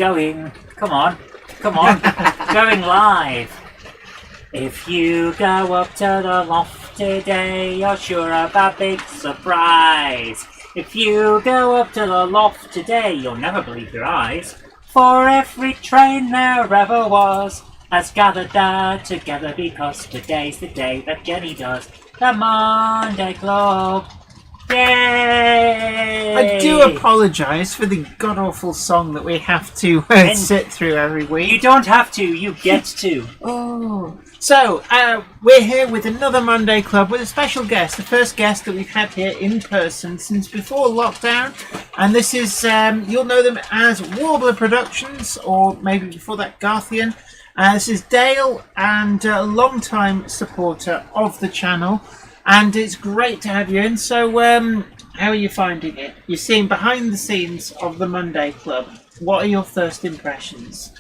going. Come on. Going live. If you go up to the loft today, you're sure of a big surprise. If you go up to the loft today, you'll never believe your eyes. For every train there ever was has gathered there together, because today's the day that Jenny does the Monday Club. Yay! I do apologise for the god-awful song that we have to sit through every week. You don't have to, you get to. Oh. So, we're here with another Monday Club with a special guest, the first guest that we've had here in person since before lockdown. And this is, you'll know them as Warbler Productions, or maybe before that Garthian. This is Dale, and a long-time supporter of the channel. And it's great to have you in. So, how are you finding it? You're seeing behind the scenes of the Monday Club. What are your first impressions?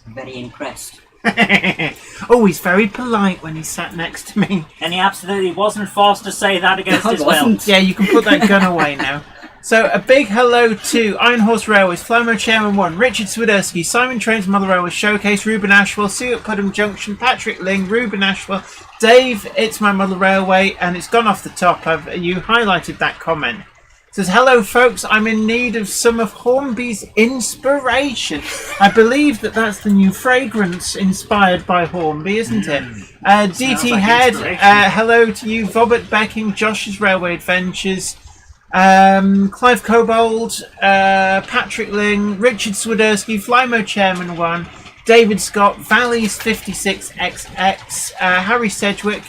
Very impressed. Oh, he's very polite when he's sat next to me. And he absolutely wasn't forced to say that against his will. Yeah, you can put that gun away now. So, a big hello to Iron Horse Railways, Flymo Chairman 1, Richard Swiderski, Simon Trains Mother Railways Showcase, Ruben Ashwell, Sue at Putnam Junction, Patrick Ling, Ruben Ashwell, Dave, It's My Mother Railway, and it's gone off the top. You highlighted that comment. It says, hello folks, I'm in need of some of Hornby's inspiration. I believe that's the new fragrance inspired by Hornby, isn't it? DT like Head, hello to you, Robert Beckham, Josh's Railway Adventures, Clive Cobold, Patrick Ling, Richard Swiderski, Flymo Chairman 1, David Scott, Valleys 56XX, Harry Sedgwick.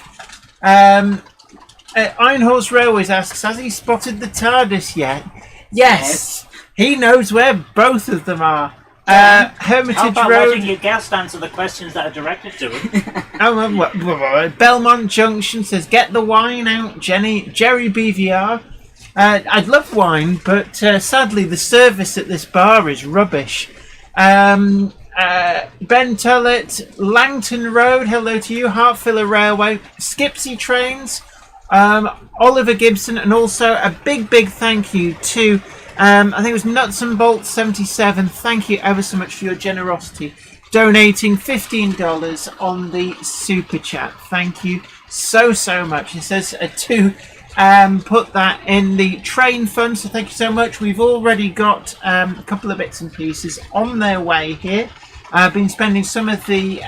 Iron Horse Railways asks, has he spotted the TARDIS yet? Yes. He knows where both of them are. Hermitage How about Road. letting your guest answer the questions that are directed to him? Belmont Junction says, get the wine out, Jerry BVR. I'd love wine, but sadly the service at this bar is rubbish. Ben Tullett, Langton Road, hello to you, Hartfiller Railway, Skipsy Trains, Oliver Gibson, and also a big thank you to, I think it was Nuts and Bolts 77, thank you ever so much for your generosity, donating $15 on the Super Chat. Thank you so much. It says to put that in the train fund, so thank you so much. We've already got a couple of bits and pieces on their way here. I've been spending some of the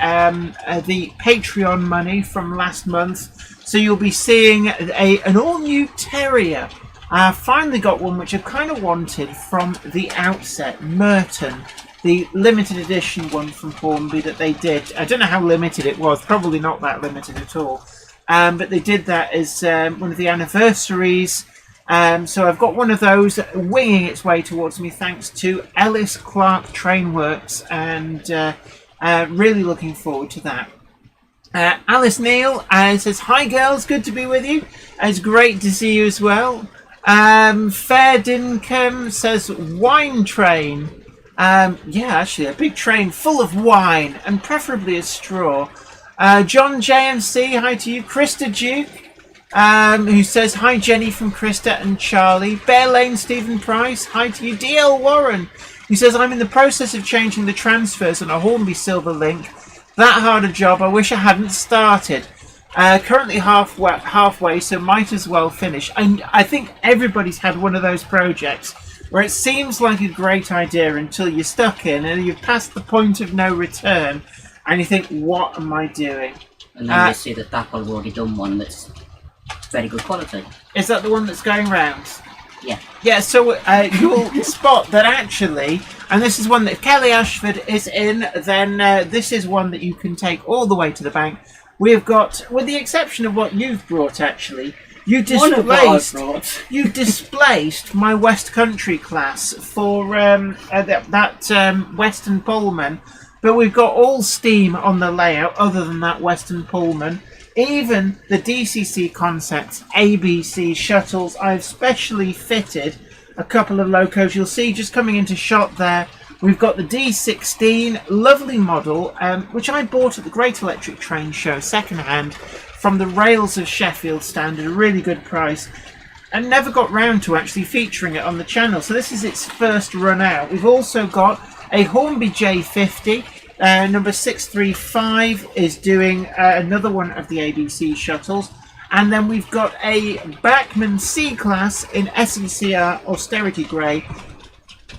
Patreon money from last month, so you'll be seeing an all-new Terrier. I finally got one which I kind of wanted from the outset, Merton, the limited edition one from Hornby that they did. I don't know how limited it was, probably not that limited at all. But they did that as one of the anniversaries. So I've got one of those winging its way towards me thanks to Ellis Clark Trainworks, and really looking forward to that. Alice Neal says, hi girls, good to be with you. It's great to see you as well. Fair Dinkum says, wine train. Yeah, actually a big train full of wine, and preferably a straw. John JMC, hi to you. Krista Duke, who says, hi Jenny from Krista and Charlie. Bear Lane Stephen Price, hi to you. DL Warren, who says, I'm in the process of changing the transfers on a Hornby Silver Link. That hard a job, I wish I hadn't started. Currently halfway, so might as well finish. And I think everybody's had one of those projects where it seems like a great idea until you're stuck in and you've passed the point of no return. And you think, what am I doing? And then you see that I've already done one that's very good quality. Is that the one that's going round? Yeah. Yeah, so you'll spot that actually, and this is one that if Kelly Ashford is in, then this is one that you can take all the way to the bank. We've got, with the exception of what you've brought actually, you displaced my West Country class for that Western Pullman. But we've got all steam on the layout other than that Western Pullman. Even the DCC Concepts ABC shuttles, I've specially fitted a couple of locos. You'll see just coming into shot there, we've got the D16, lovely model, which I bought at the Great Electric Train Show second-hand from the Rails of Sheffield stand at a really good price, and never got round to actually featuring it on the channel. So this is its first run out. We've also got A Hornby J50. Number 635 is doing another one of the ABC shuttles. And then we've got a Beckham C-Class in SECR Austerity Grey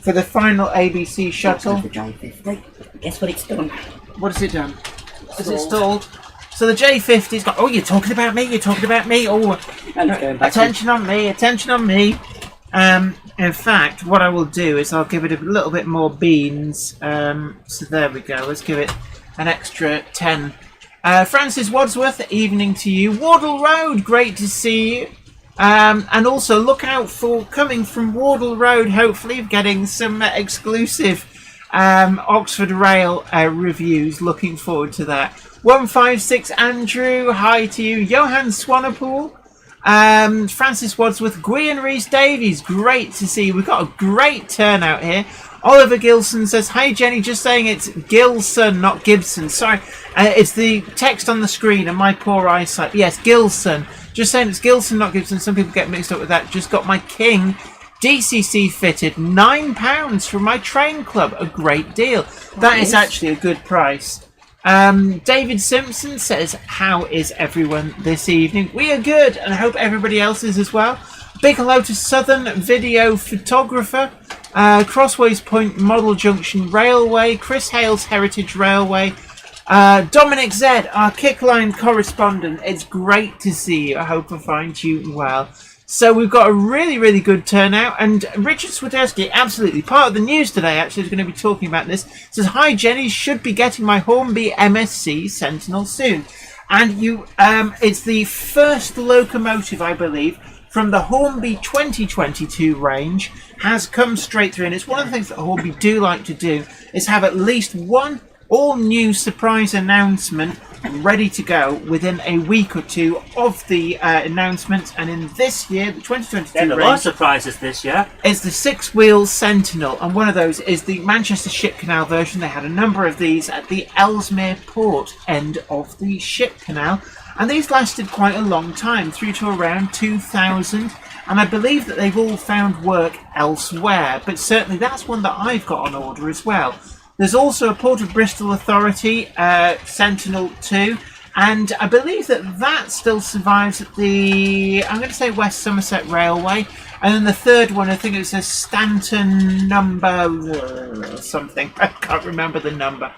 for the final ABC shuttle. The J50. Guess what it's done? What has it done? Has it stalled? So the J50's got... Oh, you're talking about me? You're talking about me? Oh, attention on me, attention on me. In fact, what I will do is I'll give it a little bit more beans. So there we go. Let's give it an extra 10. Francis Wadsworth, evening to you. Wardle Road, great to see you. And also look out for coming from Wardle Road, hopefully getting some exclusive Oxford Rail reviews. Looking forward to that. 156 Andrew, hi to you. Johan Swanepoel. Francis Wadsworth, Gwr Rees Davies, great to see you. We've got a great turnout here. Oliver Gilson says, hi Jenny, just saying it's Gilson, not Gibson. Sorry, it's the text on the screen and my poor eyesight. Yes, Gilson. Just saying it's Gilson, not Gibson. Some people get mixed up with that. Just got my King DCC fitted. £9 from my train club. A great deal. That is actually a good price. David Simpson says, how is everyone this evening? We are good, and I hope everybody else is as well. Big hello to Southern Video Photographer, Crossways Point Model Junction Railway, Chris Hale's Heritage Railway, Dominic Z, our Kickline correspondent. It's great to see you. I hope I find you well. So we've got a really, really good turnout. And Richard Swiderski, absolutely part of the news today, actually, is going to be talking about this. Says, hi, Jenny, should be getting my Hornby Msc Sentinel soon. And you, it's the first locomotive, I believe, from the Hornby 2022 range has come straight through. And it's one of the things that Hornby do like to do is have at least one all-new surprise announcement ready to go within a week or two of the announcements. And in this year, the 2022 there range, are surprises this year. is the 6-wheel Sentinel, and one of those is the Manchester Ship Canal version. They had a number of these at the Ellesmere Port end of the Ship Canal, and these lasted quite a long time, through to around 2000. And I believe that they've all found work elsewhere, but certainly that's one that I've got on order as well. There's also a Port of Bristol Authority Sentinel 2, and I believe that that still survives at the, I'm going to say, West Somerset Railway. And then the third one, I think it's a Stanton number something. I can't remember the number.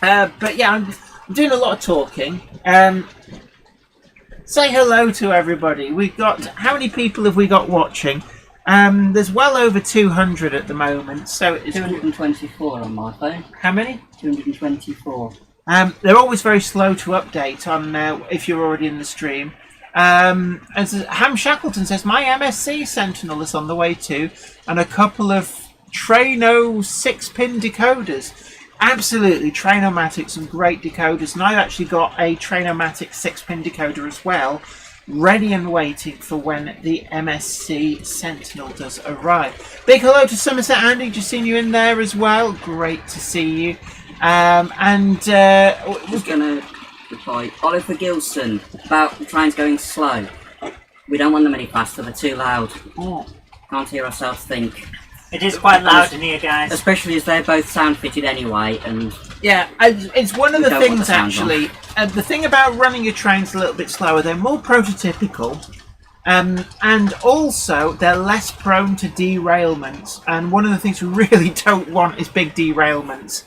But yeah, I'm doing a lot of talking. Say hello to everybody. We've got, how many people have we got watching? There's well over 200 at the moment, so it's 224 on my phone. How many? 224. They're always very slow to update on if you're already in the stream. And Ham Shackleton says, my MSC Sentinel is on the way too, and a couple of Traino 6-pin decoders. Absolutely, Trainomatic, some great decoders, and I've actually got a Trainomatic 6-pin decoder as well, ready and waiting for when the MSC Sentinel does arrive. Big hello to Somerset Andy, just seen you in there as well. Great to see you. We're going to reply, Oliver Gilson, about the trains going slow. We don't want them any faster, they're too loud. Can't hear ourselves think. It is quite loud in here, guys. Especially as they're both sound fitted anyway, and yeah, it's one of the things actually. The thing about running your trains a little bit slower, they're more prototypical, and also they're less prone to derailments. And one of the things we really don't want is big derailments,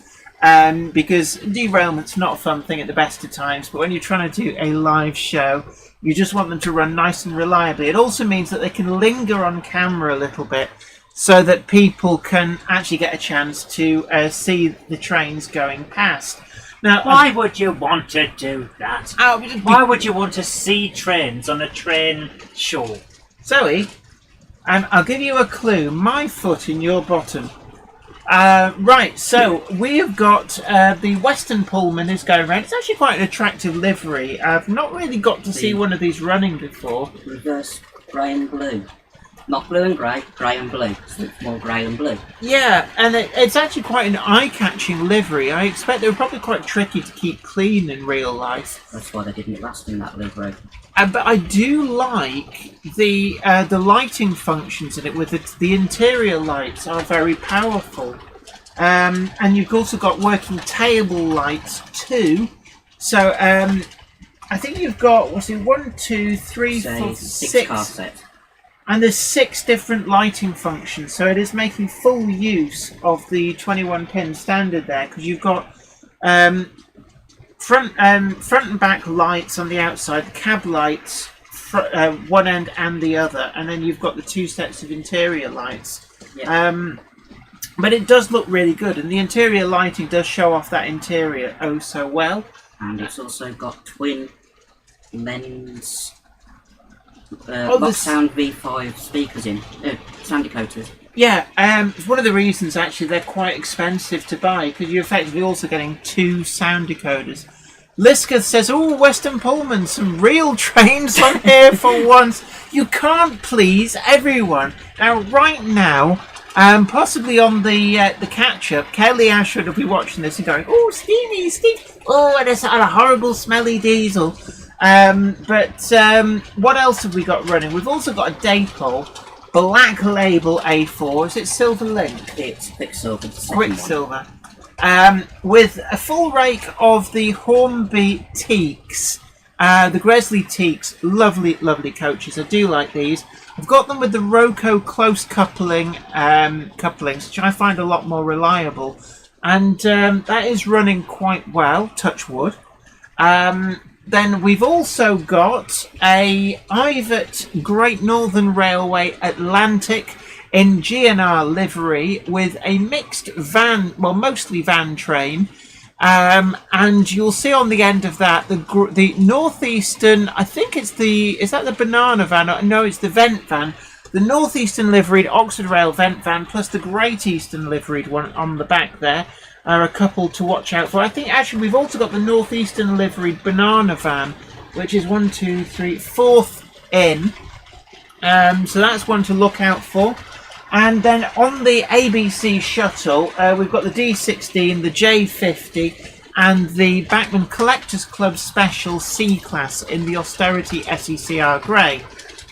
because derailment's not a fun thing at the best of times. But when you're trying to do a live show, you just want them to run nice and reliably. It also means that they can linger on camera a little bit, so that people can actually get a chance to see the trains going past. Now, why would you want to do that? Why would you want to see trains on a train show? Zoe, I'll give you a clue. My foot in your bottom. Right, so we have got the Western Pullman is going around. It's actually quite an attractive livery. I've not really got to see one of these running before. Reverse grey and blue. Not blue and grey, grey and blue. It's more grey and blue. Yeah, and it's actually quite an eye-catching livery. I expect they were probably quite tricky to keep clean in real life. That's why they didn't last in that livery. But I do like the lighting functions in it. With the interior lights are very powerful. And you've also got working table lights too. So I think you've got, what's it, 1, 2, 3, 4, 6 car set. And there's 6 different lighting functions. So it is making full use of the 21 pin standard there, because you've got front and back lights on the outside, the cab lights, one end and the other, and then you've got the 2 sets of interior lights. Yeah. But it does look really good, and the interior lighting does show off that interior oh so well. And it's also got twin lens Sound V5 speakers in, sound decoders. Yeah, it's one of the reasons actually they're quite expensive to buy, because you're effectively also getting 2 sound decoders. Liska says, "Oh, Western Pullman, some real trains on here for once. You can't please everyone." Now, right now, possibly on the catch-up, Kelly Ashford will be watching this and going, "Oh, steamy, oh, and it's a horrible, smelly diesel." What else have we got running? We've also got a Daypol Black Label A4. Is it Silver Link? It's Quicksilver. Quicksilver. With a full rake of the Hornby Teaks. The Gresley Teaks. Lovely, lovely coaches. I do like these. I've got them with the Roco close couplings, which I find a lot more reliable. And that is running quite well, touch wood. Then we've also got a Ivet Great Northern Railway Atlantic in GNR livery with a mixed van, well, mostly van train. And you'll see on the end of that the Northeastern, I think it's is that the banana van? No, it's the vent van. The Northeastern liveried Oxford Rail vent van plus the Great Eastern liveried one on the back there are a couple to watch out for. I think actually we've also got the Northeastern liveried banana van, which is 1, 2, 3, 4th in. So that's one to look out for. And then on the ABC shuttle, we've got the D16, the J50, and the Bachmann Collectors Club Special C-Class in the Austerity SECR Grey.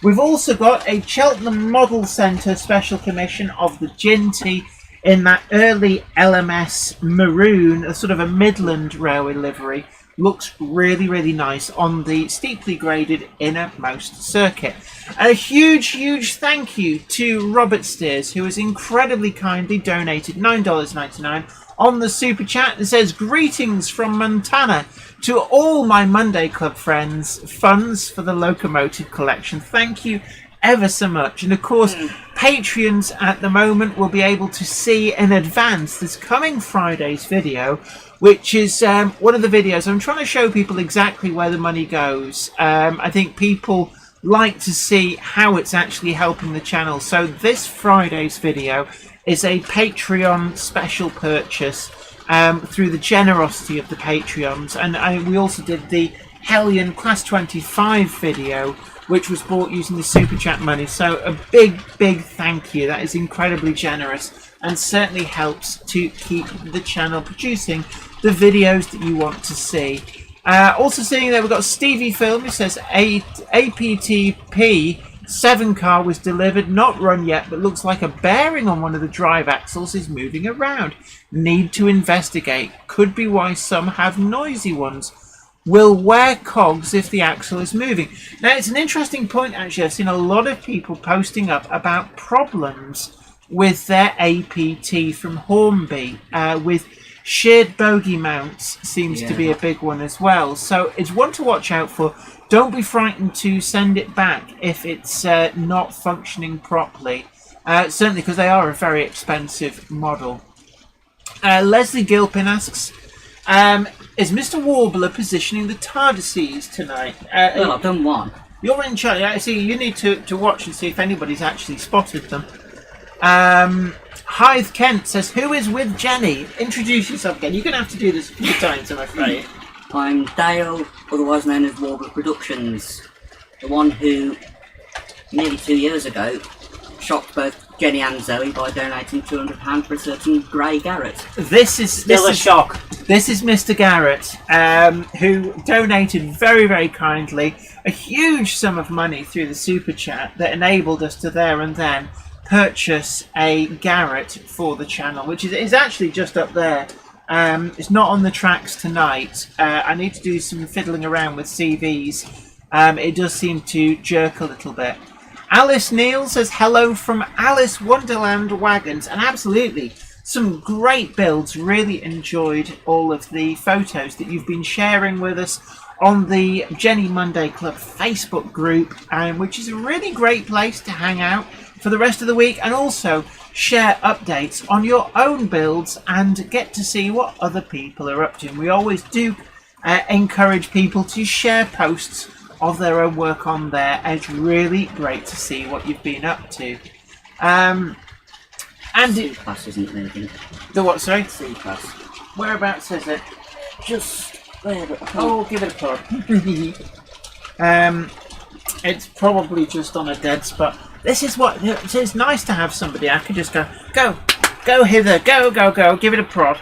We've also got a Cheltenham Model Centre Special Commission of the Ginty in that early LMS maroon, a sort of a Midland Railway livery. Looks really, really nice on the steeply graded innermost circuit. A huge, huge thank you to Robert Steers, who has incredibly kindly donated $9.99 on the Super Chat and says, "Greetings from Montana to all my Monday Club friends. Funds for the locomotive collection." Thank you ever so much. And of course, Patreons at the moment will be able to see in advance this coming Friday's video, which is one of the videos I'm trying to show people exactly where the money goes. I think people like to see how it's actually helping the channel. So this Friday's video is a Patreon special purchase through the generosity of the Patreons. And we also did the Hellion Class 25 video, which was bought using the Super Chat money. So a big, big thank you. That is incredibly generous and certainly helps to keep the channel producing the videos that you want to see. Also seeing there, we've got Stevie Film, who says APTP 7 car was delivered, not run yet, but looks like a bearing on one of the drive axles is moving around. Need to investigate. Could be why some have noisy ones. Will wear cogs if the axle is moving. Now, it's an interesting point, actually. I've seen a lot of people posting up about problems with their APT from Hornby, with shared bogie mounts seems to be a big one as well. So it's one to watch out for. Don't be frightened to send it back if it's not functioning properly. Certainly because they are a very expensive model. Leslie Gilpin asks, is Mr. Warbler positioning the TARDISes tonight? Well, I've done one. You're in charge. I see. You need to watch and see if anybody's actually spotted them. Hythe Kent says, "Who is with Jenny?" Introduce yourself again. You're going to have to do this a few times, I'm afraid. I'm Dale, otherwise known as Warbler Productions, the one who, nearly 2 years ago, shocked both Jenny and Zoe by donating £200 for a certain Grey Garrett. This is Still a shock. This is Mr. Garrett, who donated very, very kindly a huge sum of money through the Super Chat that enabled us to there and then purchase a Garrett for the channel, which is actually just up there. It's not on the tracks tonight. I need to do some fiddling around with CVs. It does seem to jerk a little bit. Alice Neal says hello from Alice Wonderland Wagons, and absolutely some great builds. Really enjoyed all of the photos that you've been sharing with us on the Jenny Monday Club Facebook group, which is a really great place to hang out for the rest of the week, and also share updates on your own builds and get to see what other people are up to. And we always do encourage people to share posts of their own work on there. It's really great to see what you've been up to. And C-Class isn't moving. The what, sorry? C-Class. Whereabouts is it? Just there. Oh, give it a plug. It's probably just on a dead spot. This is what it's nice to have somebody. I could just go hither, go, give it a prod.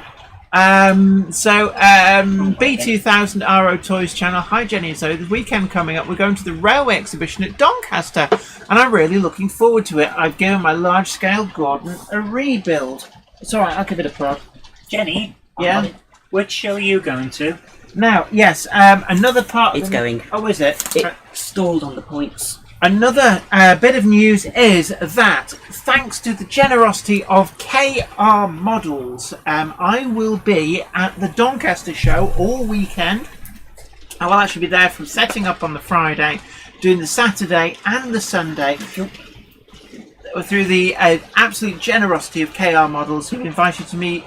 B2000 RO Toys channel. Hi Jenny and Zoe. The weekend coming up, we're going to the railway exhibition at Doncaster, and I'm really looking forward to it. I've given my large scale Gordon a rebuild. It's alright, I'll give it a prod. Jenny, Yeah. which show are you going to? Now, yes, another part of It's going. Oh, is it? It stalled on the points. Another bit of news is that, thanks to the generosity of KR Models, I will be at the Doncaster show all weekend. I will actually be there from setting up on the Friday, doing the Saturday and the Sunday, through the absolute generosity of KR Models, who invited me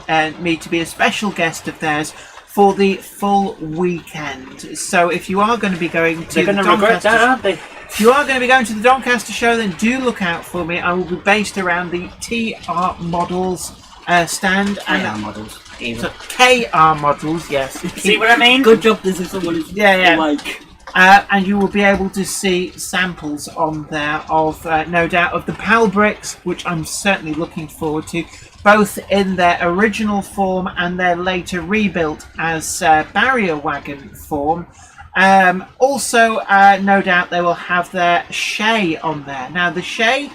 to be a special guest of theirs for the full weekend. So if you are going to be going to They're going to regret that, aren't they? If you are going to be going to the Doncaster show, then do look out for me. I will be based around the TR Models stand. KR Models. So, KR Models, yes. See what I mean? Good job this is someone who's Yeah. like... And you will be able to see samples on there of, no doubt, of the PAL bricks, which I'm certainly looking forward to, both in their original form and their later rebuilt as barrier wagon form. Also, no doubt they will have their Shay on there. Now, the Shay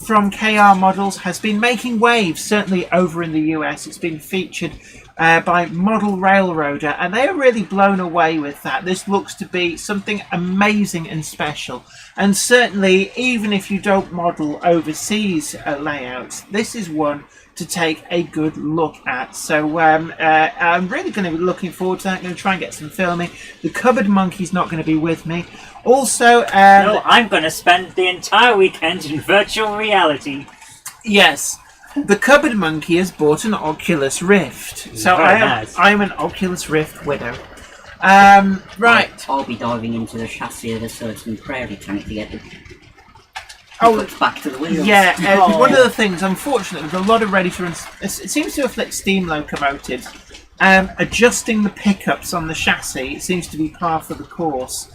from KR Models has been making waves, certainly over in the US. It's been featured by Model Railroader, and they are really blown away with that. This looks to be something amazing and special. And certainly, even if you don't model overseas layouts, this is one to take a good look at. So I'm really going to be looking forward to that. I'm going to try and get some filming. The Cupboard Monkey's not going to be with me. Also, No, I'm going to spend the entire weekend in virtual reality. yes, the Cupboard Monkey has bought an Oculus Rift. So Very nice. I'm an Oculus Rift widow. Right. I'll be diving into the chassis of a certain prairie tank to get the Oh, back to the wheels. yeah, Oh. one of the things, unfortunately, with a lot of ready-to-run... It seems to afflict steam locomotives. Adjusting the pickups on the chassis seems to be par for the course.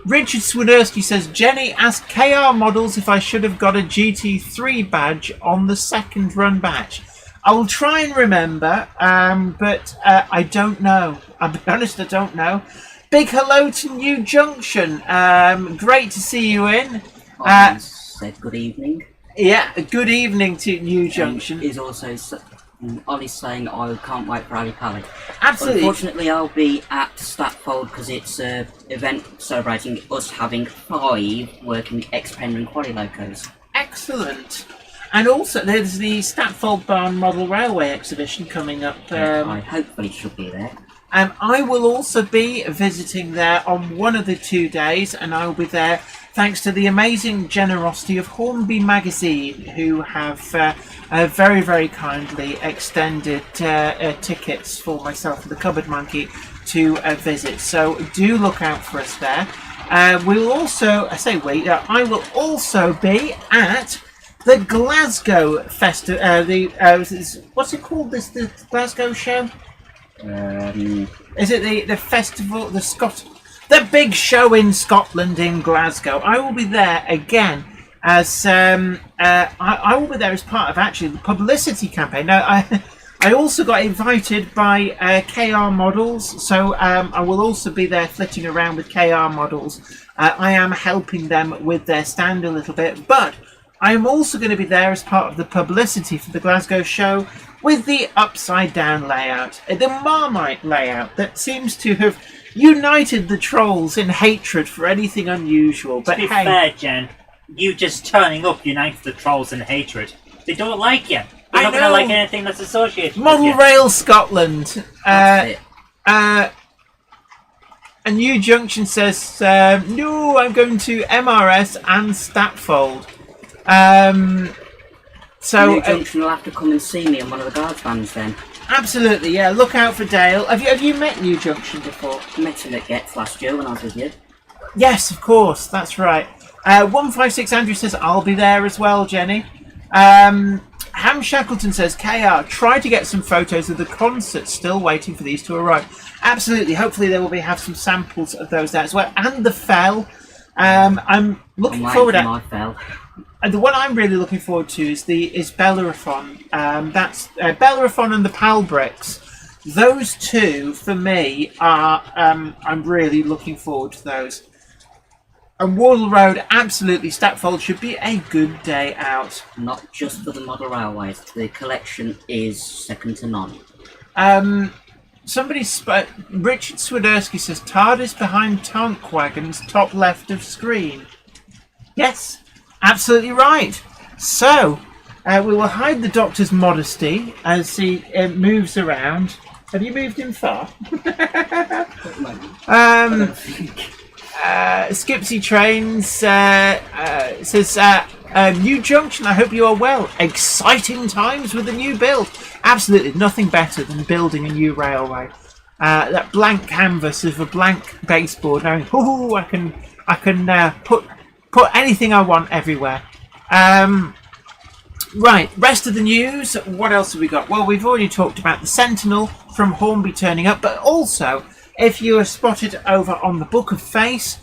Richard Swiderski says, Jenny asked KR Models if I should have got a GT3 badge on the second run batch. I will try and remember, but I don't know. I'll be honest, I don't know. Big hello to New Junction. Great to see you in. Ollie said good evening. Yeah, good evening to New Junction. Is also Ollie's saying I can't wait for Ali Pally. Absolutely. Unfortunately, I'll be at Statfold because it's an event celebrating us having 5 working X-Pen and Quali locos. Excellent. And also, there's the Statfold Barn Model Railway exhibition coming up. I hopefully should be there. I will also be visiting there on one of the 2 days, and I will be there thanks to the amazing generosity of Hornby Magazine, who have very, very kindly extended tickets for myself and the Cupboard Monkey to visit. So do look out for us there. We'll also, I will also be at the Glasgow Festival. What's it called? The Glasgow show? Is it the festival? The big show in Scotland in Glasgow. I will be there again as I will be there as part of actually the publicity campaign. Now I also got invited by KR Models, so I will also be there flitting around with KR Models. I am helping them with their stand a little bit, but I am also going to be there as part of the publicity for the Glasgow show with the upside down layout, the Marmite layout that seems to have united the trolls in hatred for anything unusual. But to be fair, Jen, you just turning up unites the trolls in hatred. They don't like you. They're not going to like anything that's associated Model with you. Rail Scotland. That's it. A New Junction says, no, I'm going to MRS and Statfold. New Junction will have to come and see me on one of the guards vans then. Absolutely, yeah. Look out for Dale. Have you met New Junction before? I met him at Getz last year when I was with you. Yes, of course. That's right. 156 Andrew says, I'll be there as well, Jenny. Ham Shackleton says, KR, try to get some photos of the concert. Still waiting for these to arrive. Absolutely. Hopefully they will have some samples of those there as well. And the Fell. I'm looking forward to my Fell. And the one I'm really looking forward to is Bellerophon. That's Bellerophon and the Pal Bricks. Those two, for me, are I'm really looking forward to those. And Wardle Road, absolutely, Statfold should be a good day out. Not just for the model railways. The collection is second to none. Richard Swiderski says, TARDIS behind tank wagons, top left of screen. Yes, absolutely right. So, we will hide the Doctor's modesty as he moves around. Have you moved him far? Skipsy Trains says, New Junction, I hope you are well. Exciting times with the new build. Absolutely, nothing better than building a new railway. That blank canvas of a blank baseboard, knowing, I can put anything I want everywhere. Right, rest of the news. What else have we got? Well, we've already talked about the Sentinel from Hornby turning up, but also, if you are spotted over on the Book of Face,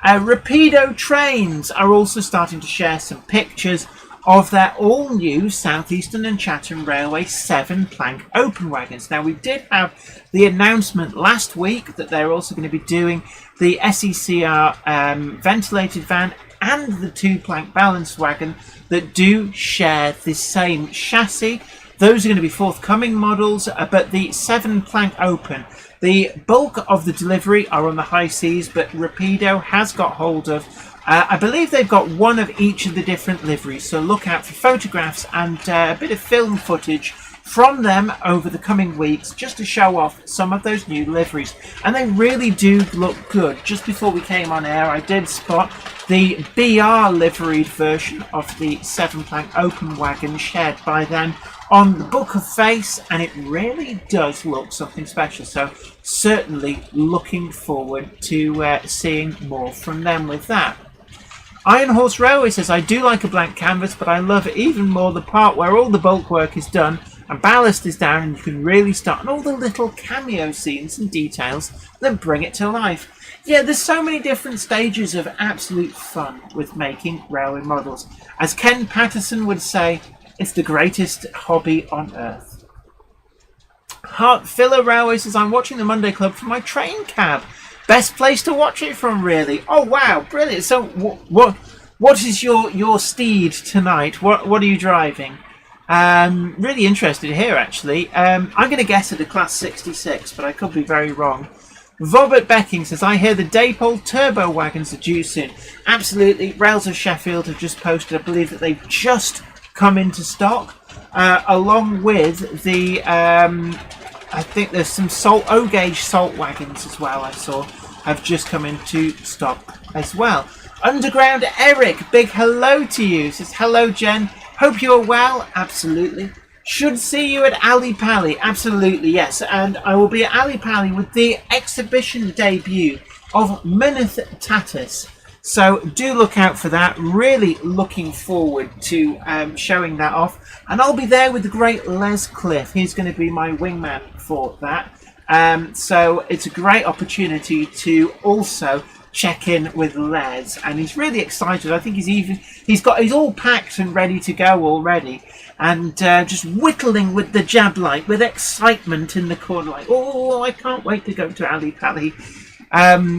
Rapido Trains are also starting to share some pictures of their all-new Southeastern and Chatham Railway 7-plank open wagons. Now, we did have the announcement last week that they're also going to be doing the SECR ventilated van and the 2-plank balanced wagon that do share the same chassis. Those are going to be forthcoming models, but the 7-plank open, the bulk of the delivery are on the high seas, but Rapido has got hold of, I believe they've got one of each of the different liveries, so look out for photographs and a bit of film footage from them over the coming weeks, just to show off some of those new liveries. And they really do look good. Just before we came on air, I did spot the BR liveried version of the 7-plank open wagon shared by them on the Book of Face, and it really does look something special. So certainly looking forward to seeing more from them with that. Iron Horse Railway says, I do like a blank canvas, but I love even more the part where all the bulk work is done and ballast is down and you can really start on all the little cameo scenes and details that bring it to life. Yeah, there's so many different stages of absolute fun with making railway models. As Ken Patterson would say, it's the greatest hobby on earth. Heart Filler Railway says, I'm watching the Monday Club from my train cab. Best place to watch it from, really. Oh, wow, brilliant. So what is your steed tonight? What are you driving? Really interested to hear, actually. I'm going to guess at a Class 66, but I could be very wrong. Robert Becking says, I hear the Dapol turbo wagons are due soon. Absolutely. Rails of Sheffield have just posted, I believe that they've just come into stock, along with the, I think there's some O-gauge salt wagons as well, I saw, have just come into stock as well. Underground Eric, big hello to you. Says, hello, Jen. Hope you're well. Absolutely. Should see you at Ali Pali. Absolutely, yes. And I will be at Ali Pali with the exhibition debut of Myneth Tatus. So do look out for that. Really looking forward to showing that off. And I'll be there with the great Les Cliff. He's going to be my wingman for that. So it's a great opportunity to also check in with Les, and he's really excited. I think he's all packed and ready to go already, and just whittling with the jab light with excitement in the corner, like, oh, I can't wait to go to Ali Pali.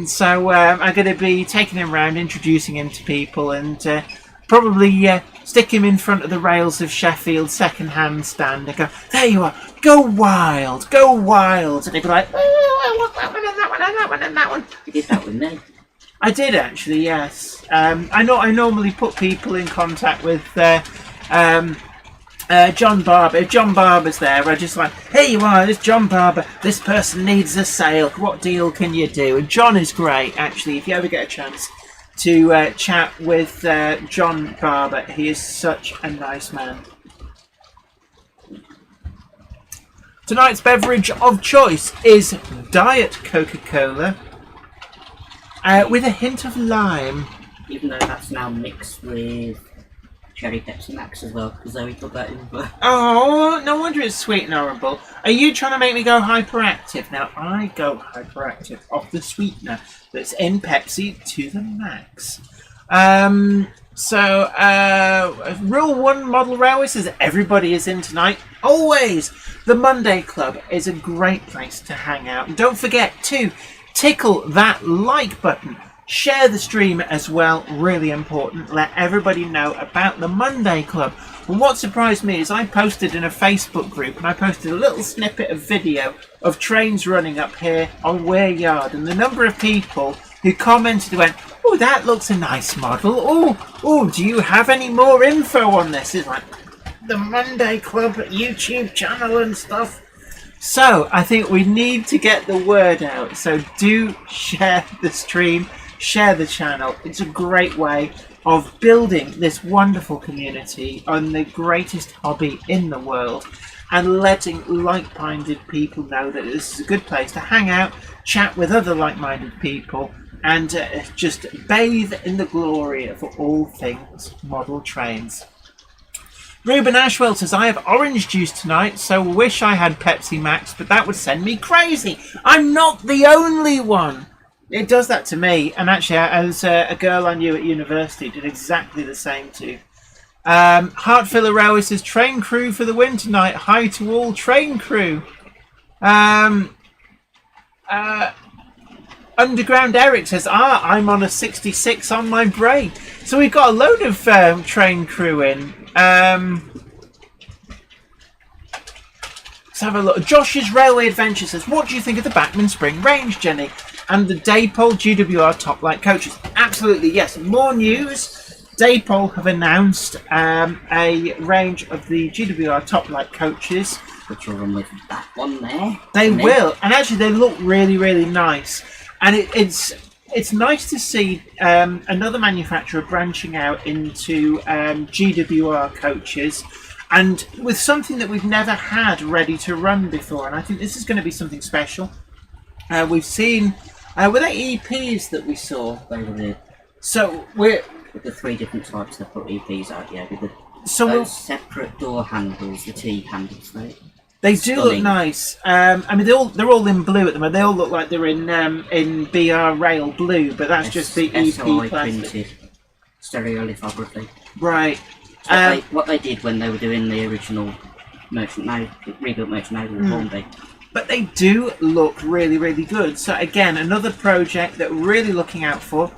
So I'm going to be taking him around, introducing him to people, and probably stick him in front of the rails of Sheffield second-hand stand and go, there you are, go wild, and he'd be like, oh, I want that one and that one and that one and that one. You did that with me. I did actually, yes. I normally put people in contact with John Barber. If John Barber's there, I just like, here you are, this John Barber, this person needs a sale, what deal can you do? And John is great, actually, if you ever get a chance to chat with John Barber. He is such a nice man. Tonight's beverage of choice is Diet Coca-Cola with a hint of lime. Even though that's now mixed with Cherry Pepsi Max as well, because Zoe put that in as well. Oh, no wonder it's sweet and horrible. Are you trying to make me go hyperactive? Now, I go hyperactive off the sweetener that's in Pepsi to the max. Rule 1 Model Railway says everybody is in tonight. Always! The Monday Club is a great place to hang out. And don't forget to tickle that like button. Share the stream as well, really important. Let everybody know about the Monday Club. And what surprised me is I posted in a Facebook group and I posted a little snippet of video of trains running up here on Weir Yard. And the number of people who commented went, oh, that looks a nice model. Oh, do you have any more info on this? It's like the Monday Club YouTube channel and stuff. So I think we need to get the word out. So do share the stream. Share the channel. It's a great way of building this wonderful community on the greatest hobby in the world and letting like-minded people know that this is a good place to hang out, chat with other like-minded people and just bathe in the glory of all things model trains. Ruben Ashwell says, I have orange juice tonight, so wish I had Pepsi Max, but that would send me crazy. I'm not the only one. It does that to me, and actually, as a girl I knew at university did exactly the same too. Heartfiller Railway says, train crew for the win tonight. Hi to all train crew. Underground Eric says, I'm on a 66 on my break. So we've got a load of train crew in. Let's have a look. Josh's Railway Adventure says, what do you think of the Bachman Spring Range, Jenny? And the Daypole GWR Top Light coaches. Absolutely, yes. More news. Daypole have announced a range of the GWR Top Light coaches. Which will run with that one there. They will. And actually, they look really, really nice. And it's nice to see another manufacturer branching out into GWR coaches. And with something that we've never had ready to run before. And I think this is going to be something special. We've seen... were they EPs that we saw? They were with the 3 different types they put EPs out, yeah, with the separate door handles, the T handles, they do look nice. I mean, they're all in blue at the moment. They all look like they're in BR Rail blue, but that's just the EP plastic. Printed stereolithography. Right. What they did when they were doing the original rebuilt merchandise with Hornby. But they do look really, really good. So again, another project that we're really looking out for.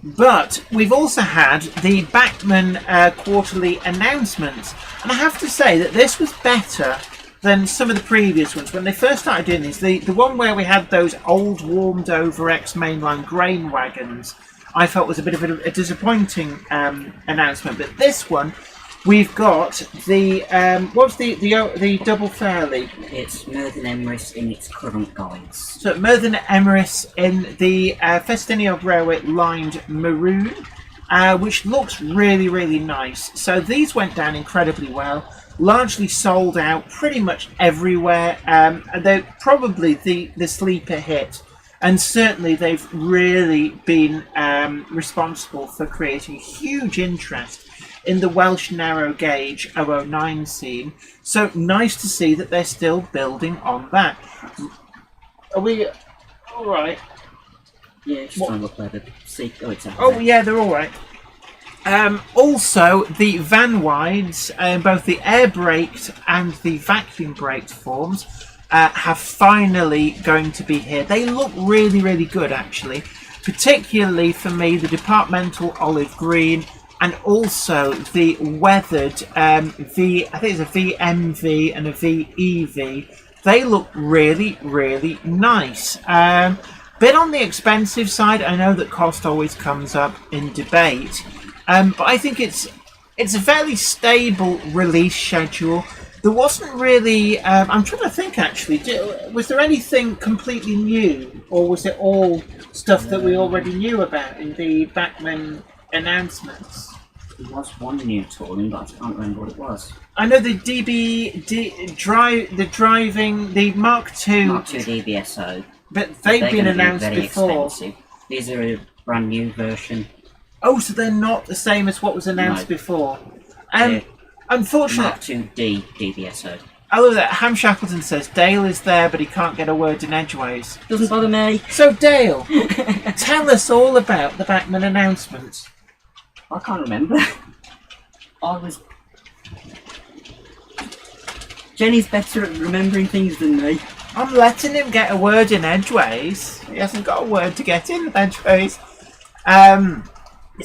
But we've also had the Bachman quarterly announcements. And I have to say that this was better than some of the previous ones. When they first started doing these, the one where we had those old warmed over ex-mainline grain wagons, I felt was a bit of a disappointing announcement. But this one, we've got the what's the double fairly? It's Merthin Emrys in its current guise. So Merthin Emrys in the Festiniog Railway lined maroon, which looks really, really nice. So these went down incredibly well. Largely sold out pretty much everywhere. They're probably the sleeper hit. And certainly they've really been responsible for creating huge interest in the Welsh narrow gauge 009 scene. So nice to see that they're still building on that. Are we all right? Yeah, just trying to look at it. Oh yeah, they're all right. Also, the van wides, both the air braked and the vacuum braked forms, have finally going to be here. They look really, really good actually. Particularly for me, the departmental olive green and also the weathered I think it's a VMV and a VEV. They look really, really nice. Bit on the expensive side. I know that cost always comes up in debate, but I think it's a fairly stable release schedule. There wasn't really. I'm trying to think actually. Was there anything completely new, or was it all stuff that we already knew about in the Beckham announcements? There was one new tooling, but I can't remember what it was. I know the Mark II DBSO. But they've been announced very before. Expensive. These are a brand new version. Oh, so they're not the same as what was announced before. Unfortunately, Mark II DBSO. I love that. Ham Shackleton says Dale is there, but he can't get a word in edgeways. Doesn't bother me. So Dale, tell us all about the Beckham announcements. I can't remember. Jenny's better at remembering things than me. I'm letting him get a word in edgeways. He hasn't got a word to get in edgeways. You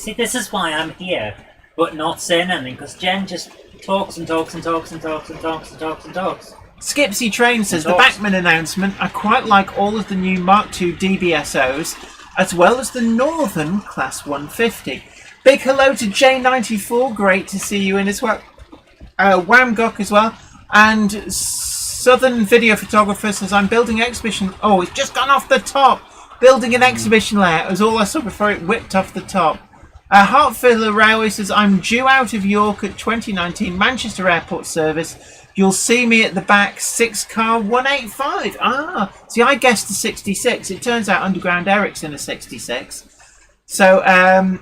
see, this is why I'm here, but not saying anything, because Jen just talks and talks and talks and talks and talks and talks and talks. Skipsy Train says the Beckham announcement. I quite like all of the new Mark II DBSOs, as well as the Northern Class 150. Big hello to J94. Great to see you in as well. Wamgok as well. And Southern Video Photographer says, I'm building an exhibition. Oh, it's just gone off the top. Building an exhibition layout was all I saw before it whipped off the top. Hartfield Railway says, I'm due out of York at 2019 Manchester Airport service. You'll see me at the back, 6 car 185. See, I guessed a 66. It turns out Underground Eric's in a 66. So,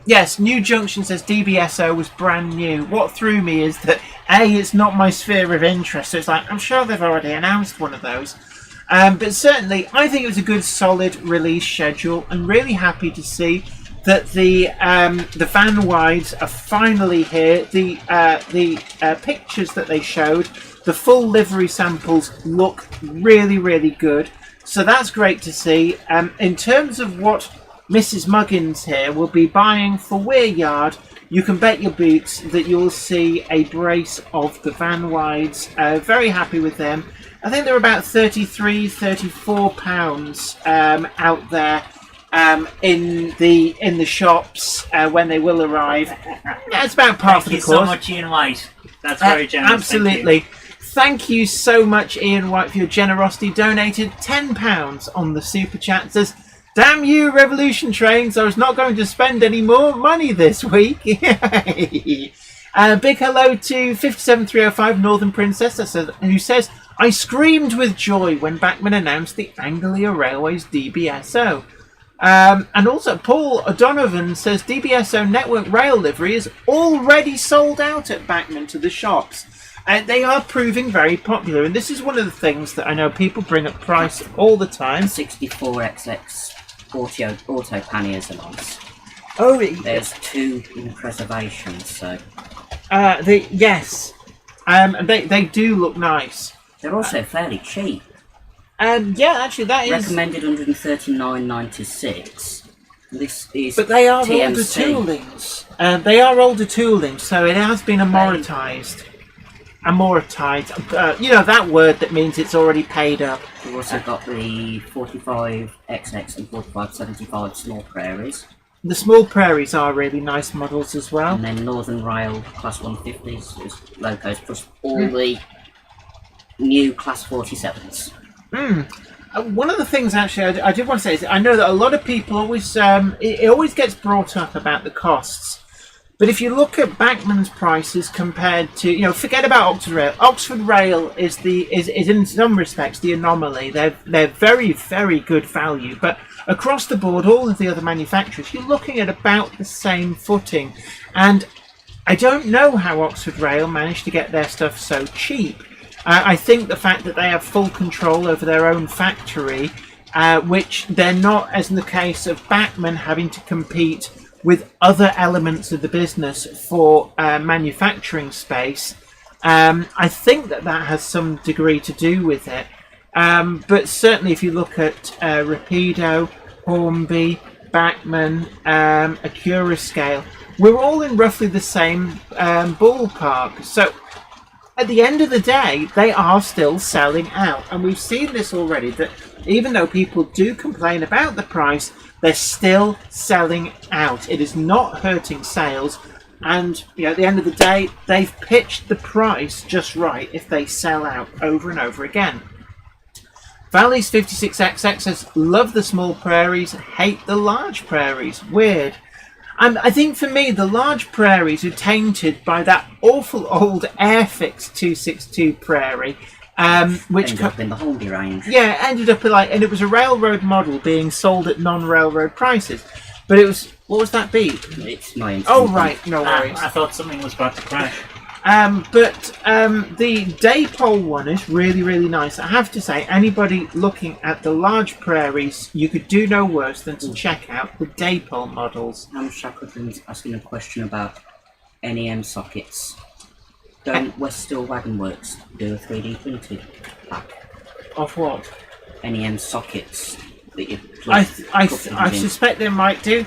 yes, New Junction says DBSO was brand new. What threw me is that, A, it's not my sphere of interest. So it's like, I'm sure they've already announced one of those. But certainly, I think it was a good, solid release schedule. I'm really happy to see that the van wides are finally here. The pictures that they showed, the full livery samples look really, really good. So that's great to see. In terms of what Mrs. Muggins here will be buying for Weir Yard, you can bet your boots that you'll see a brace of the van wides. Very happy with them. I think they're about £34 out there in the shops when they will arrive. That's about par for the course. Thank you so much, Ian White. That's very generous. Absolutely. Thank you so much, Ian White, for your generosity. Donated £10 on the super chat. Says, damn you, Revolution Trains. I was not going to spend any more money this week. Big hello to 57305 Northern Princess, who says, I screamed with joy when Beckham announced the Anglia Railways DBSO. And also Paul O'Donovan says DBSO Network Rail livery is already sold out at Beckham to the shops. They are proving very popular, and this is one of the things that I know people bring up price all the time. 64XX auto panniers are nice. Oh, there's 2 in preservation, so. Yes, they do look nice. They're also fairly cheap. Yeah, actually, that is recommended £139.96. This is. But they are TMC. older toolings. They are older toolings, so it has been amortized. You know that word that means it's already paid up. We've also got the 45XX and 4575 small prairies. The small prairies are really nice models as well. And then Northern Rail Class 150s is locos plus all the new Class 47s. One of the things actually I did want to say is I know that a lot of people always it always gets brought up about the costs. But if you look at Bachmann's prices compared to, forget about Oxford Rail. Oxford Rail is in some respects the anomaly. They're very, very good value. But across the board, all of the other manufacturers, you're looking at about the same footing. And I don't know how Oxford Rail managed to get their stuff so cheap. I think the fact that they have full control over their own factory, which they're not, as in the case of Bachmann, having to compete with other elements of the business for manufacturing space. I think that has some degree to do with it. But certainly if you look at Rapido, Hornby, Bachmann, Acura Scale, we're all in roughly the same ballpark. So at the end of the day, they are still selling out. And we've seen this already, that even though people do complain about the price, they're still selling out. It is not hurting sales. And at the end of the day, they've pitched the price just right if they sell out over and over again. Valleys 56XX says, love the small prairies, hate the large prairies. Weird. And I think for me, the large prairies are tainted by that awful old Airfix 262 prairie, which ended up in the Hornby range. Yeah, ended up and it was a railroad model being sold at non-railroad prices. But it was, what was that beat? It's my instinct. Oh right, no worries. I thought something was about to crash. But the Daypole one is really, really nice. I have to say, anybody looking at the large prairies, you could do no worse than to check out the Daypole models. I'm Shackleton's asking a question about NEM sockets. Don't Westall Wagon Works do a 3D printed pack? Of what? NEM sockets that you I suspect they might do.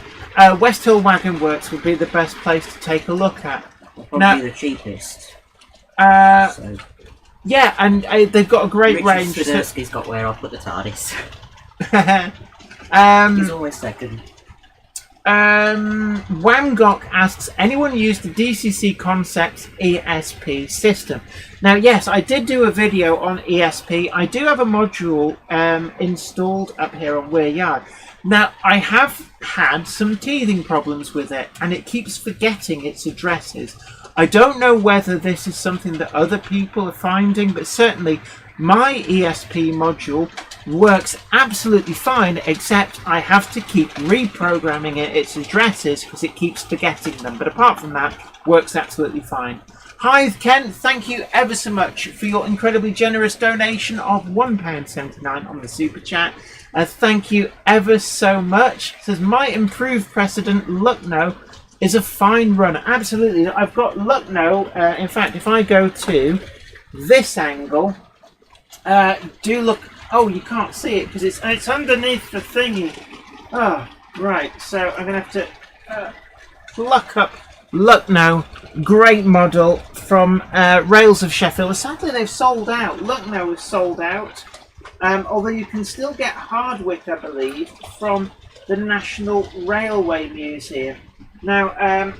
West Hill Wagon Works would be the best place to take a look at. Probably the cheapest. So. Yeah, and they've got a great range. Richard got where I'll put the TARDIS. He's always second. Wamgok asks, anyone use the DCC Concepts ESP system? Now, yes, I did do a video on ESP. I do have a module installed up here on Weir Yard. Now, I have had some teething problems with it, and it keeps forgetting its addresses. I don't know whether this is something that other people are finding, but certainly my ESP module works absolutely fine, except I have to keep reprogramming its addresses because it keeps forgetting them. But apart from that, works absolutely fine. Hythe Kent, thank you ever so much for your incredibly generous donation of £1.79 on the Super Chat. Thank you ever so much. It says, my improved precedent, Lucknow, is a fine run. Absolutely. I've got Lucknow. In fact, if I go to this angle, do look. Oh, you can't see it because it's underneath the thingy. Oh, right. So I'm going to have to look up Lucknow. Great model from Rails of Sheffield. Sadly, they've sold out. Lucknow is sold out. Although you can still get Hardwick, I believe, from the National Railway Museum. Now,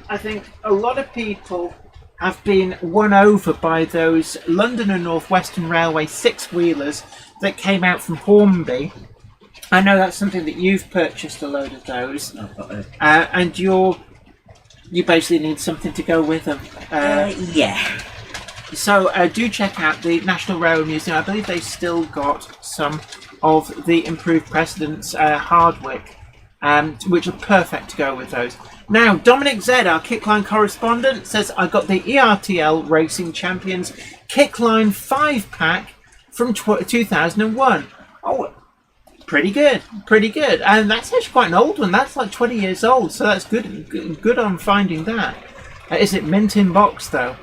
I think a lot of people have been won over by those London and North Western Railway six-wheelers that came out from Hornby. I know that's something that you've purchased a load of those, and you basically need something to go with them. Yeah. So do check out the National Railway Museum. I believe they've still got some of the improved precedents Hardwick, which are perfect to go with those. Now, Dominic Z, our Kickline correspondent, says, I got the ERTL Racing Champions Kickline 5-pack from 2001. Oh, pretty good, pretty good. And that's actually quite an old one. That's like 20 years old, so that's good on finding that. Is it mint in box, though?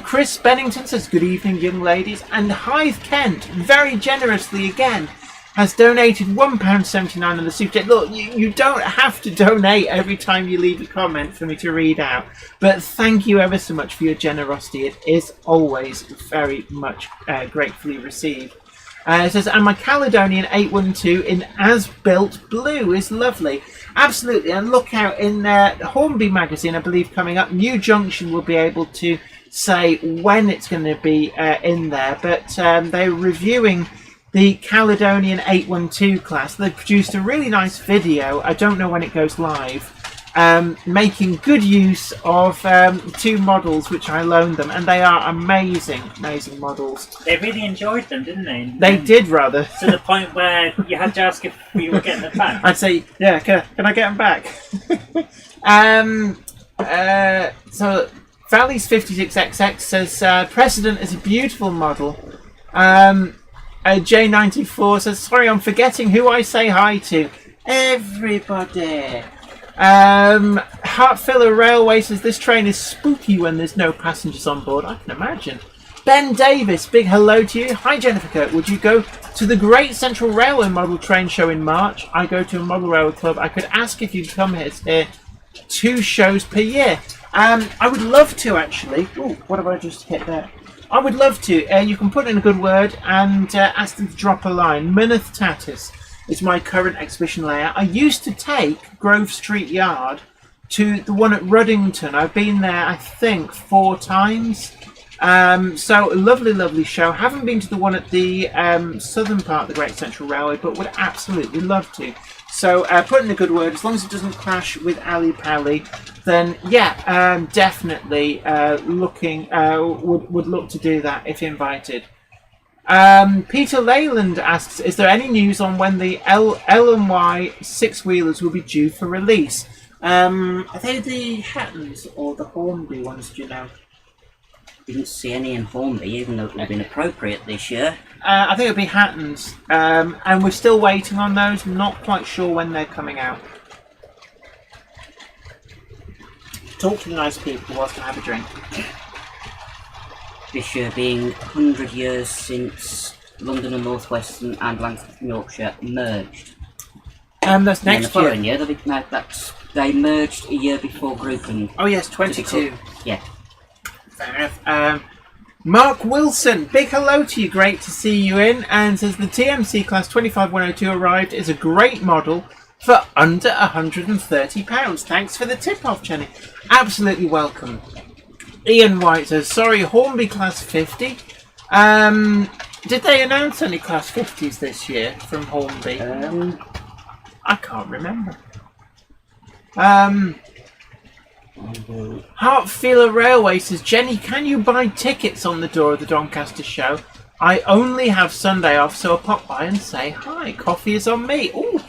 Chris Bennington says, good evening, young ladies. And Hythe Kent, very generously again, has donated £1.79 on the Super Chat. Look, you don't have to donate every time you leave a comment for me to read out. But thank you ever so much for your generosity. It is always very much gratefully received. It says, and my Caledonian 812 in as-built blue is lovely. Absolutely. And look out in Hornby magazine, I believe, coming up. New Junction will be able to say when it's going to be in there. But they're reviewing the Caledonian 812 class. They produced a really nice video. I don't know when it goes live. Making good use of two models which I loaned them, and they are amazing models. They really enjoyed them, didn't they? They did, rather. To the point where you had to ask if we were getting them back. I'd say, yeah, can I get them back? So Valleys 56XX says, Precedent is a beautiful model. J94 says, sorry, I'm forgetting who I say hi to. Everybody. Heartfiller Railway says, this train is spooky when there's no passengers on board. I can imagine. Ben Davis, big hello to you. Hi, Jennifer Kirk. Would you go to the Great Central Railway Model Train Show in March? I go to a model railway club. I could ask if you'd come here 2 shows per year. I would love to actually. Oh, what have I just hit there? I would love to. You can put in a good word and ask them to drop a line. Myneth Tatis is my current exhibition layout. I used to take Grove Street Yard to the one at Ruddington. I've been there, I think, 4 times. So, a lovely, lovely show. Haven't been to the one at the southern part of the Great Central Railway, but would absolutely love to. So, put in a good word. As long as it doesn't clash with Ali Pally, then, yeah, definitely would look to do that if invited. Peter Leyland asks, is there any news on when the L&Y 6-wheelers will be due for release? Are they the Hattons or the Hornby ones, do you know? Didn't see any in Hornby, even though it would have been appropriate this year. I think it'll be Hattons, and we're still waiting on those. Not quite sure when they're coming out. Talk to the nice people whilst I have a drink. This year being 100 years since London and North Western and Lancashire and Yorkshire merged. That's And the next following year. year, they merged a year before Group and... Oh yes, 22. Yeah. Fair enough. Mark Wilson, big hello to you. Great to see you in. And says the TMC Class 25102 arrived. Is a great model for under £130. Thanks for the tip-off, Jenny. Absolutely welcome. Ian White says, sorry, Hornby Class 50. Did they announce any Class 50s this year from Hornby? I can't remember. Heartfeeler Railway says, Jenny, can you buy tickets on the door of the Doncaster show? I only have Sunday off, so I'll pop by and say hi. Coffee is on me. Ooh,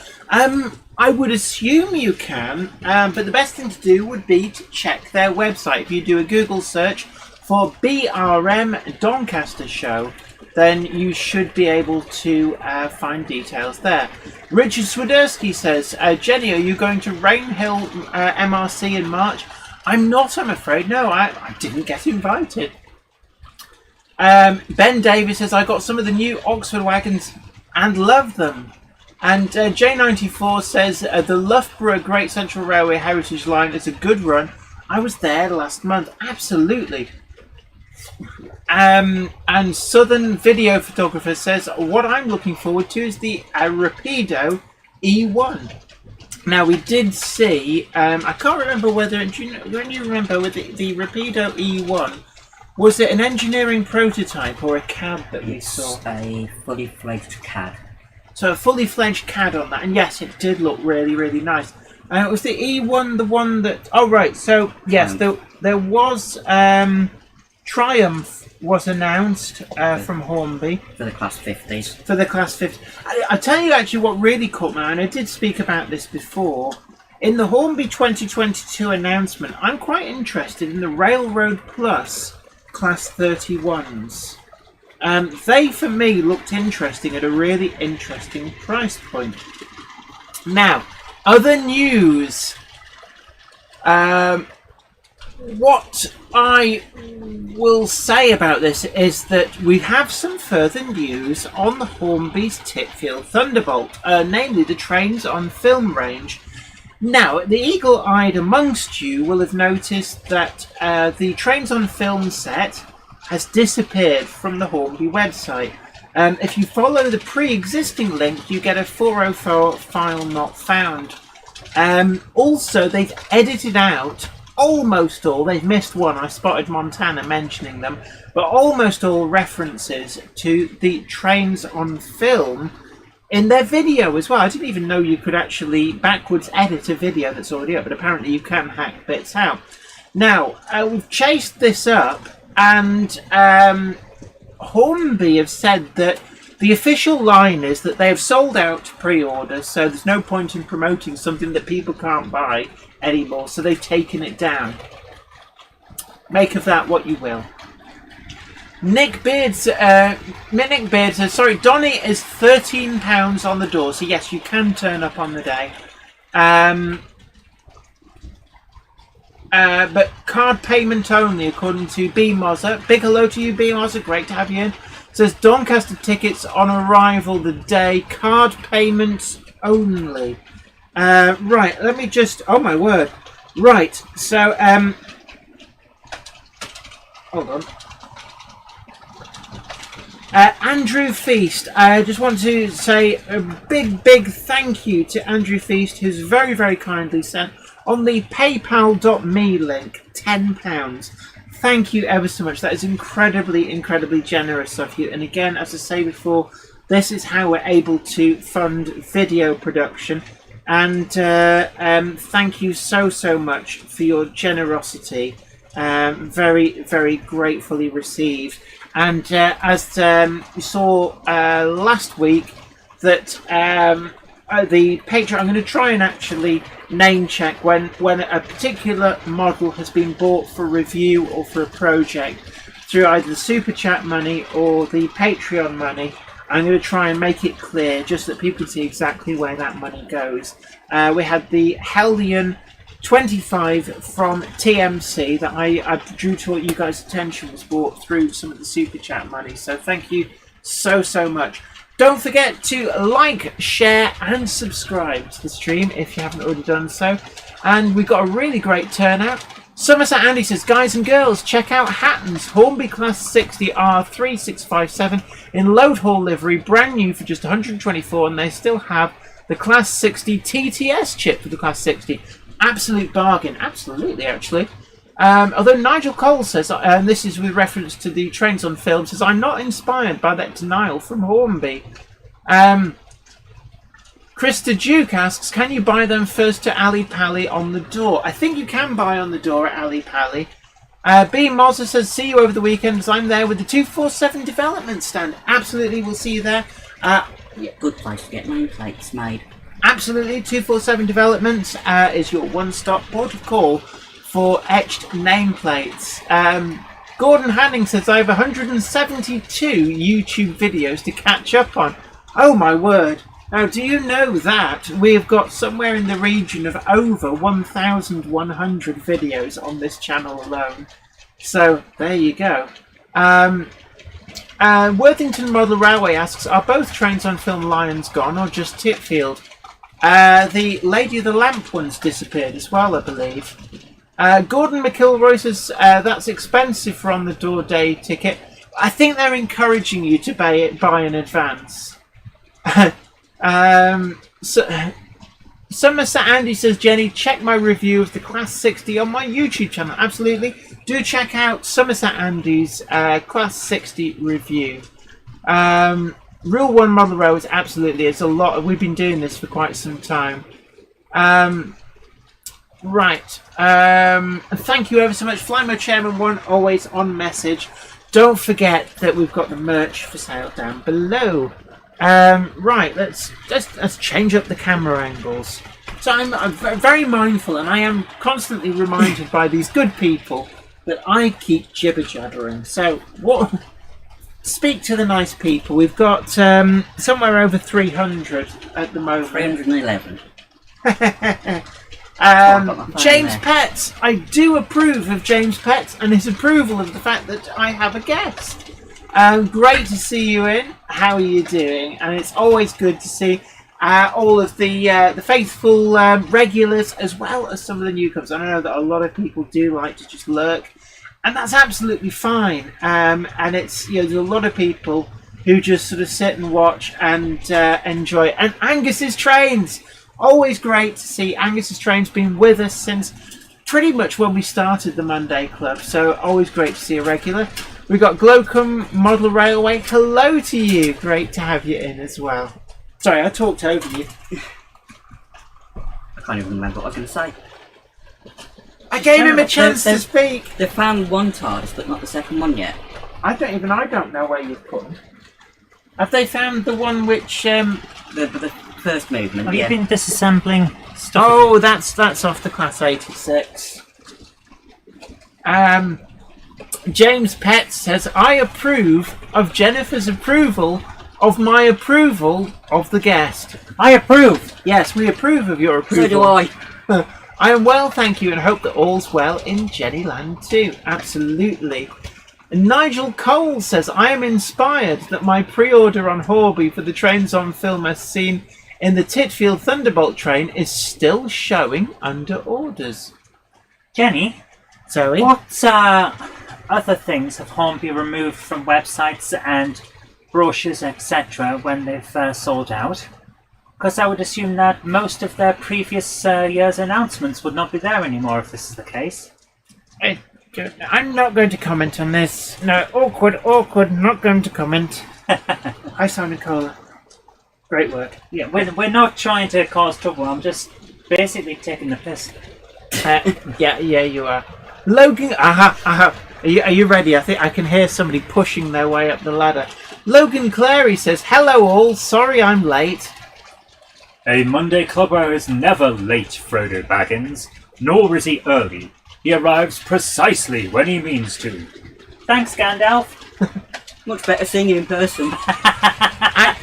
I would assume you can, but the best thing to do would be to check their website. If you do a Google search for BRM Doncaster Show, then you should be able to find details there. Richard Swiderski says, Jenny, are you going to Rainhill MRC in March? I'm not, I'm afraid. No, I didn't get invited. Ben Davis says, I got some of the new Oxford wagons and love them. And J94 says, the Loughborough Great Central Railway Heritage Line is a good run. I was there last month. Absolutely. And Southern Video Photographer says, what I'm looking forward to is the Rapido E1. Now, we did see, I can't remember whether, when you remember with the Rapido E1, was it an engineering prototype or a CAD that we saw? It's a fully fledged CAD. So a fully fledged CAD on that, and yes, it did look really, really nice. It was the E1, the one that... Oh, right, so, yes, there was... Triumph was announced from Hornby. For the Class 50s. For the Class 50. I tell you actually what really caught my eye, and I did speak about this before. In the Hornby 2022 announcement, I'm quite interested in the Railroad Plus Class 31s. They, for me, looked interesting at a really interesting price point. Now, other news. What I will say about this is that we have some further news on the Hornby's Titfield Thunderbolt, namely the trains on film range. Now, the eagle-eyed amongst you will have noticed that the trains on film set has disappeared from the Hornby website. If you follow the pre-existing link, you get a 404 file not found. Also, they've edited out almost all, they've missed one, I spotted Montana mentioning them, but almost all references to the trains on film in their video as well. I didn't even know you could actually backwards edit a video that's already up, but apparently you can hack bits out. Now, we've chased this up, and Hornby have said that the official line is that they have sold out pre-orders, so there's no point in promoting something that people can't buy anymore, so they've taken it down. Make of that what you will. Nick Beard says, sorry, Donny is £13 on the door, so yes, you can turn up on the day. But card payment only, according to B. Mozza. Big hello to you, B. Mozza, great to have you in. Says Doncaster tickets on arrival the day, card payments only. Right, let me just... Oh my word. Right, so, hold on. Andrew Feast, I just want to say a big thank you to Andrew Feast, who's very, very kindly sent on the paypal.me link £10. Thank you ever so much. That is incredibly generous of you. And again, as I say before, this is how we're able to fund video production. And thank you so much for your generosity. Very gratefully received. And as you saw last week, that the Patreon, I'm going to try and actually name check when a particular model has been bought for review or for a project through either the Super Chat money or the Patreon money. I'm going to try and make it clear just that people can see exactly where that money goes. We had the Hellion 25 from TMC that I drew to you guys' attention was bought through some of the Super Chat money. So thank you so much. Don't forget to like, share and subscribe to the stream if you haven't already done so. And we've got a really great turnout. Somerset Andy says, guys and girls, check out Hatton's Hornby Class 60 R3657 in load haul livery, brand new for just 124, and they still have the Class 60 TTS chip for the Class 60. Absolute bargain, absolutely actually. Although Nigel Cole says, and this is with reference to the Trains on Film, says, I'm not inspired by that denial from Hornby. Krista Duke asks, can you buy them first to Ali Pally on the door? I think you can buy on the door at Ali Pally. B. Mozza says, see you over the weekend as I'm there with the 247 development stand. Absolutely, we'll see you there. Yeah, good place to get nameplates made. Absolutely, 247 Developments is your one-stop port of call for etched nameplates. Gordon Hanning says, I have 172 YouTube videos to catch up on. Oh my word. Now, do you know that we've got somewhere in the region of over 1,100 videos on this channel alone? So, there you go. Worthington Model Railway asks, are both Trains on Film Lions gone or just Titfield? The Lady of the Lamp one's disappeared as well, I believe. Gordon McIlroy says, that's expensive for on the door day ticket. I think they're encouraging you to buy in advance. Somerset Andy says, Jenny, check my review of the Class 60 on my YouTube channel. Absolutely. Do check out Somerset Andy's Class 60 review. Rule 1 Model Row is absolutely, it's a lot. We've been doing this for quite some time. Right. Thank you ever so much. Flymo Chairman 1, always on message. Don't forget that we've got the merch for sale down below. Right, let's change up the camera angles. So I'm very mindful, and I am constantly reminded by these good people that I keep jibber-jabbering. So, what? Speak to the nice people. We've got somewhere over 300 at the moment. 311. James Petts. I do approve of James Petts and his approval of the fact that I have a guest. Great to see you in. How are you doing? And it's always good to see all of the faithful regulars as well as some of the newcomers. I know that a lot of people do like to just lurk, and that's absolutely fine. And it's there's a lot of people who just sort of sit and watch and enjoy. And Angus's Trains, always great to see Angus's Trains. Been with us since pretty much when we started the Monday Club, so always great to see a regular. We've got Glocum Model Railway. Hello to you. Great to have you in as well. Sorry, I talked over you. I can't even remember what I was going to say. I gave him a chance to speak. They found one TARDIS, but not the second one yet. I don't know where you've put them. Have they found the one which... The first movement, Have you been disassembling stuff? Oh, that's off the Class 86. James Pett says, I approve of Jennifer's approval of my approval of the guest. I approve. Yes, we approve of your approval. So do I. I am well, thank you, and hope that all's well in Jennyland too. Absolutely. And Nigel Cole says, I am inspired that my pre-order on Horby for the Trains on Film as seen in the Titfield Thunderbolt train is still showing under orders. Jenny, Zoe? what other things have Hornby removed from websites and brochures, etc., when they've sold out? Because I would assume that most of their previous year's announcements would not be there anymore if this is the case. I'm not going to comment on this. No, awkward, not going to comment. Hi, Simon Kohler. Great work. Yeah, we're not trying to cause trouble. I'm just basically taking the piss. Yeah, you are. Logan, Are you ready? I think I can hear somebody pushing their way up the ladder. Logan Clary says, "Hello all, sorry I'm late." A Monday clubber is never late, Frodo Baggins, nor is he early. He arrives precisely when he means to. Thanks, Gandalf. Much better seeing you in person.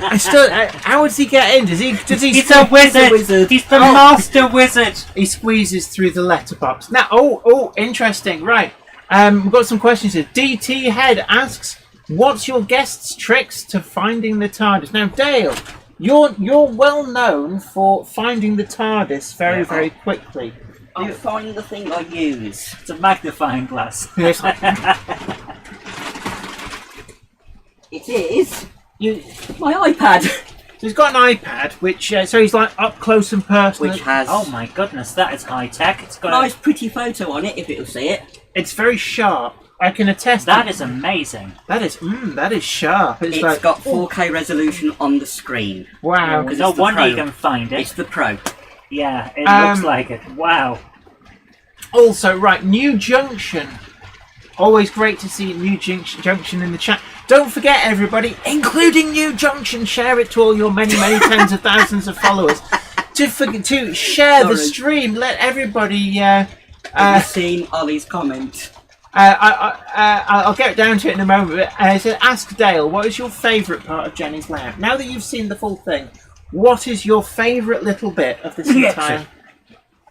I still. How does he get in? Does he? He's a wizard. He's the master wizard. He squeezes through the letterbox. Now, oh, interesting. Right. We've got some questions here. DT Head asks, "What's your guest's tricks to finding the TARDIS?" Now, Dale, you're well known for finding the TARDIS very quickly. I'll find the thing I use. It's a magnifying glass. Yes. It is my iPad. So he's got an iPad, which so he's like up close and personal. Which has Oh my goodness, that is high tech. It's a got nice pretty photo on it, if it'll see it. It's very sharp. I can attest. that is amazing. That is sharp. It's like, got 4K resolution on the screen. wow. Because No it's the wonder Pro. you can find It's it. the Pro. Yeah, it Um, looks like it. Wow. Also, right, New Junction. Always great to see New Junction in the chat. Don't forget, everybody, including New Junction, share it to all your many tens of thousands of followers. To share the Sorry. stream, let everybody. Have you seen Ollie's comment? I'll get down to it in a moment. But, so ask Dale, what is your favourite part of Jenny's layout? Now that you've seen the full thing, what is your favourite little bit of this The entire? exit.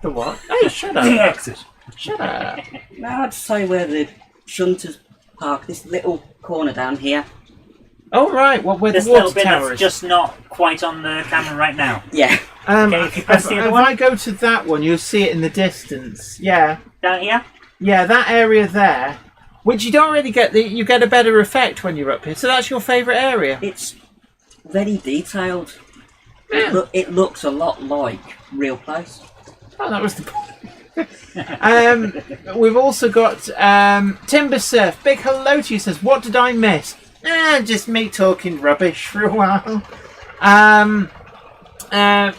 The what? Hey, shut The up! exit. Shut up! Now I'd say where the shunters park, this little corner down here. Oh right, well, where This the little water bit tower that's is. just not quite on the camera right now. Yeah. Okay, if you press the other if one. I go to that one, you'll see it in the distance. Yeah, Down here? yeah, that area there, which you don't really get. You get a better effect when you're up here. So that's your favourite area. It's very detailed. Yeah. It looks a lot like real place. Oh, that was the point. We've also got Timber Surf. Big hello to you. Says, "What did I miss?" Just me talking rubbish for a while.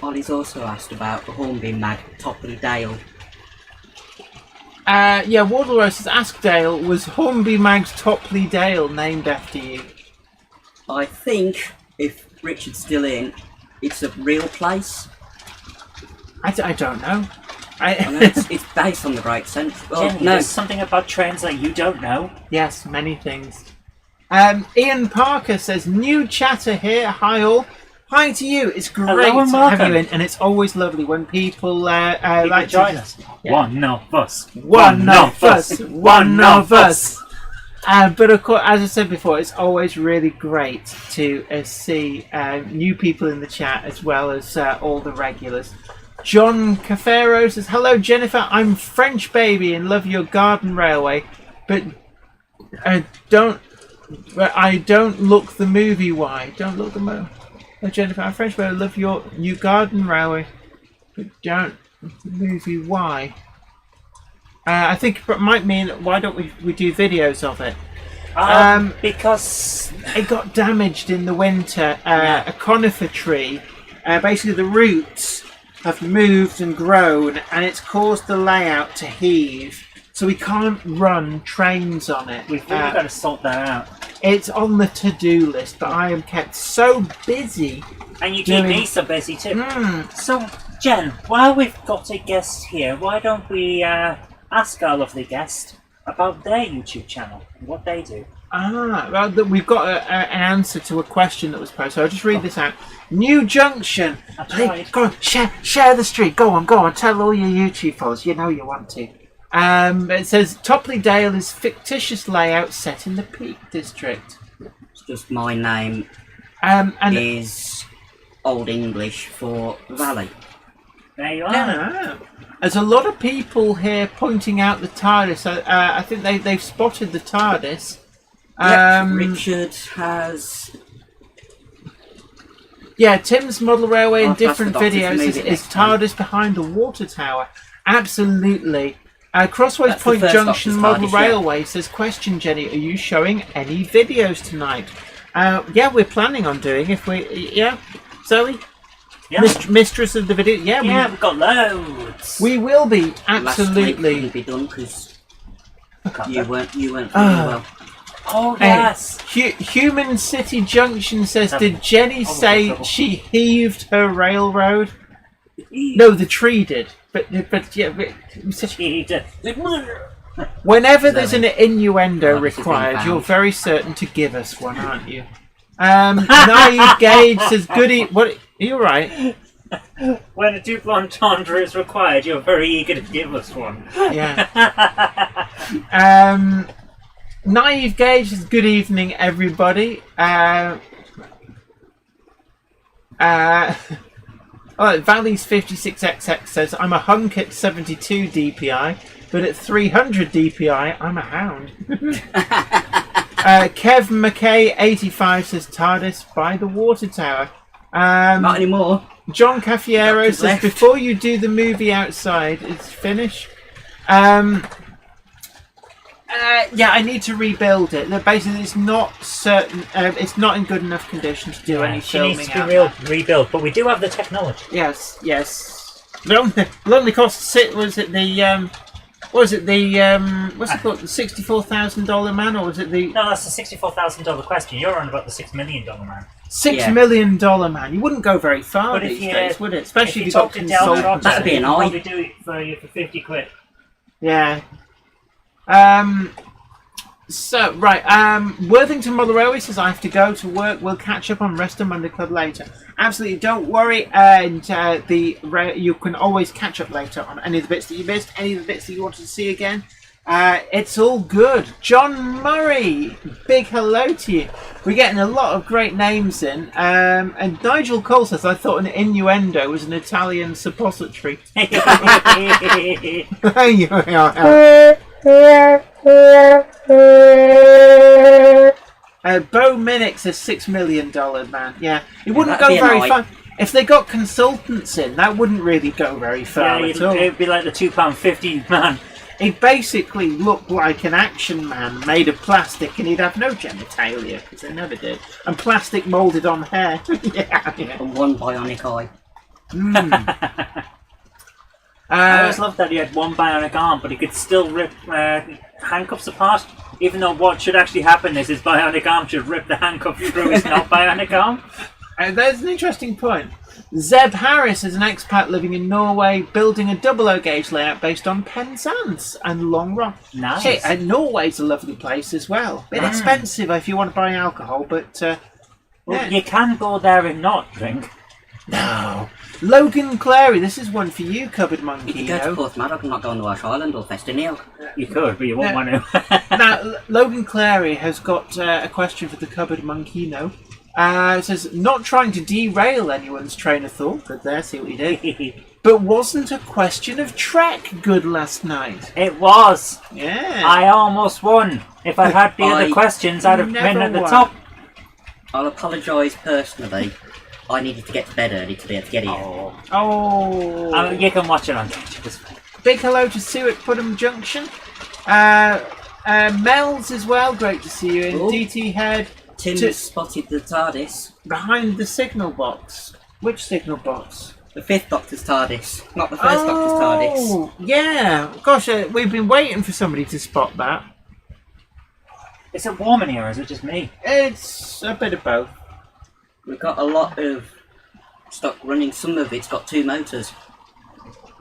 Ollie's also asked about the Hornby Mag Topley Dale. Yeah, Warbler says, "Ask Dale, was Hornby Mag's Topley Dale named after you?" I think if Richard's still in, it's a real place. I don't know. I know it's based on the Great Sense. Well, Jenny, no, there's something about trains that you don't know. Yes, many things. Ian Parker says, "New chatter here. Hi all. Hi to you. It's great Hello and to have welcome. you in, and it's always lovely when people People like join to us. Yeah. One of us. One of us. One of us. But of course, as I said before, it's always really great to see new people in the chat as well as all the regulars. John Cafero says, "Hello Jennifer, I'm French baby and love your garden railway, but I don't look the movie. Why? Don't look the movie. Oh, Jennifer, I'm French baby, love your new garden railway, but don't look the movie. Why?" I think it might mean, why don't we do videos of it? Because It got damaged in the winter. A conifer tree, basically the roots have moved and grown, and it's caused the layout to heave. So we can't run trains on it. we've really got to sort that out. It's on the to-do list, but I am kept so busy. And you keep Doing- me so busy too. Mm. So, Jen, while we've got a guest here, why don't we ask our lovely guest about their YouTube channel and what they do? Well, we've got an answer to a question that was posted. So I'll just read this out. New Junction. That's Hey, right. go on, share the stream. Go on. Tell all your YouTube followers. You know you want to. It says Topley Dale is fictitious layout set in the Peak District. it's just my name And is Old English for valley. There you are. Yeah. There's a lot of people here pointing out the TARDIS. I think they've spotted the TARDIS. Richard has... Yeah, Tim's model railway in I'll pass different the doctor to videos move is it next time. TARDIS behind the water tower. Absolutely. Crossways That's the Point first Junction Doctor's model TARDIS, yeah. railway says, question, Jenny, are you showing any videos tonight? Yeah, we're planning on doing. If we, yeah, Zoe, Yeah, mistress of the video. Yeah, we've got loads. we will be Last week absolutely. couldn't be done because you weren't feeling Ah. well. Oh, yes. Human City Junction says, did Jenny Oh, say trouble. she heaved her railroad? No, the tree did. But yeah. Whenever there's an innuendo Oh, this has been required, found. you're very certain to give us one, aren't you? Naive Gage says, "Goody, what? Are you right? When a double entendre is required, you're very eager to give us one. Yeah." Naive Gage says, "Good evening, everybody." Valleys 56XX says, "I'm a hunk at 72 DPI, but at 300 DPI, I'm a hound." Kev McKay 85 says, "TARDIS by the water tower." Not anymore. John Caffiero Doctor's says, left. "Before you do the movie outside, it's finished." Yeah, I need to rebuild it. Basically, it's not certain. It's not in good enough condition to do any she filming. needs to out be rebuilt, but we do have the technology. Yes. It only cost. Was it the? What's it called? The $64,000 man, or was it the No, that's a $64,000 question. You're on about the $6 million man. $6 million man? You wouldn't go very far But if these you- days, would it? Especially if If you you got talked it down, consultants. That'd be an eye. probably do it for you for 50 quid. Yeah. So, right, Worthington Model Railway says, "I have to go to work. We'll catch up on Rest of Monday Club later." Absolutely, don't worry. And you can always catch up later on any of the bits that you missed, any of the bits that you wanted to see again. It's all good. John Murray, big hello to you. We're getting a lot of great names in. And Nigel Cole says, "I thought an innuendo was an Italian suppository." Bo Minnick says $6 million man. Yeah, it wouldn't that'd go be very an far. If they got consultants in, that wouldn't really go very far Yeah, at all. it'd be like the £2.50 man. He'd basically look like an action man made of plastic, and he'd have no genitalia, because they never did. And plastic moulded on hair. yeah. And one bionic eye. I always loved that he had one bionic arm, but he could still rip handcuffs apart, even though what should actually happen is his bionic arm should rip the handcuff through his not bionic arm. There's an interesting point. Zeb Harris is an expat living in Norway, building a 00 gauge layout based on Penzance and Long Rock. Nice. Hey, and Norway's a lovely place as well. Bit expensive if you want to buy alcohol, but Well, yeah. you can go there and not drink. No. Logan Clary, this is one for you, Cupboard You Monkey. could go to Portsmouth and not go on the Welsh Island or Festiniel. You could, but you won't want to. Now, Logan Clary has got a question for the Cupboard Monkey. It says, "Not trying to derail anyone's train of thought." Good there, see what you did. But wasn't a question of Trek good last night? It was. Yeah. I almost won. If I had the other questions, I'd have been never at the won. top. I'll apologise personally. I needed to get to bed early to be able to get here. Oh. You can watch it on Twitch. It's fine. Big hello to Sue at Putnam Junction. Mel's as well. Great to see you in Oh. DT Head. Tim To- spotted the TARDIS. Behind the signal box. Which signal box? The 5th Doctor's TARDIS. Not the 1st Doctor's TARDIS. Oh, yeah. Gosh, we've been waiting for somebody to spot that. Is it warm in here, or is it just me? It's a bit of both. We've got a lot of stock running. Some of it's got 2 motors.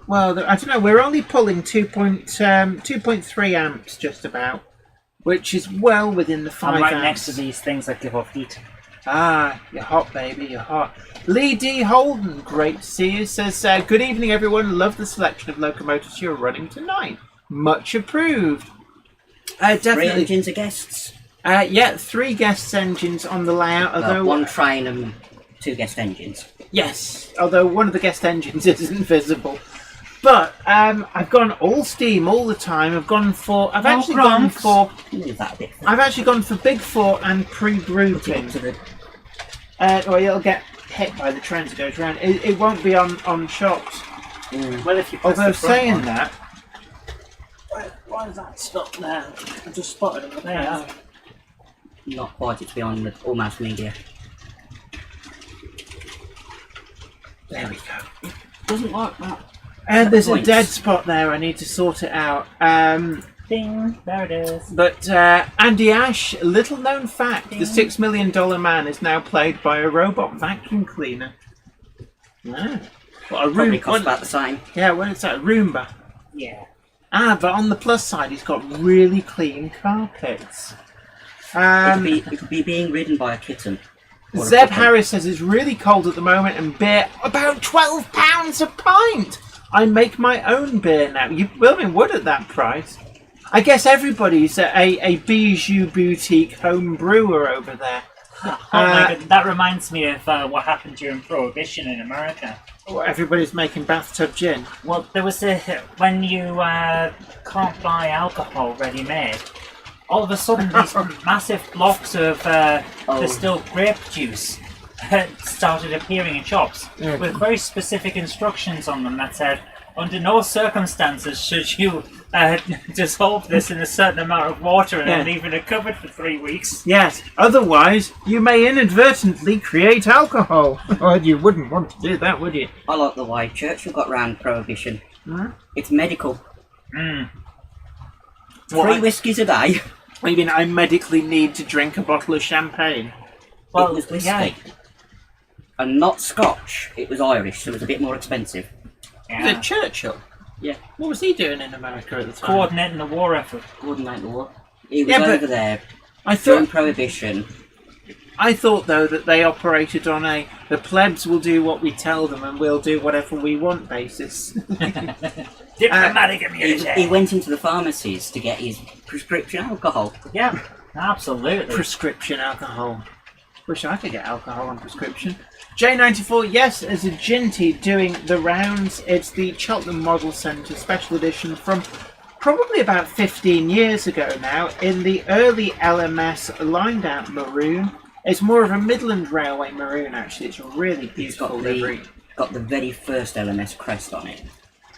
Well, I don't know. We're only pulling 2.3 amps just about, which is well within the 5 I'm right amps. next to these things that give off heat. Ah, you're hot, baby, you're hot. Lee D. Holden, great to see you, says, "Good evening, everyone. Love the selection of locomotives you're running tonight. Much approved." 3 Definitely. engines of guests. Yeah, 3 guest engines on the layout, although... One train and 2 guest engines. Yes, although one of the guest engines isn't visible. But I've gone all steam all the time. I've actually gone for Big 4 and pre-grouping. Or it'll get hit by the train as it goes around. It won't be on shops. Well, if you although saying that, why is that stopped there? I just spotted it there. Not quite. It's beyond the almost media. There we go. Doesn't like that. And there's a dead spot there. I need to sort it out. Ding, there it is. But Andy Ash, little known fact, the $6 million man is now played by a robot vacuum cleaner. Ah. Well, Probably costs about the same. Yeah, what is that? A Roomba. Yeah. But on the plus side, he's got really clean carpets. It could be being ridden by a kitten. Zeb Harris says it's really cold at the moment and beer about £12 a pint. I make my own beer now. You would at that price. I guess everybody's a Bijou boutique home brewer over there. Oh my god, that reminds me of what happened during Prohibition in America. Everybody's making bathtub gin. Well, there was when you can't buy alcohol ready-made, all of a sudden these massive blocks of distilled grape juice started appearing in shops with very specific instructions on them that said, under no circumstances should you dissolve this in a certain amount of water and then leave it in a cupboard for 3 weeks. Yes, otherwise you may inadvertently create alcohol. Oh, you wouldn't want to do that, would you? I like the way Churchill got round Prohibition. It's medical. 3 whiskies a day. I mean, I medically need to drink a bottle of champagne. Well, it was whiskey. And not Scotch. It was Irish, so it was a bit more expensive. Was it Churchill? Yeah. What was he doing in America at the time? Coordinating the war effort. Coordinating the war. He was over there during Prohibition. I thought, though, that they operated on the plebs will do what we tell them and we'll do whatever we want basis. Diplomatic immunity. He went into the pharmacies to get his prescription alcohol. Yeah, absolutely. Prescription alcohol. Wish I could get alcohol on prescription. J94, yes, as a Ginty doing the rounds. It's the Cheltenham Model Centre Special Edition from probably about 15 years ago now, in the early LMS lined out maroon. It's more of a Midland Railway maroon, actually. It's a really beautiful livery. Got the very first LMS crest on it.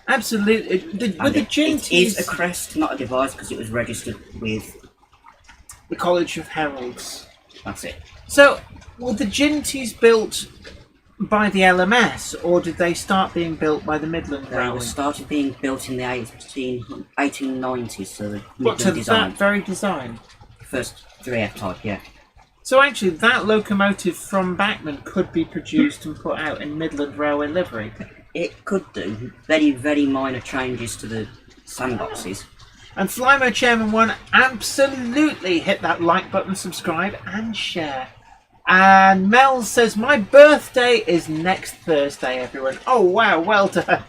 Absolutely. With the Ginties... It is a crest, not a device, because it was registered with... the College of Heralds. That's it. So, were the Ginties built by the LMS, or did they start being built by the Midland Railway? They started being built in the 1890s, so the What, Midland to design. that very design? First 3F type, yeah. So actually, that locomotive from Bachmann could be produced and put out in Midland Railway livery? It could do. Very, very minor changes to the sandboxes. And Flymo Chairman 1, absolutely hit that like button, subscribe and share. And Mel says, my birthday is next Thursday, everyone. Oh, wow, well done.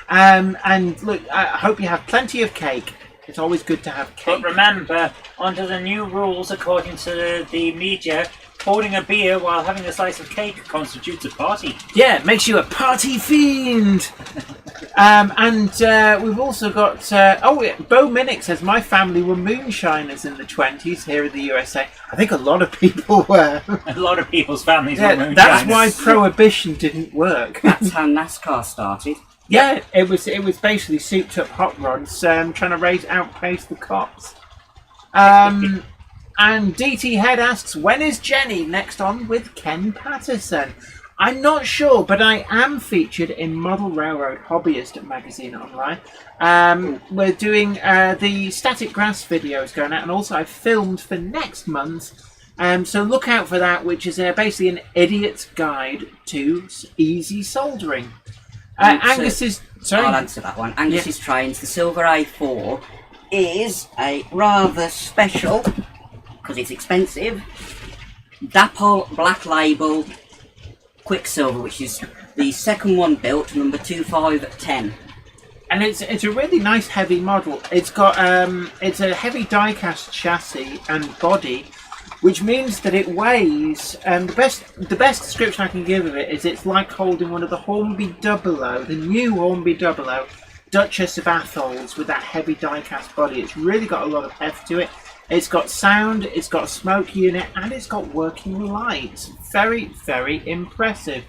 And look, I hope you have plenty of cake. It's always good to have cake. But remember, under the new rules, according to the media, holding a beer while having a slice of cake constitutes a party. Yeah, it makes you a party fiend. And we've also got... Bo Minnick says, my family were moonshiners in the 20s here in the USA. I think a lot of people were. A lot of people's families were moonshiners. That's why Prohibition didn't work. That's how NASCAR started. Yeah, it was basically souped up hot rods trying to outpace the cops. And DT Head asks, when is Jenny next on with Ken Patterson? I'm not sure, but I am featured in Model Railroad Hobbyist magazine online. We're doing the static grass videos going out, and also I've filmed for next month. So look out for that, which is basically an idiot's guide to easy soldering. Angus's... Sorry? I'll answer that one. Angus's trains, the Silver A4, is a rather special, because it's expensive, Dapol Black Label Quicksilver, which is the second one built, number 2510. And it's a really nice heavy model. It's got it's a heavy die-cast chassis and body, which means that it weighs. The best description I can give of it is it's like holding one of the Hornby 00, the new Hornby 00, Duchess of Athol's with that heavy die-cast body. It's really got a lot of heft to it. It's got sound, it's got a smoke unit, and it's got working lights. Very, very impressive.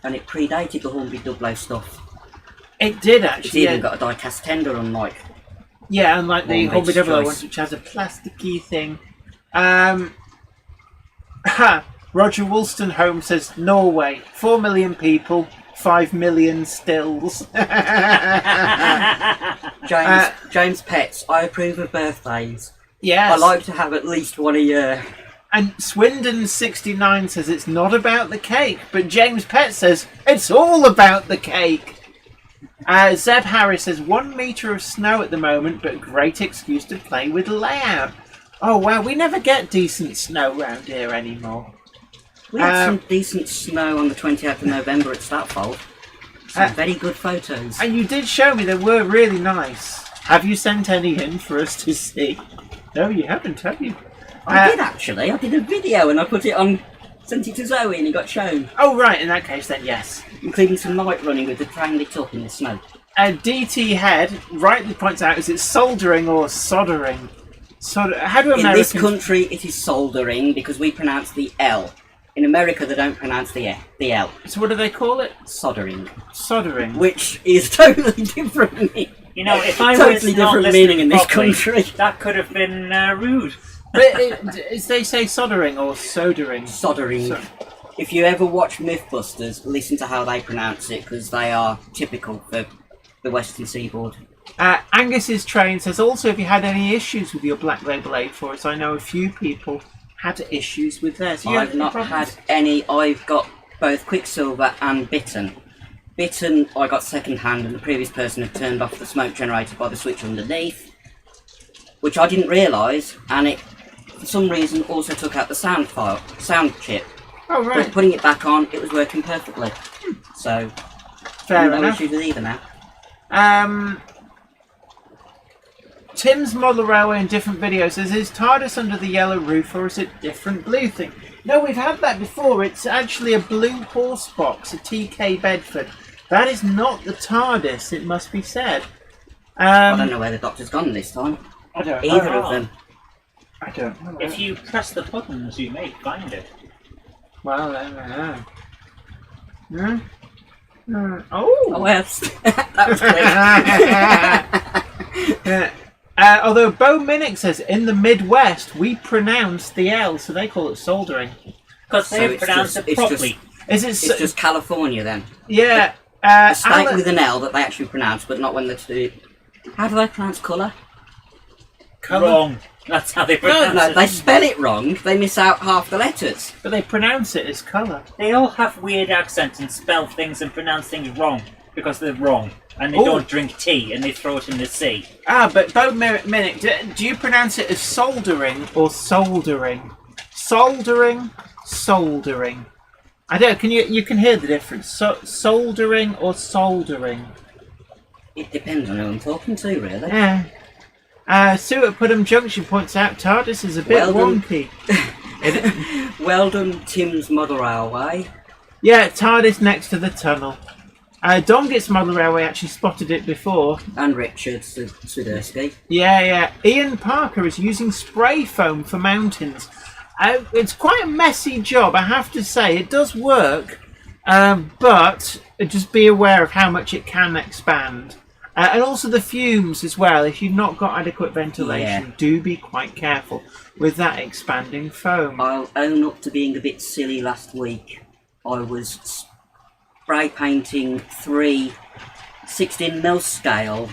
And it predated the Hornby 00 stuff. It did actually. It's even got a die-cast tender, unlike. Yeah, unlike the Hornby 00 choice. ones, which has a plasticky thing. Roger Wollstonholme says Norway, 4 million people, 5 million stills. James Pets, I approve of birthdays. Yes. I like to have at least one a year. And Swindon69 says it's not about the cake, but James Pett says it's all about the cake. Zeb Harris says 1 metre of snow at the moment, but great excuse to play with Lab. Oh wow, we never get decent snow around here anymore. We had some decent snow on the 28th of November at Stratfold. Some very good photos. And you did show me they were really nice. Have you sent any in for us to see? No, you haven't, have you? I did actually. I did a video and I put it on, sent it to Zoe and it got shown. Oh right, in that case then yes. Including some night running with the train lit up in the snow. DT Head rightly points out, is it soldering or soldering? How do Americans... In this country it is soldering because we pronounce the L. In America they don't pronounce the L. So what do they call it? Soldering. Soldering. Which is totally different. You know, if I totally was not different meaning in this properly, country. that could have been rude. But they say soldering or soldering? Soldering. If you ever watch Mythbusters, listen to how they pronounce it because they are typical for the Western Seaboard. Angus's train says also, have you had any issues with your Black Label A4? As I know a few people had issues with theirs. I've not had any. I've got both Quicksilver and Bitten. Bitten I got second hand and the previous person had turned off the smoke generator by the switch underneath, which I didn't realise, and it for some reason also took out the sound chip. Oh right. But putting it back on, it was working perfectly. So Fair no enough. issues with either now. Tim's Model Railway in different videos says, is TARDIS under the yellow roof or is it different blue thing? No, we've had that before. It's actually a blue horse box, a TK Bedford. That is not the TARDIS, it must be said. I don't know where the Doctor's gone this time. I don't Either know. of them. I don't know. If you press the buttons, you may find it. Well, I don't know. Oh! well, that was quick. Although Bo Minnick says, in the Midwest, we pronounce the L, so they call it soldering. Because So they it's pronounce just- it it's properly. Is it? It's just California then. Yeah. A state Alan- with an L that they actually pronounce, but not when they do. How do they pronounce colour? Wrong. That's how they pronounce No, it. they spell it wrong. They miss out half the letters. But they pronounce it as colour. They all have weird accents and spell things and pronounce things wrong because they're wrong. And they Ooh. don't drink tea and they throw it in the sea. But Bo Minnick, do you pronounce it as soldering or soldering? Soldering, soldering. I don't. You can hear the difference. Soldering or soldering. It depends on who I'm talking to, really. Yeah. Sue at Putnam Junction points out TARDIS is a bit Well done. wonky. Well done, Tim's Model Railway. Yeah, TARDIS next to the tunnel. Dongit's Model Railway actually spotted it before. And Richard Swiderski. Yeah. Ian Parker is using spray foam for mountains. It's quite a messy job, I have to say. It does work, but just be aware of how much it can expand. And also the fumes as well. If you've not got adequate ventilation, do be quite careful with that expanding foam. I'll own up to being a bit silly last week. I was spray painting 3 16mm scale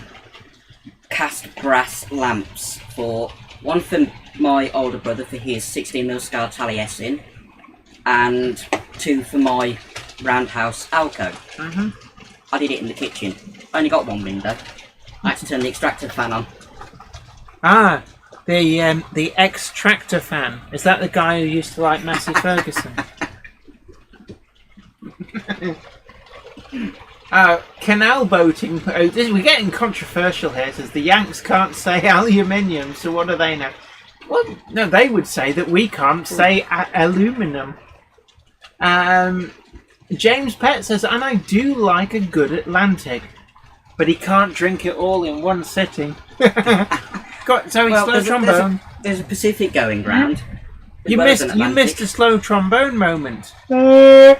cast brass lamps for one for my older brother for his 16mm scale Taliesin and 2 for my roundhouse alcove. I did it in the kitchen. Only got one window. I had to turn the extractor fan on. The extractor fan. Is that the guy who used to like Massey Ferguson? Canal boating. We're getting controversial here. Says the Yanks can't say aluminium, so what do they know? Well, no, they would say that we can't say aluminum. James Pett says, and I do like a good Atlantic, but he can't drink it all in one sitting. Slow trombone. There's a Pacific going round. You missed a slow trombone moment. I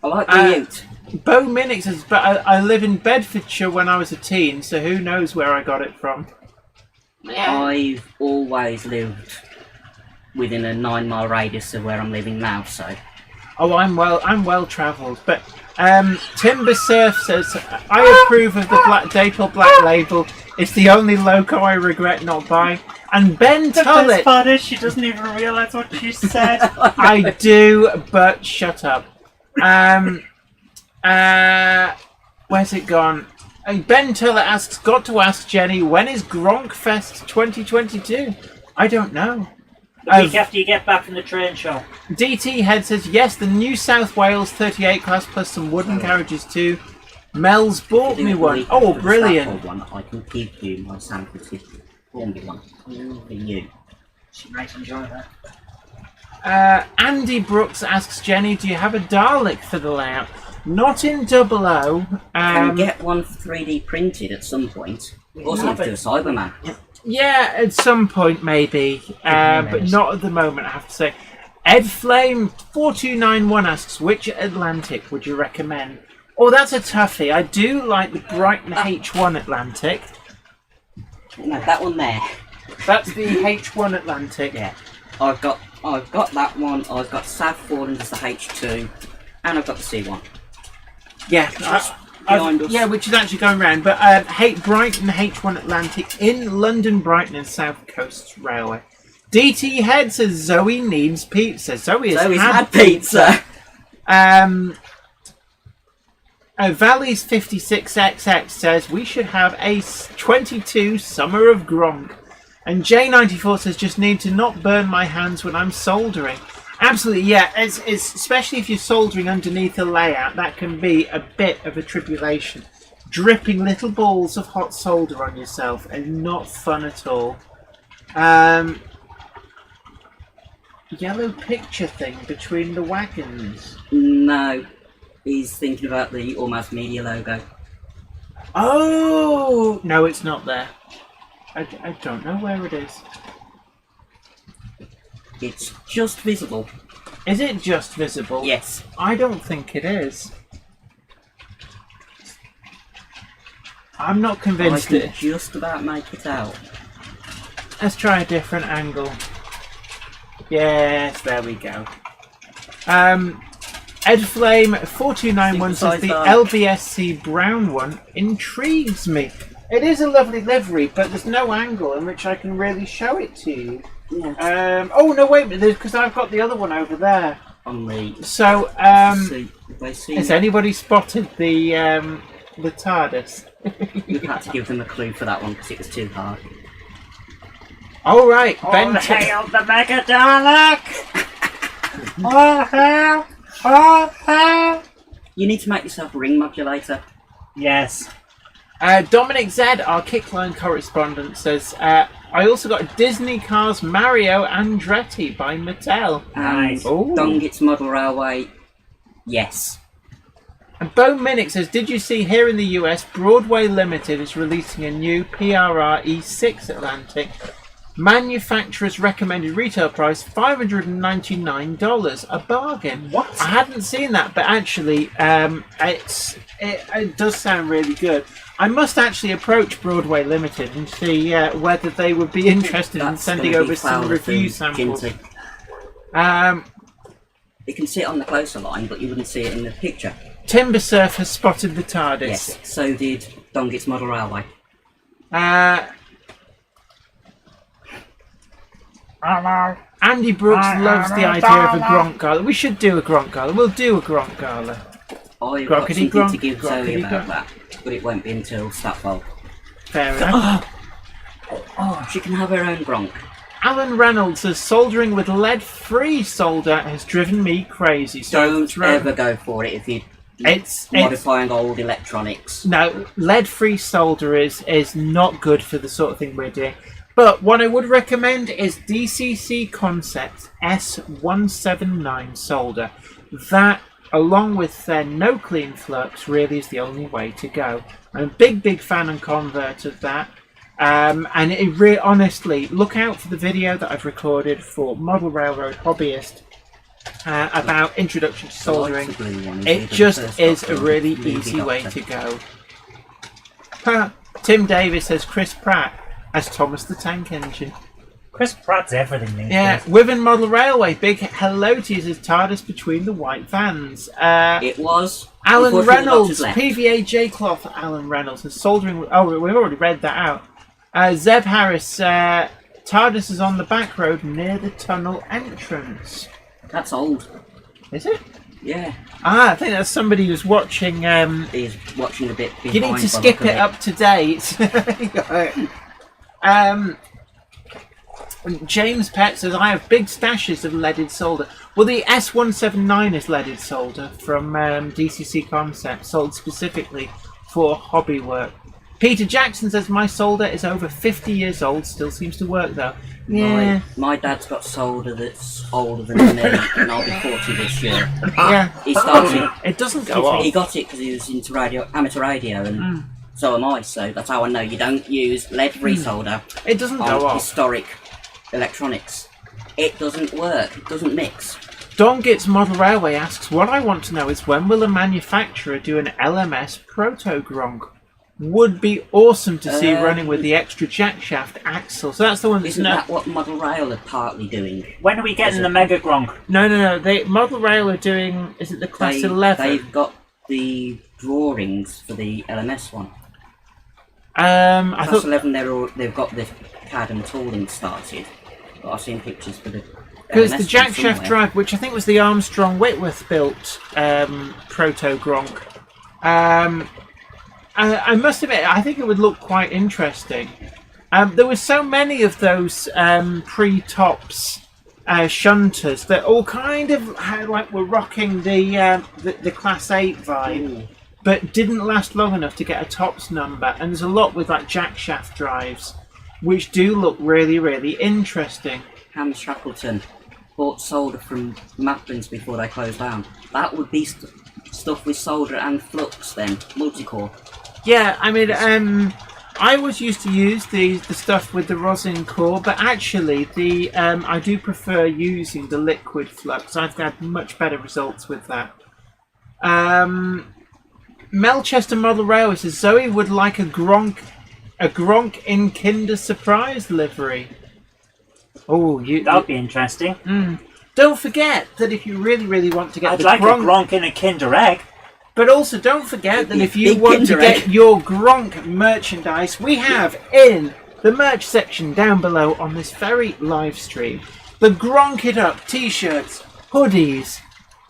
like the ute. Bo Minix says, but I live in Bedfordshire when I was a teen, so who knows where I got it from. I've always lived within a 9-mile radius of where I'm living now, so. Oh, I'm well travelled. But Timber Surf says, I approve of the Dapel Black Label. It's the only loco I regret not buying. And Ben Tullett. The best part is she doesn't even realise what she said. I do, but shut up. Where's it gone? Ben Tullett asks, got to ask Jenny, when is Gronk Fest 2022? I don't know. The week after you get back from the train show. DT Head says, yes, the New South Wales 38 class plus some wooden carriages too. Mel's bought me one. Oh, brilliant. One, I can give you my San Francisco Hornby one. For you. She might enjoy that. Andy Brooks asks Jenny, do you have a Dalek for the layout? Not in 00. Can get one 3D printed at some point. Also, let's do a Cyberman. Yeah, at some point maybe, but not at the moment, I have to say. Ed Flame 4291 asks, which Atlantic would you recommend? Oh, that's a toughie. I do like the Brighton H1 Atlantic. No, that one there. That's the H1 Atlantic. Yeah, I've got that one. I've got South Foreland as the H2, and I've got the C1. Yeah, behind us. Yeah, which is actually going round. But Brighton H1 Atlantic in London, Brighton and South Coast Railway. DT Head says Zoe needs pizza. Zoe's had pizza. Valleys 56XX says we should have a 22 Summer of Gronk. And J94 says just need to not burn my hands when I'm soldering. Absolutely, yeah. It's especially if you're soldering underneath a layout, that can be a bit of a tribulation. Dripping little balls of hot solder on yourself and not fun at all. Yellow picture thing between the wagons. No, he's thinking about the Almost Media logo. Oh no, it's not there. I don't know where it is. It's just visible. Is it just visible? Yes. I don't think it is. I'm not convinced I can just about make it out. Let's try a different angle. Yes, there we go. Ed Flame 4291 says the LBSC brown one intrigues me. It is a lovely livery, but there's no angle in which I can really show it to you. Yeah. Oh no, wait a minute, because I've got the other one over there. On the So, has anybody spotted the TARDIS? You had to give them a clue for that one because it was too hard. All right, Ben. Oh, hail the Mega Dalek! Oh, hail! Oh, hail! You need to make yourself a ring modulator. Yes. Dominic Z, our Kickline correspondent, says, I also got Disney Cars Mario Andretti by Mattel. And Dongit's Model Railway, yes. And Bo Minnick says, did you see here in the US, Broadway Limited is releasing a new PRR E6 Atlantic. Manufacturer's recommended retail price, $599. A bargain. What? I hadn't seen that, but actually, it does sound really good. I must actually approach Broadway Limited and see whether they would be interested in sending over some review samples. You can see it on the closer line, but you wouldn't see it in the picture. Timber Surf has spotted the TARDIS. Yes, so did Dongit's Model Railway. Andy Brooks loves the idea of a Gronk Gala. We should do a Gronk Gala. We'll do a Gronk Gala. I've got something to give Zoe about that, but it won't be until Staffold. Fair enough. Oh, she can have her own Gronk. Alan Reynolds says soldering with lead-free solder has driven me crazy. So Don't ever go for it if you It's modifying old electronics. no, lead-free solder is not good for the sort of thing we're doing. But what I would recommend is DCC Concepts S179 solder. That, along with their no clean flux, really is the only way to go. I'm a big fan and convert of that. And it really, honestly, look out for the video that I've recorded for Model Railroad Hobbyist about introduction to soldering. It just is a really easy way to go. Tim Davis says Chris Pratt as Thomas the Tank Engine. Chris Pratt's everything these Yeah, days. Wiven Model Railway. Big hello to you, says TARDIS between the white vans. It was. Alan Unfortunately, the Reynolds, doctor's left. PVA J-Cloth, Alan Reynolds, and soldering. Oh, we've already read that out. Zeb Harris, TARDIS is on the back road near the tunnel entrance. That's old. Is it? Yeah. I think that's somebody who's watching. He's watching a bit behind. You need to by skip look it of up to date. James Pett says, I have big stashes of leaded solder. Well, the S179 is leaded solder from DCC Concepts, sold specifically for hobby work. Peter Jackson says, my solder is over 50 years old, still seems to work though. Yeah. My dad's got solder that's older than me, and I'll be 40 this year. Yeah. He started. It doesn't go off. He got it because he was into amateur radio, and so am I. So that's how I know you don't use lead-free solder It doesn't on go off. historic electronics. It doesn't work. It doesn't mix. Don Gitz Model Railway asks, what I want to know is when will a manufacturer do an LMS proto Gronk? Would be awesome to see running with the extra jackshaft axle. So that's the one that's Isn't that what Model Rail are partly doing? When are we getting the Mega Gronk? No. They Model Rail are doing. Is it the Class 11? They've got the drawings for the LMS one. I Class thought 11, they've got the CAD and tooling started. But I've seen pictures for the because LMS the one jackshaft somewhere. drive, which I think was the Armstrong Whitworth built proto Gronk. I must admit, I think it would look quite interesting. There were so many of those pre-tops shunters that all kind of had, like were rocking the Class 8 vibe, but didn't last long enough to get a tops number. And there's a lot with like jackshaft drives, which do look really interesting. Ham Shackleton bought solder from Maplins before they closed down. That would be stuff with solder and flux then, multi-core. Yeah, I mean, I always used to use the stuff with the rosin core, but actually I do prefer using the liquid flux. I've had much better results with that. Melchester Model Railway says Zoe would like a Gronk in Kinder Surprise livery. Oh, That'd be interesting. Don't forget that if you really want to get I'd the like Gronk, a Gronk in a Kinder Egg. but also don't forget that if you Big want to Kinder get Egg. your Gronk merchandise, we have in the merch section down below on this very live stream the Gronk It Up t-shirts, hoodies,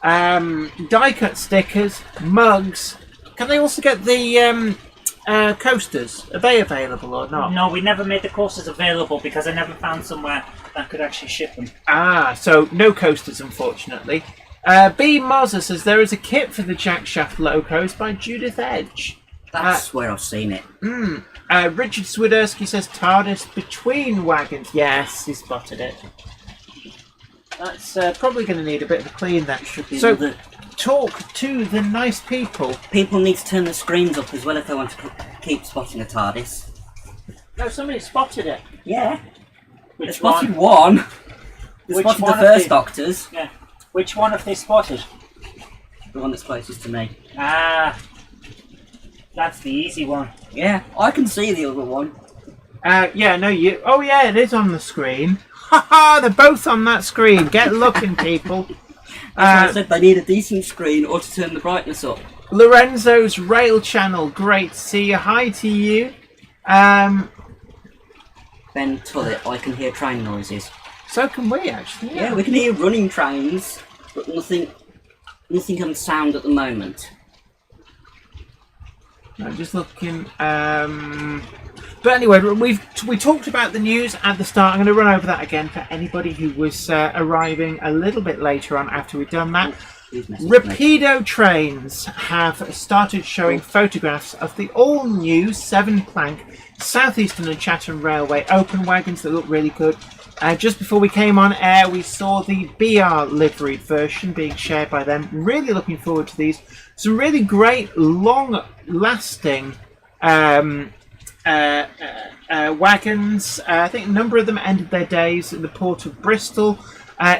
die-cut stickers, mugs. Can they also get the coasters? Are they available or not? No, we never made the coasters available because I never found somewhere that could actually ship them. So no coasters, unfortunately. B. Mozza says there is a kit for the jackshaft locos by Judith Edge. That's where I've seen it. Richard Swiderski says TARDIS between wagons. Yes, he spotted it. That's probably going to need a bit of a clean then. So talk to the nice people. People need to turn the screens up as well if they want to keep spotting a TARDIS. No, somebody spotted it. Yeah. They Which spotted one? one. They Which spotted one the of first the- Doctors. Yeah. Which one have they spotted? The one that's closest to me. That's the easy one. Yeah, I can see the other one. Yeah, no, you. Oh, yeah, it is on the screen. Haha, they're both on that screen. Get looking, people. I said they need a decent screen or to turn the brightness up. Lorenzo's Rail Channel, great to see you. Hi to you. Ben Tullett, I can hear train noises. So can we, actually. Yeah, we can hear running trains, but nothing can sound at the moment. I'm just looking. But anyway, we talked about the news at the start. I'm going to run over that again for anybody who was arriving a little bit later on after we've done that. Who's messaged me? Rapido Trains have started showing photographs of the all-new 7-plank Southeastern and Chatham Railway open wagons that look really good. Just before we came on air, we saw the BR liveried version being shared by them. Really looking forward to these. Some really great, long-lasting wagons. I think a number of them ended their days at the port of Bristol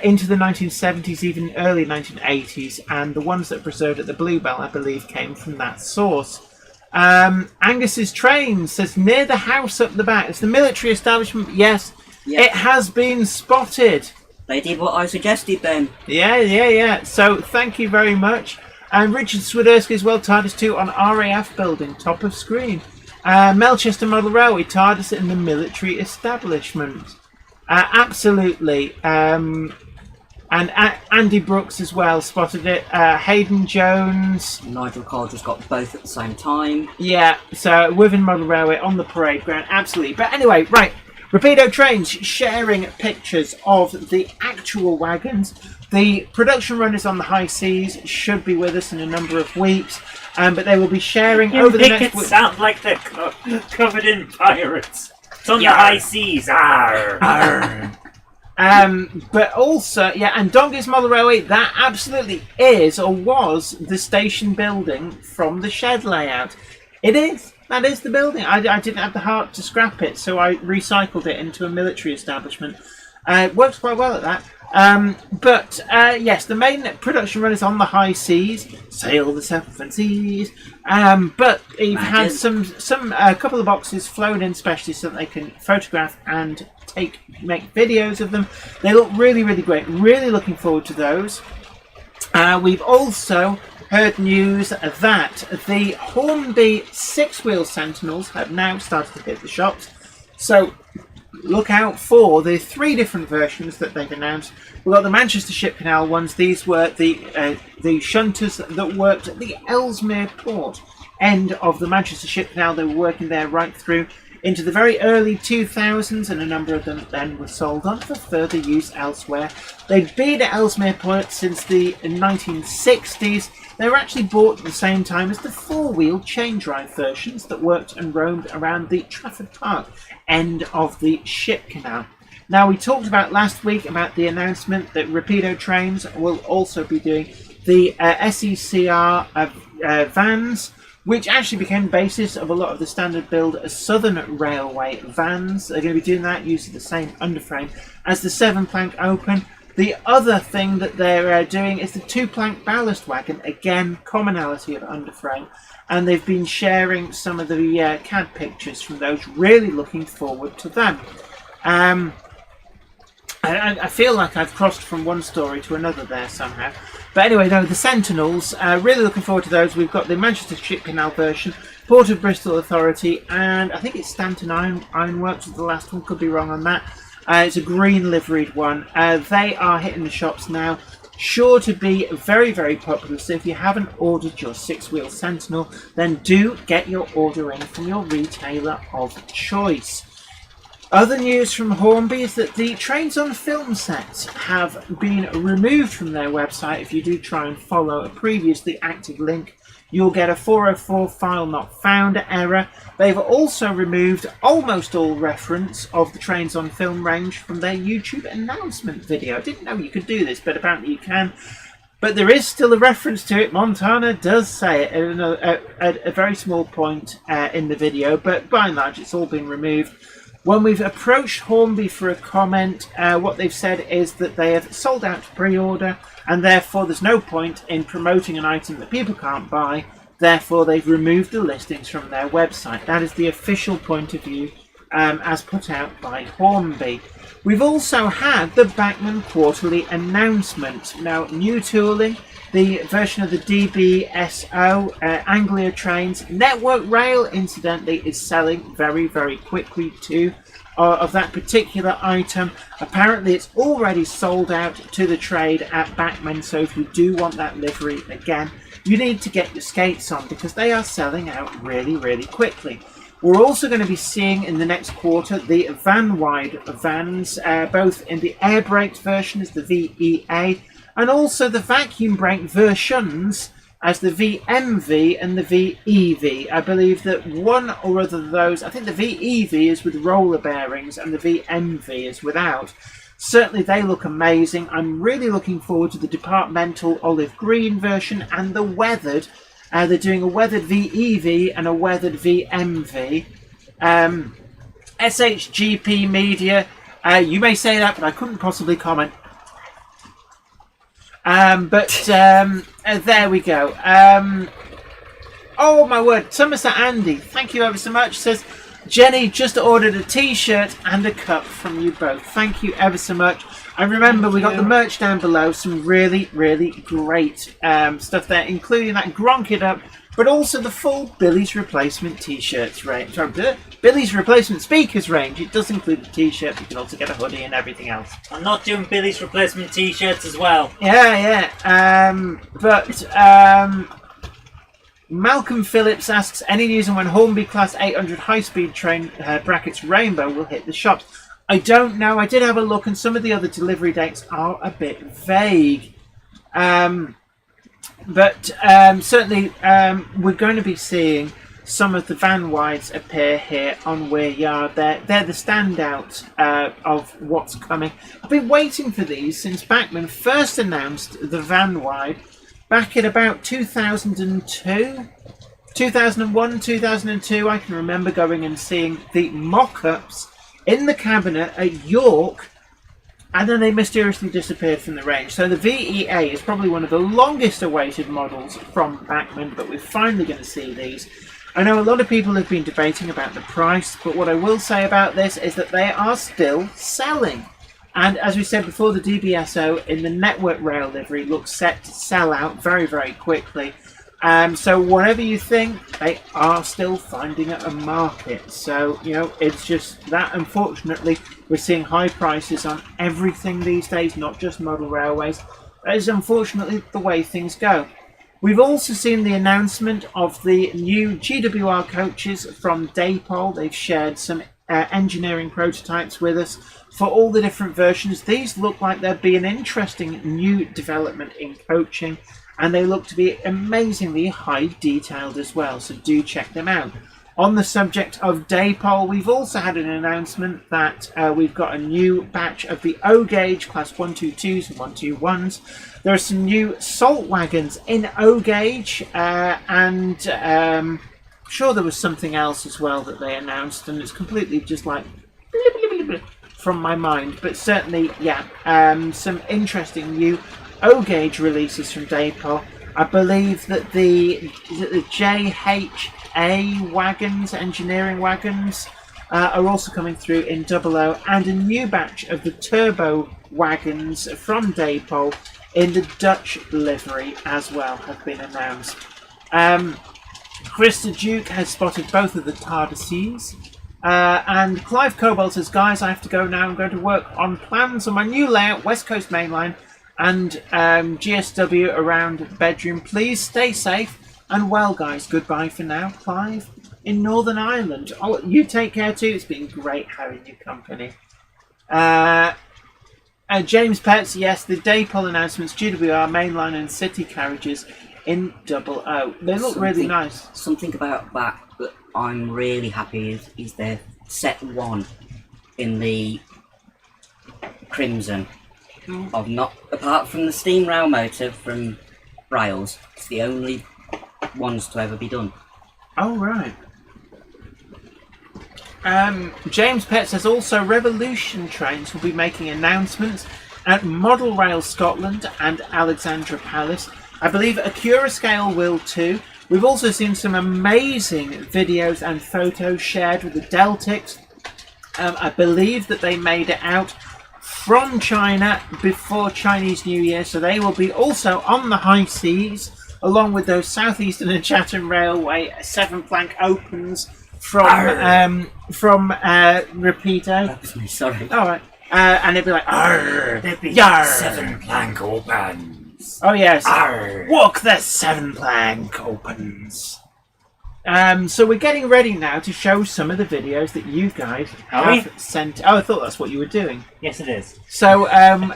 into the 1970s, even early 1980s, and the ones that preserved at the Bluebell, I believe, came from that source. Angus's Train says, near the house up the back. It's the military establishment. Yes, it has been spotted. They did what I suggested then. Yeah. So thank you very much. And Richard Swiderski as well, TARDIS 2 on RAF building, top of screen. Melchester Model Railway, TARDIS in the military establishment. Absolutely. And Andy Brooks as well spotted it. Hayden Jones. Nigel Cole just got both at the same time. Yeah, so Within Model Railway on the parade ground. Absolutely. But anyway, right. Rapido Trains sharing pictures of the actual wagons. The production runners on the high seas should be with us in a number of weeks. But they will be sharing over the next week. It sound like they're covered in pirates. It's on the high seas. Arr. Arr. But also, and Donga's Model Railway, that absolutely is or was the station building from the shed layout. It is. That is the building. I didn't have the heart to scrap it, so I recycled it into a military establishment. It works quite well at that. But yes, the main production run is on the high seas, sail the seven seas. But you've had a couple of boxes flown in specially so that they can photograph and make videos of them. They look really, really great. Really looking forward to those. We've also heard news that the Hornby 6-wheel Sentinels have now started to hit the shops. So look out for the 3 different versions that they've announced. We've got the Manchester Ship Canal ones. These were the shunters that worked at the Ellesmere port end of the Manchester Ship Canal. They were working there right through into the very early 2000s, and a number of them then were sold on for further use elsewhere. They'd been at Ellesmere Port since the 1960s. They were actually bought at the same time as the 4-wheel chain drive versions that worked and roamed around the Trafford Park end of the ship canal. Now, we talked about last week about the announcement that Rapido Trains will also be doing the SECR vans, which actually became the basis of a lot of the standard build Southern Railway vans. They're going to be doing that using the same underframe as the 7-plank open. The other thing that they're doing is the 2-plank ballast wagon. Again, commonality of underframe. And they've been sharing some of the CAD pictures from those. Really looking forward to them. I feel like I've crossed from one story to another there somehow. But anyway, no, the Sentinels, really looking forward to those. We've got the Manchester Ship Canal version, Port of Bristol Authority, and I think it's Stanton Ironworks was the last one, could be wrong on that. It's a green liveried one. They are hitting the shops now. Sure to be very, very popular. So if you haven't ordered your 6-wheel Sentinel, then do get your order in from your retailer of choice. Other news from Hornby is that the trains on film sets have been removed from their website. If you do try and follow a previously active link, you'll get a 404 file not found error. They've also removed almost all reference of the trains on film range from their YouTube announcement video. I didn't know you could do this, but apparently you can. But there is still a reference to it. Montana does say it at a very small point in the video, but by and large it's all been removed. When we've approached Hornby for a comment, what they've said is that they have sold out to pre-order, and therefore there's no point in promoting an item that people can't buy. Therefore, they've removed the listings from their website. That is the official point of view as put out by Hornby. We've also had the Bachmann Quarterly announcement. Now, new tooling, the version of the DBSO, Anglia Trains. Network Rail, incidentally, is selling very, very quickly too of that particular item. Apparently, it's already sold out to the trade at Bachmann, so if you do want that livery again, you need to get your skates on because they are selling out really, really quickly. We're also going to be seeing in the next quarter the van-wide vans, both in the air braked version as the VEA and also the vacuum brake versions as the VMV and the VEV. I believe that one or other of those, I think the VEV is with roller bearings and the VMV is without. Certainly they look amazing. I'm really looking forward to the departmental olive green version and the weathered. They're doing a weathered VEV and a weathered VMV. SHGP Media, you may say that, but I couldn't possibly comment. There we go. Oh my word, Somerset Andy, thank you ever so much. Says, Jenny just ordered a t-shirt and a cup from you both. Thank you ever so much. And remember, we got the merch down below. Some really, really great stuff there, including that Gronk It Up, but also the full Billy's Replacement t-shirts range. Sorry, Billy's Replacement speakers range. It does include the t-shirt. You can also get a hoodie and everything else. I'm not doing Billy's Replacement t-shirts as well. Yeah. Malcolm Phillips asks, any news on when Hornby Class 800 high-speed train brackets Rainbow will hit the shops? I don't know. I did have a look, and some of the other delivery dates are a bit vague. Certainly, we're going to be seeing some of the van wides appear here on Weir Yard. They're the standout of what's coming. I've been waiting for these since Bachmann first announced the van wide back in about 2002, 2001, 2002. I can remember going and seeing the mock-ups in the cabinet at York, and then they mysteriously disappeared from the range. So the VEA is probably one of the longest awaited models from Bachmann, but we're finally going to see these. I know a lot of people have been debating about the price, but what I will say about this is that they are still selling. And as we said before, the DBSO in the network rail livery looks set to sell out very, very quickly. So whatever you think, they are still finding a market. So, you know, it's just that, unfortunately, we're seeing high prices on everything these days, not just model railways. That is unfortunately the way things go. We've also seen the announcement of the new GWR coaches from Daypol. They've shared some engineering prototypes with us for all the different versions. These look like there'd be an interesting new development in coaching, and they look to be amazingly high detailed as well, so do check them out. On the subject of Daypol, we've also had an announcement that we've got a new batch of the O-Gauge Class 122s and 121s. There are some new Salt Wagons in O-Gauge, and I'm sure there was something else as well that they announced, and it's completely just like from my mind. But certainly, yeah, some interesting new O-Gauge releases from Daypol. I believe that the JHA wagons, engineering wagons, are also coming through in 00, and a new batch of the turbo wagons from Daypol in the Dutch livery as well have been announced. Krista Duke has spotted both of the TARDISes. And Clive Cobalt says, guys, I have to go now. I'm going to work on plans on my new layout, West Coast Mainline, and GSW around the bedroom. Please stay safe and well, guys. Goodbye for now, Clive in Northern Ireland. Oh, you take care too. It's been great having your company. James Petts, yes, the Daypol announcements, GWR, mainline and city carriages in 00. They look really nice. Something about that I'm really happy is their set one in the Crimson. Of not, apart from the steam rail motor from Rails, it's the only ones to ever be done. Oh, right. James Pett says also Revolution trains will be making announcements at Model Rail Scotland and Alexandra Palace. I believe Acura Scale will too. We've also seen some amazing videos and photos shared with the Deltics. I believe that they made it out from China before Chinese New Year, so they will be also on the high seas, along with those Southeastern and Chatham Railway 7-plank opens from Rapido. Sorry. All right, and they'd be like, "Arr, There'd be yar." 7-plank opens. Oh yes, Arr. walk the 7-plank opens. So we're getting ready now to show some of the videos that you guys have sent. Oh, I thought that's what you were doing. Yes, it is. So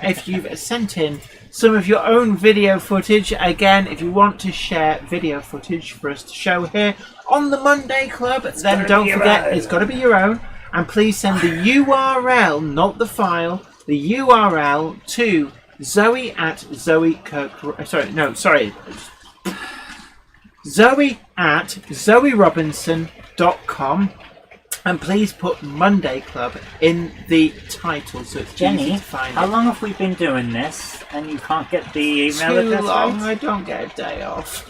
if you've sent in some of your own video footage. Again, if you want to share video footage for us to show here on the Monday Club, then don't forget it's got to be your own. And please send the URL, not the file, the URL to Zoe at Zoe at zoerobinson.com, and please put Monday Club in the title so it's easy Jenny, to find. how long have we been doing this and you can't get the email Too address long. right? I don't get a day off.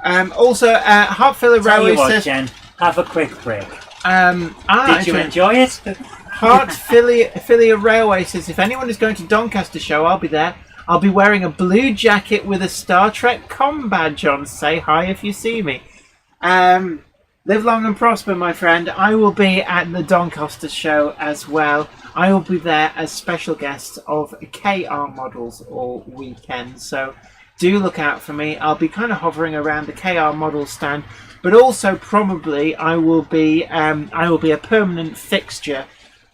Also, Heart Filler Tell Railway you what, says, Jen, have a quick break. Did You enjoy it? Heart Filler Railway says, if anyone is going to Doncaster show, I'll be there. I'll be wearing a blue jacket with a Star Trek com badge on. Say hi if you see me. Live long and prosper, my friend. I will be at the Doncaster show as well. I will be there as special guest of KR models all weekend. So do look out for me. I'll be kind of hovering around the KR model stand, but also probably I will be a permanent fixture,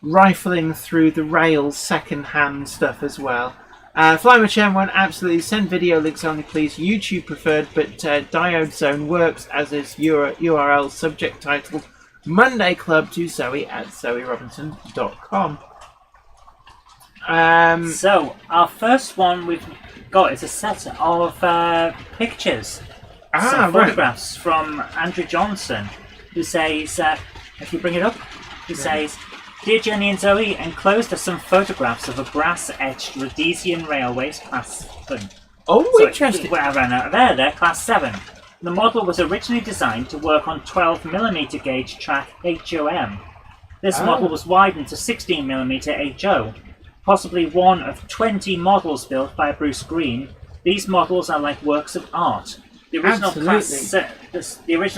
rifling through the rails second-hand stuff as well. FlyMuchM1, absolutely. Send video links only, please. YouTube preferred, but Diode Zone works, as is URL subject title Monday Club to Zoe at zoerobinson.com. So, our first one we've got is a set of pictures. Some photographs from Andrew Johnson, who says, if you bring it up, he says, Dear Jenny and Zoe, enclosed are some photographs of a brass-etched Rhodesian Railways Class 7. Oh, So interesting. I ran out of there, Class 7. The model was originally designed to work on 12mm gauge track HOM. This model was widened to 16mm HO, possibly one of 20 models built by Bruce Green. These models are like works of art. The original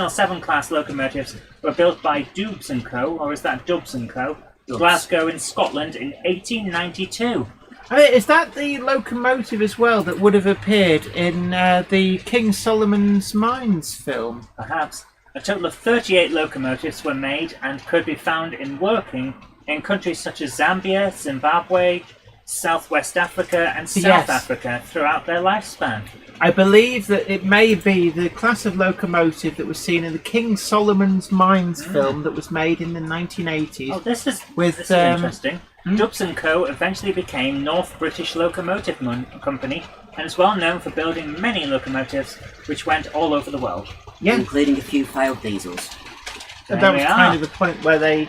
7 class locomotives were built by Dubs & Co., or is that Dubs & Co., Glasgow in Scotland in 1892. I mean, is that the locomotive as well that would have appeared in the King Solomon's Mines film? Perhaps. A total of 38 locomotives were made and could be found in working in countries such as Zambia, Zimbabwe, Southwest Africa and South Africa throughout their lifespan. I believe that it may be the class of locomotive that was seen in the King Solomon's Mines film that was made in the 1980s. Oh, this is with interesting. Dubs & Co. eventually became North British Locomotive Company and is well known for building many locomotives which went all over the world. Yeah, including a few failed diesels. and that was kind of the point where they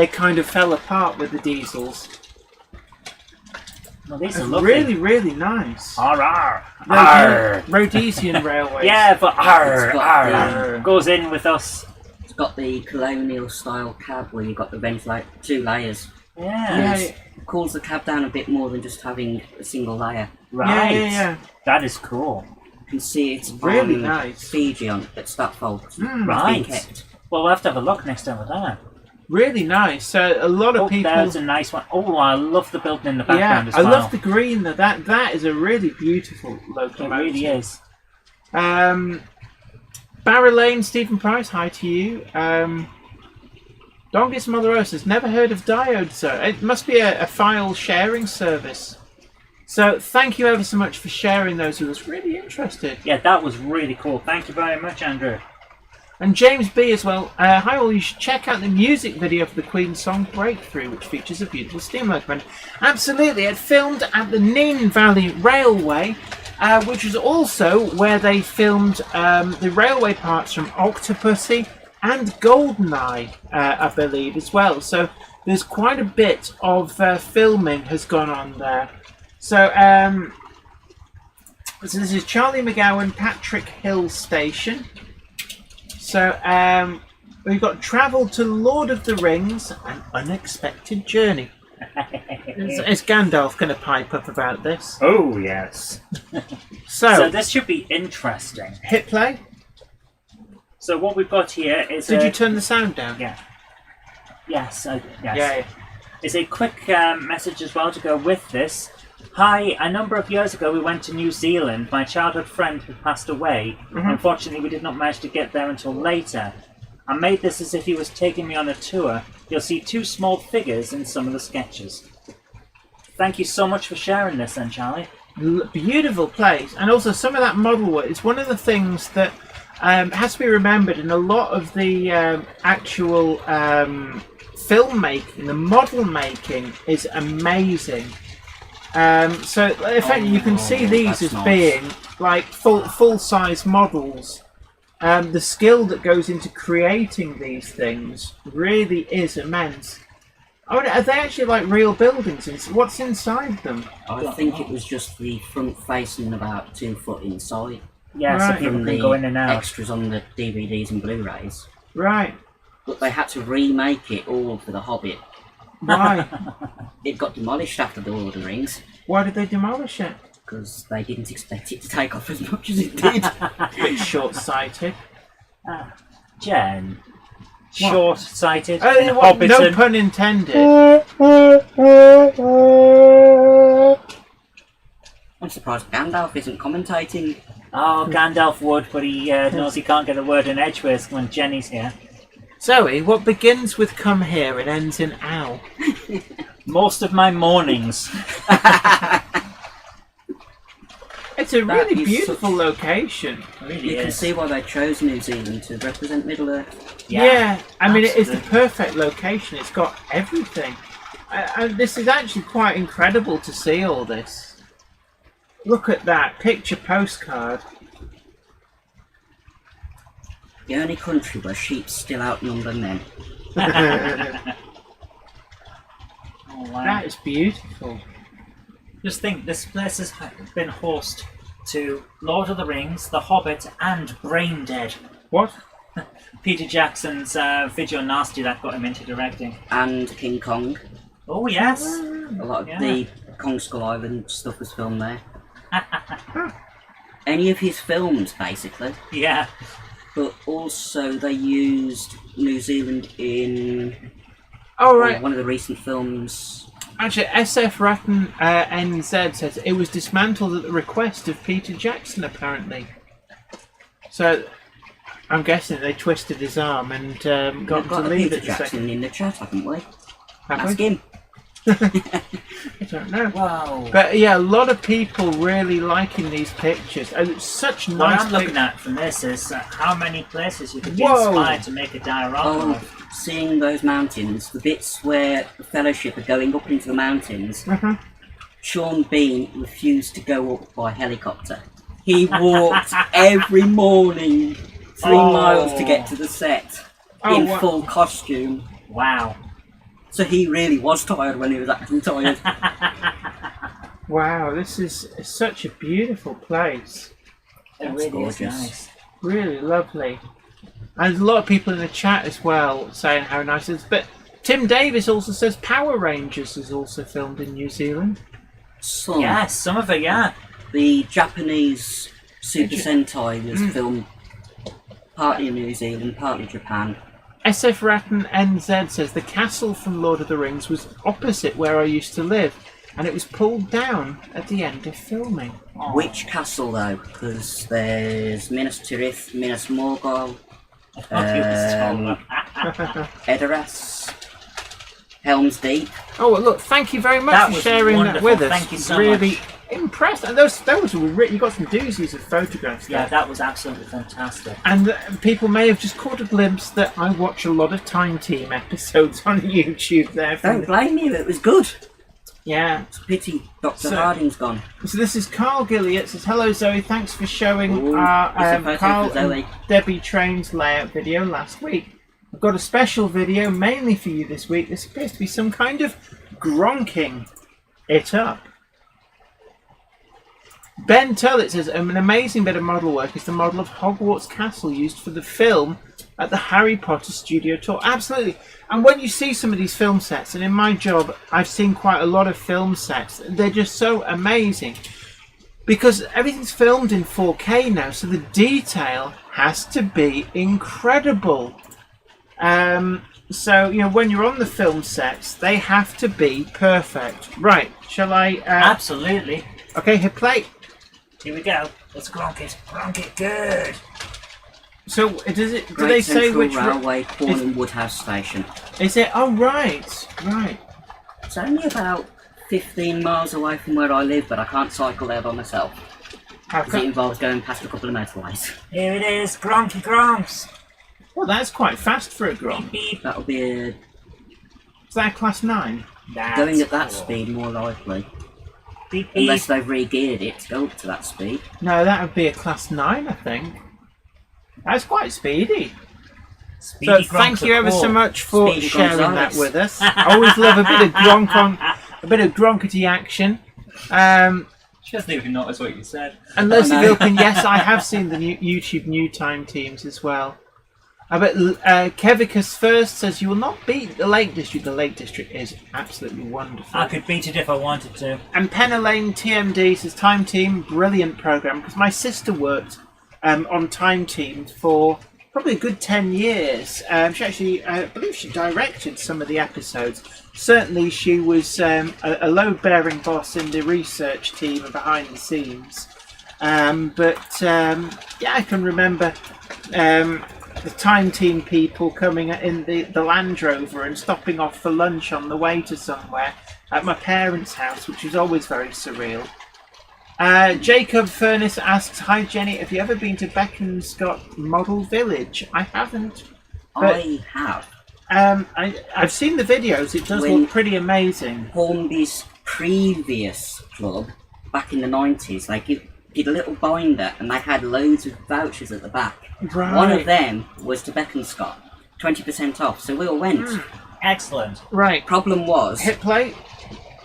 kind of fell apart with the diesels. Well, these It's are lovely. really, really nice. Arr, arr. Rhodesian Railways. Yeah, but arr, got arr, goes in with us. It's got the colonial style cab where you've got the ventilate, 2 layers. Yeah. It cools the cab down a bit more than just having a single layer. Right. Yeah. That is cool. You can see it's Really on nice. Fiji on at Stratfold. It's been Right. kept. Well, we'll have to have a look next time with that. Really nice. So a lot of people. There's a nice one. Oh, I love the building in the background as I well. love the green. That is a really beautiful It locomotive. really is. Barra Lane, Stephen Price, hi to you. Dongus Mother says, never heard of Diode, sir. It must be a file sharing service. So thank you ever so much for sharing those. He was really interested. Yeah, that was really cool. Thank you very much, Andrew. And James B as well. Hi all, you should check out the music video for the Queen song Breakthrough, which features a beautiful steam locomotive. Absolutely, it filmed at the Nin Valley Railway, which was also where they filmed the railway parts from Octopussy and Goldeneye, I believe, as well. So there's quite a bit of filming has gone on there. So, so this is Charlie McGowan, Patrick Hill Station. So we've got Travel to Lord of the Rings, An Unexpected Journey. Is Gandalf going to pipe up about this? Oh, yes. So this should be interesting. Hit play. So what we've got here is Did you turn the sound down? Yeah. Yes, yes. Yeah. Is a quick message as well to go with this. Hi, a number of years ago we went to New Zealand. My childhood friend had passed away. Unfortunately, we did not manage to get there until later. I made this as if he was taking me on a tour. You'll see 2 small figures in some of the sketches. thank you so much for sharing this then, Charlie. Beautiful place, and also some of that model work is one of the things that has to be remembered in a lot of the actual filmmaking. The model making is amazing. So effectively you can see these as being like full size models. The skill that goes into creating these things really is immense. Oh, are they actually like real buildings? What's inside them? I think it was just the front facing about 2 foot inside. Yeah, Right. so people From can the go in and out. extras on the DVDs and Blu-rays. Right. But they had to remake it all for The Hobbit. Why? It got demolished after The Lord of the Rings Why did they demolish it? because they didn't expect it to take off as much as it did. A bit short-sighted. Jen. Short-sighted. Oh, and what? No Hobbiton. pun intended. I'm surprised Gandalf isn't commentating. Oh, Gandalf would, but he knows he can't get a word in edgeways when Jenny's here. Zoe, what begins with come here and ends in ow? Most of my mornings. It's a That really is beautiful location. Really You can is. see why they chose New Zealand to represent Middle-earth. Yeah, I mean, it is the absolutely. perfect location. It's got everything. And this is actually quite incredible to see all this. Look at that picture postcard. The only country where sheep still outnumber men. Oh, wow. That is beautiful. Just think, this place has been host to Lord of the Rings, The Hobbit, and Brain Dead. What? Peter Jackson's video nasty that got him into directing. And King Kong. Oh yes. A lot of Yeah. the Kong Skull Island stuff was filmed there. Any of his films, basically. Yeah. But also they used New Zealand in Oh, right. one of the recent films. Actually, SF Ratton NZ says it was dismantled at the request of Peter Jackson, apparently. So, I'm guessing they twisted his arm and got him We've to got a leave Peter it a Jackson second. in the chat, haven't we? Have Ask we? him. I don't know. Wow. But yeah, a lot of people really liking these pictures. And it's such What nice I'm looking pictures. at from this is how many places you could be Whoa. inspired to make a diorama Oh, of. seeing those mountains, the bits where the Fellowship are going up into the mountains, Mhm. Sean Bean refused to go up by helicopter. He walked every morning 3 Oh. miles to get to the set Oh, in wow. full costume. Wow. So he really was tired when he was actually tired. Wow, this is such a beautiful place. It That's really is gorgeous. nice. Really lovely. And there's a lot of people in the chat as well saying how nice it is. But Tim Davis also says Power Rangers is also filmed in New Zealand. Some, Yes, some of it, yeah. the Japanese Super Did you- Sentai was filmed partly in New Zealand, partly Japan. SF Ratton NZ says the castle from Lord of the Rings was opposite where I used to live, and it was pulled down at the end of filming. Oh. Which castle though? Because there's Minas Tirith, Minas Morgul, Edoras, Helm's Deep. Oh, well, look, thank you very much That for was sharing that wonderful. with us. Thank you so really much. impressed. And those were you got some doozies of photographs there. Yeah, that was absolutely fantastic. And people may have just caught a glimpse that I watch a lot of Time Team episodes on YouTube there. Don't blame you, it was good. Yeah. It's a pity Dr. So- Harding's gone. So this is Carl Gilliot. Says, hello Zoe, thanks for showing Ooh, our it's a photo Carl for Zoe. and Debbie Train's layout video last week. I've got a special video mainly for you this week. This appears to be some kind of gronking it up. Ben Tullett says, an amazing bit of model work is the model of Hogwarts Castle used for the film at the Harry Potter studio tour. Absolutely. And when you see some of these film sets, and in my job, I've seen quite a lot of film sets, they're just so amazing. Because everything's filmed in 4K now, so the detail has to be incredible. So, you know, when you're on the film sets, they have to be perfect. Right, shall I... Absolutely. Okay, hit play. Here we go. Let's gronk it. Gronk it good. So, does it? Do Great they say Central which? Railway, Cornham Woodhouse Station. Is it? Oh, right, right. It's only about 15 miles away from where I live, but I can't cycle there by myself. How Because it come? involves going past a couple of motorways. Here it is, Gronky Gronks. Well, that's quite fast for a Gronk. Beep. That'll be Is that a class 9? That's going at that cool. speed more likely. Beep, beep. Unless they've re-geared it to go up to that speed. No, that would be a class 9, I think. That's quite speedy. Speedy So thank Gronks you are ever so cool. much for Speedy sharing Gonzales. that with us. I always love a bit of a bit of Gronkety action. She doesn't even notice what you said. And Lucy I know. Vilkin, yes, I have seen the new YouTube new time teams as well. I bet Kevicus first says you will not beat the Lake District. The Lake District is absolutely wonderful. I could beat it if I wanted to. And Penelane TMD says Time Team, brilliant program, because my sister worked on Time Team for probably a good 10 years. She actually, I believe she directed some of the episodes. Certainly she was a load-bearing boss in the research team and behind the scenes. Yeah, I can remember the Time Team people coming in the Land Rover and stopping off for lunch on the way to somewhere at my parents' house, which was always very surreal. Jacob Furness asks, "Hi Jenny, have you ever been to Beckham Scott Model Village?" I haven't. But, I have. I've seen the videos. It does When- look pretty amazing. Hornby's previous club, back in the 90s, they did a little binder and they had loads of vouchers at the back. Right. One of them was to Beckham Scott, 20% off, so we all went. Excellent. Right. Problem was, Hit play.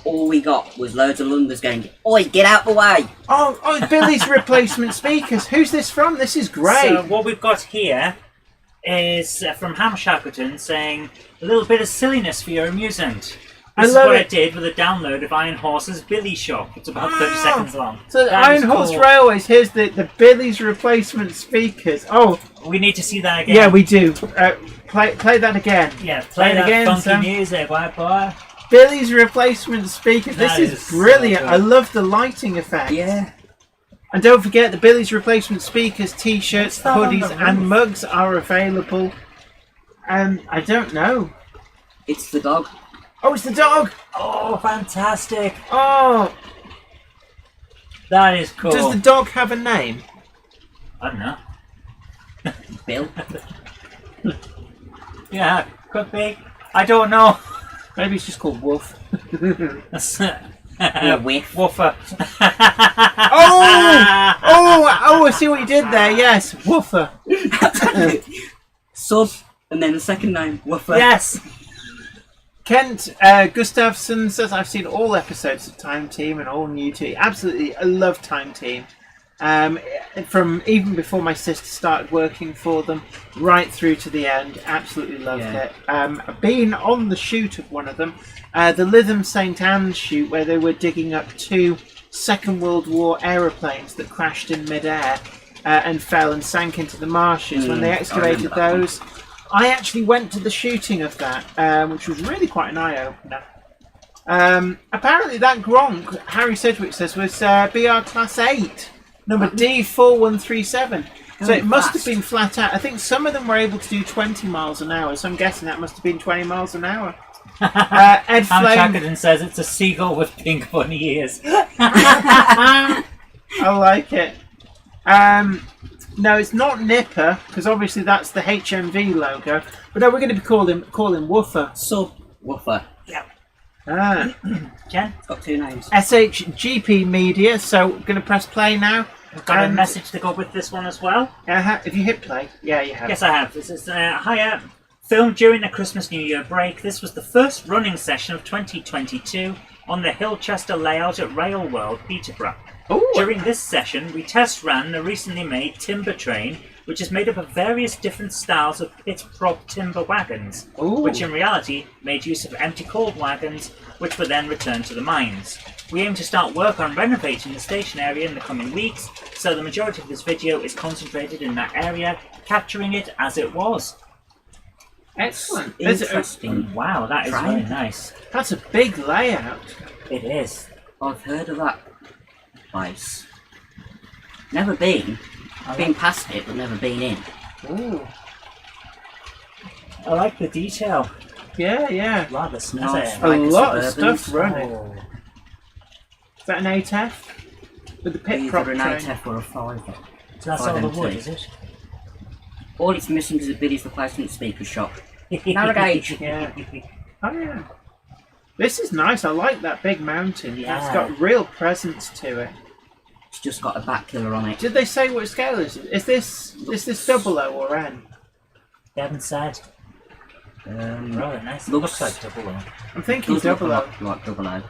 all we got was loads of Londoners going, "Oi, get out the way!" Oh, Billy's replacement speakers. Who's this from? This is great. So what we've got here is from Ham Shackleton saying, "A little bit of silliness for your amusement. I This is love what I it. did with a download of Iron Horse's Billy Shop. It's about 30 seconds long. So the That is Iron Horse cool. Railways. Here's the Billy's replacement speakers. Oh, We need to see that again. yeah, we do. Play that again. Yeah, play it that again, funky Sam. music, white boy. Billy's replacement speakers. This That is is so brilliant. good. I love the lighting effect. Yeah. And don't forget the Billy's replacement speakers, t-shirts, What's that on hoodies, the and roof? mugs are available. I don't know. It's the dog. Oh, it's the dog. Oh, fantastic. Oh, That is cool. does the dog have a name? I don't know. Bill. Yeah, could be. I don't know. Maybe it's just called Wolf. Whiff. Woofer. Oh! I see what you did there. Yes, Woofer. Sub, and then the second name, Woofer. Yes. Kent Gustafsson says, "I've seen all episodes of Time Team and all new to Absolutely, I love Time Team. From even before my sister started working for them, right through to the end. Absolutely loved Yeah. it. I've been on the shoot of one of them, the Lytham St Anne's shoot, where they were digging up 2 Second World War aeroplanes that crashed in midair and fell and sank into the marshes. When they I excavated remember that one. those, I actually went to the shooting of that, which was really quite an eye-opener. Apparently that Gronk, Harry Sedgwick says, was BR Class 8, number D4137. So Going it must have fast. been flat out. I think some of them were able to do 20 miles an hour, so I'm guessing that must have been 20 miles an hour. Ed Ham Flame, Shackleton says it's a seagull with pink bunny ears. I like it. No, it's not Nipper, because obviously that's the HMV logo. But no, we're going to call him Woofer. Sub, Woofer. Jen, It's got 2 names. SHGP Media, so going to press play now. we've got a And- message to go with this one as well. If you hit play, yeah, you have. Yes, I have. This is hiya. Filmed during the Christmas New Year break, this was the first running session of 2022 on the Hillchester layout at Rail World, Peterborough. Ooh. During this session, we test ran the recently made timber train, which is made up of various different styles of pit-prop timber wagons, Ooh. which in reality made use of empty coal wagons, which were then returned to the mines. We aim to start work on renovating the station area in the coming weeks, so the majority of this video is concentrated in that area, capturing it as it was. Excellent. Interesting. Wow, that is Train. really nice. That's a big layout. It is. I've heard of that place. Never been. I've been past it, but never been in. Ooh. I like the detail. Yeah. Rather Nice. snazzy. A Like the lot of Suburbans. stuff running. Oh. Is that an 8F? With the pit prop Either an train? 8F or a 5. So that's all the wood, 5MT. is it? All it's missing is a Billy's replacement speaker shop. Narrow gauge. Yeah. Oh yeah. This is nice. I like that big mountain. Yeah. It's got real presence to it. It's just got a back killer on it. Did they say what scale is it? Is this double O or N? They haven't said. Rather nice. It looks like double O. I'm thinking Does look double a O. lot like double O.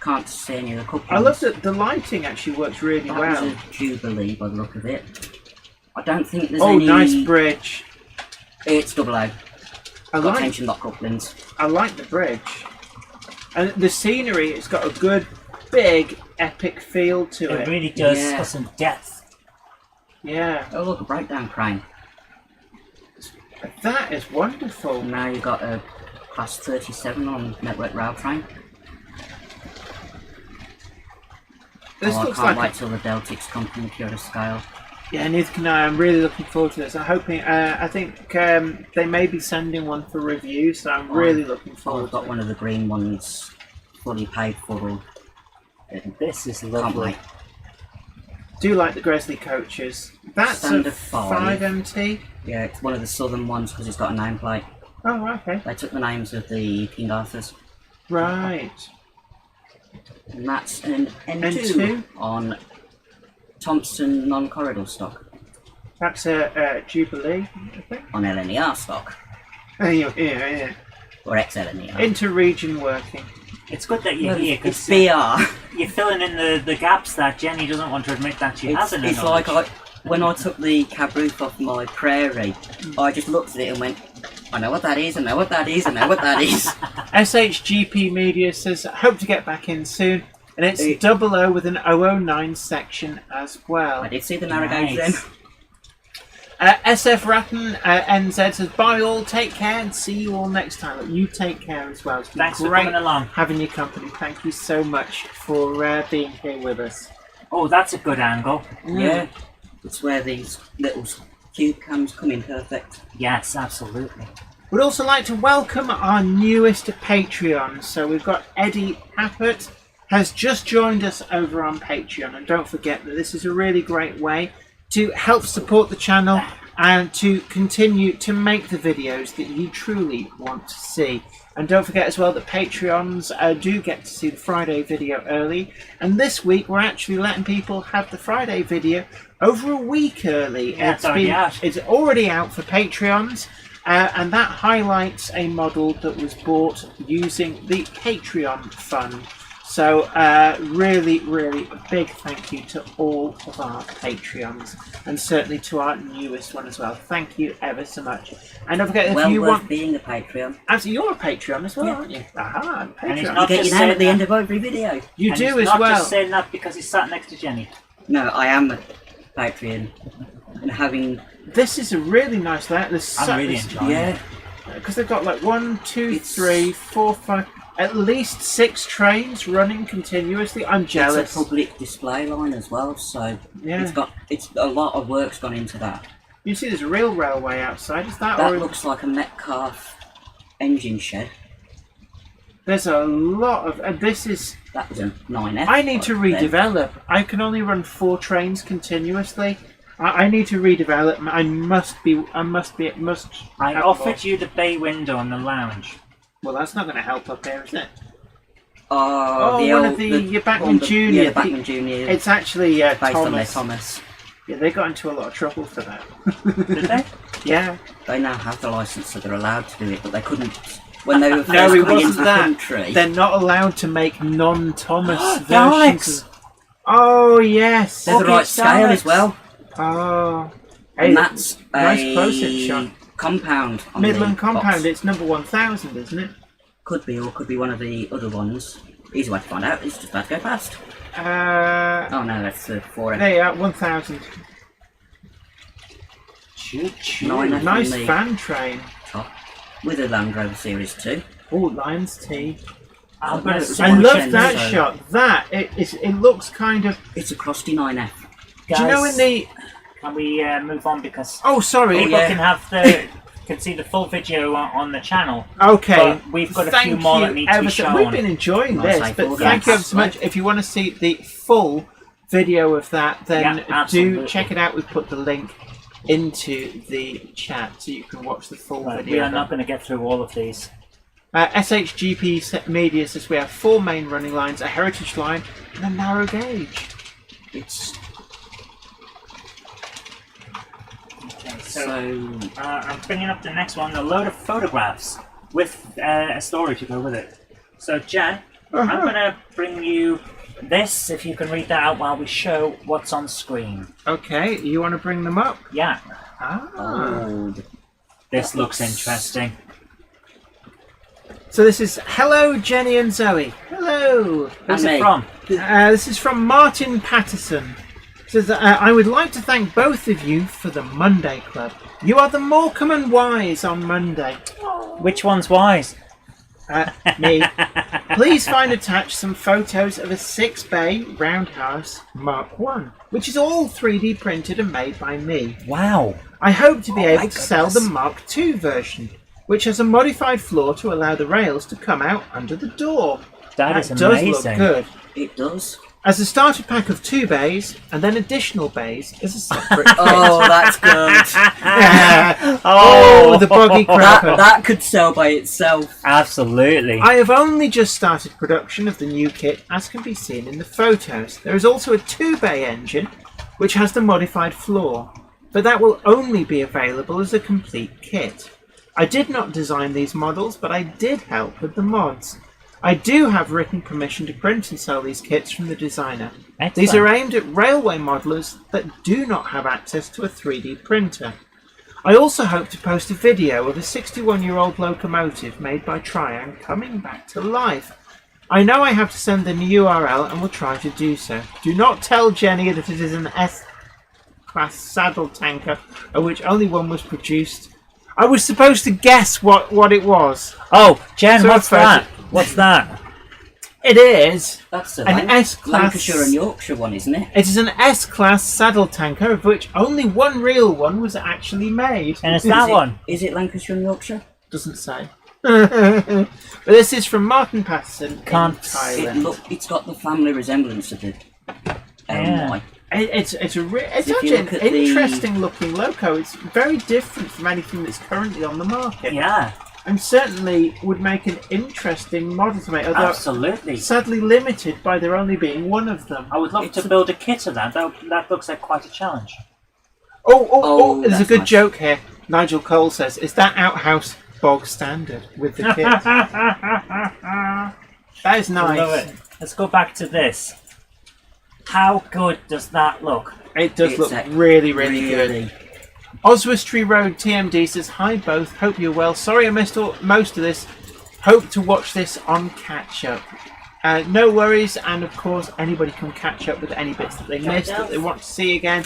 Can't see any of the couplings. I love that the lighting actually works really That well. was a Jubilee by the look of it. I don't think there's Oh, any... nice bridge. It's double O. I Got like. tension lock couplings. I like the bridge, and the scenery. It's got a good, big, epic feel to It it. really does Yeah. got some depth. Yeah, Oh look, a breakdown crane. that is wonderful. And now you've got a class 37 on network rail train. This I looks can't like wait till the Deltics come from the Cura scale. yeah, neither can I. I'm really looking forward to this. I'm hoping. I think they may be sending one for review, so I'm really looking forward. I've got to one of the green ones fully paid for. This is Can't lovely. wait. it. Do like the Grizzly coaches. That's Standard a 5. 5MT. Yeah, it's one of the southern ones because it's got a nameplate. Oh, okay. They took the names of the King Arthurs. Right. And that's an N2, N2? on Thompson non-corridor stock. That's a Jubilee, I think. On LNER stock. Yeah. Or XLNER. Inter-region working. It's good that you're Well, here it's because BR. you're filling in the gaps that Jenny doesn't want to admit that she hasn't. It's like when I took the cab roof off my prairie, I just looked at it and went, I know what that is, I know what that is, I know what that is. SHGP Media says, hope to get back in soon. And it's It- 00 with an 009 section as well. I did see the narrow gauge then. Nice. SF Ratton NZ says, bye all, take care, and see you all next time. But you take care as well. It's been Thanks for great coming along. having your company. Thank you so much for being here with us. Oh, that's a good angle. Yeah, it's where these little cube cams come in perfect. Yes, absolutely. We'd also like to welcome our newest Patreon. So we've got Eddie Happert has just joined us over on Patreon. And don't forget that this is a really great way to help support the channel and to continue to make the videos that you truly want to see. And don't forget as well that Patreons do get to see the Friday video early. And this week we're actually letting people have the Friday video over a week early. Yeah, it's already out. It's already out for Patreons. And that highlights a model that was bought using the Patreon fund. So really, really a big thank you to all of our Patreons, and certainly to our newest one as well. Thank you ever so much. And don't forget, if Well you worth want, being a Patreon. actually you're a Patreon as well, Yeah. aren't you? Aha, I'm a And it's Patreon. not You get just your name saying at the that. end of every video. You And do he's as not well. just saying that because he's sat next to Jenny. No, I am a Patreon. And having, This is a really nice layout. I'm really enjoying it. yeah, because they've got like 1, 2, It's- 3, 4, 5, at least 6 trains running continuously. I'm it's jealous. a public display line as well, so Yeah. it's a lot of work's gone into that. You see, there's a real railway outside. Is that? That or looks like a Metcalf engine shed. there's a lot of. And this is. That was a 9F. I need to right there. redevelop. I can only run 4 trains continuously. I need to redevelop. I must. I have offered more. you the bay window in the lounge. Well, that's not going to help up here, is it? Oh, Oh, the one old, of the the- your Backman one of the- Junior. Yeah, Backman Junior. It's actually based on their Thomas. Thomas. Yeah, they got into a lot of trouble for that. Did they? Yeah. They now have the license, so they're allowed to do it, but they couldn't when they were first No, it coming into wasn't the that. country. They're not allowed to make non-Thomas versions. Daleks! Of... Oh yes. They're the Okay, right scale as well, Oh. and Hey, that's nice a close-up shot. compound. On Midland the Compound. box. It's number 1000, isn't it? Could be, or could be one of the other ones. Easy way to find out. It's just about to go past. Oh no, that's the 4F. There you are, 1000. Choo choo. 9F Nice on the fan train. top with a Land Rover Series 2. Oh, Lion's Tea. I'm I gonna love say- I love Shenzhen, that so- shot. That it looks kind of. It's a crusty 9F. Do you know in Guys, the? Can we move on because Oh, sorry. people yeah. can have the can see the full video on the channel. Okay. But we've got a few more that need to be shown. We've been enjoying this, but thank you ever so much. If you want to see the full video of that, then do check it out. We've put the link into the chat so you can watch the full video. We are not going to get through all of these. SHGP Media says we have 4 main running lines, a heritage line, and a narrow gauge. Okay, so I'm bringing up the next one, a load of photographs with a story to go with it. So, Jen, I'm going to bring you this, if you can read that out while we show what's on screen. Okay, you want to bring them up? Yeah. Oh. This looks interesting. So this is Hello Jenny and Zoe. Hello. Who's it from? This is from Martin Patterson. It says I would like to thank both of you for the Monday Club. You are the Morecambe and Wise on Monday. Which one's wise? Me. Please find attached some photos of a 6-bay roundhouse Mark 1, which is all 3D printed and made by me. Wow. I hope to be able to sell the Mark 2 version, which has a modified floor to allow the rails to come out under the door. That is does amazing. look good. It does. As a starter pack of 2 bays, and then additional bays as a separate Oh, that's good. Oh, the boggy crapper. That could sell by itself. Absolutely. I have only just started production of the new kit, as can be seen in the photos. There is also a 2-bay engine, which has the modified floor, but that will only be available as a complete kit. I did not design these models, but I did help with the mods. I do have written permission to print and sell these kits from the designer. Excellent. These are aimed at railway modelers that do not have access to a 3D printer. I also hope to post a video of a 61-year-old locomotive made by Triang coming back to life. I know I have to send the URL and will try to do so. Do not tell Jenny that it is an S-class saddle tanker, of which only one was produced. I was supposed to guess what it was. Oh, Jen, So what's first- that? What's that? It is That's an S-class. Lancashire and Yorkshire one, isn't it? It is an S-class saddle tanker, of which only one real one was actually made. And it's that one. Is it Lancashire and Yorkshire? Doesn't say. But this is from Martin Patterson Can't in Thailand. It's got the family resemblance of the Yeah. LY. It's If you actually an look at the- interesting looking loco. It's very different from anything that's currently on the market. Yeah, And certainly would make an interesting model to make, although absolutely. sadly limited by there only being one of them. I would love to build a kit of that. That looks like quite a challenge. Oh, there's a that's good nice. joke here. Nigel Cole says, is that outhouse bog standard with the kit? That is nice. Love it. Let's go back to this. How good does that look? It does It's look a- really, really good. Oswestry Road TMD says, hi both, hope you're well. Sorry I missed most of this. Hope to watch this on catch up. No worries, and of course anybody can catch up with any bits that they missed that they want to see again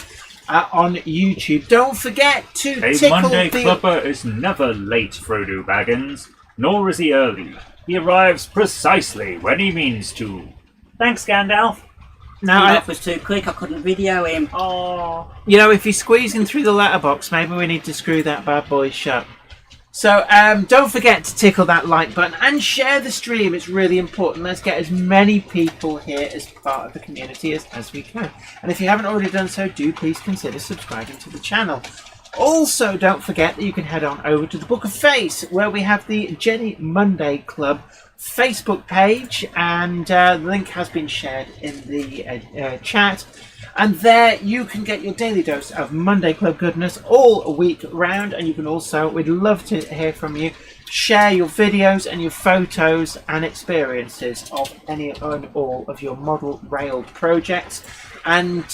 on YouTube. Don't forget to A tickle Monday the... Clubber is never late, Frodo Baggins, nor is he early. He arrives precisely when he means to. Thanks, Gandalf. Now, That was too quick, I couldn't video him. Oh, you know, if he's squeezing through the letterbox, maybe we need to screw that bad boy shut. So don't forget to tickle that like button and share the stream. It's really important. Let's get as many people here as part of the community as we can. And if you haven't already done so, do please consider subscribing to the channel. Also, don't forget that you can head on over to the Book of Face, where we have the Jenny Monday Club Facebook page, and the link has been shared in the chat. And there you can get your daily dose of Monday Club goodness all week round. And you can also, we'd love to hear from you, share your videos and your photos and experiences of any and all of your model railed projects. And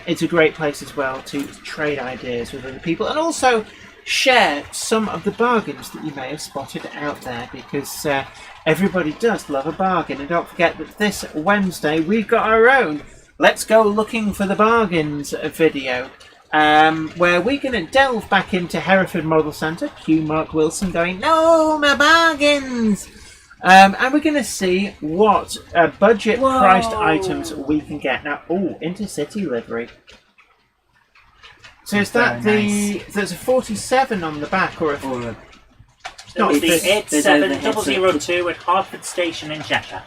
it's a great place as well to trade ideas with other people, and also share some of the bargains that you may have spotted out there, because everybody does love a bargain. And don't forget that this Wednesday we've got our own Let's Go Looking for the Bargains video, where we're going to delve back into Hereford Model Centre. Cue Mark Wilson going, no, my bargains! And we're going to see what budget-priced items we can get. Now, intercity livery. So is that Very there's a 47 on the back or a... Or a, It was the There's 87002 at Hartford Station in Cheshire.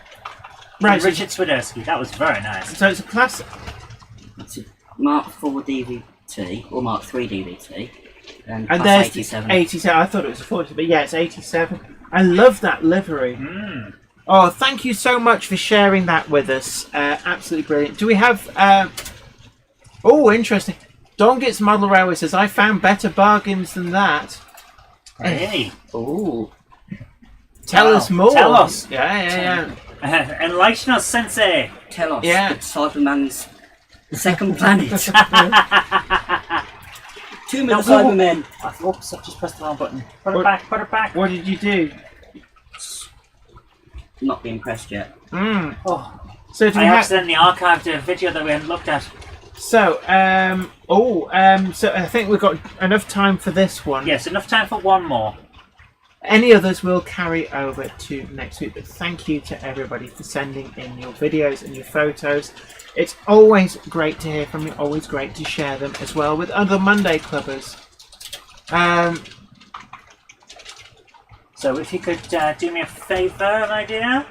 Right, so, Richard Swiderski. That was very nice. so it's a class... it's a Mark 4 DVT, or Mark 3 DVT. And plus there's 87. 87. I thought it was a 40, but yeah, it's 87. I love that livery. Mm. Oh, thank you so much for sharing that with us. Absolutely brilliant. Do we have... Oh, interesting. Don Gets Model Railway says, I found better bargains than that. Really? Oh. Tell us more. Tell us. Yeah. Enlighten us, Sensei. Tell us, Yeah. Cyberman's second planet. Too many No, Cybermen. Oops, I've just pressed the wrong button. Put What- it back, put it back. What did you do? Not being pressed yet. Oh, So do I we have... accidentally archived a video that we hadn't looked at. So, so I think we've got enough time for this one. Yes, enough time for one more. Any others will carry over to next week. But thank you to everybody for sending in your videos and your photos. It's always great to hear from you. Always great to share them as well with other Monday Clubbers. So if you could do me a favour, my dear.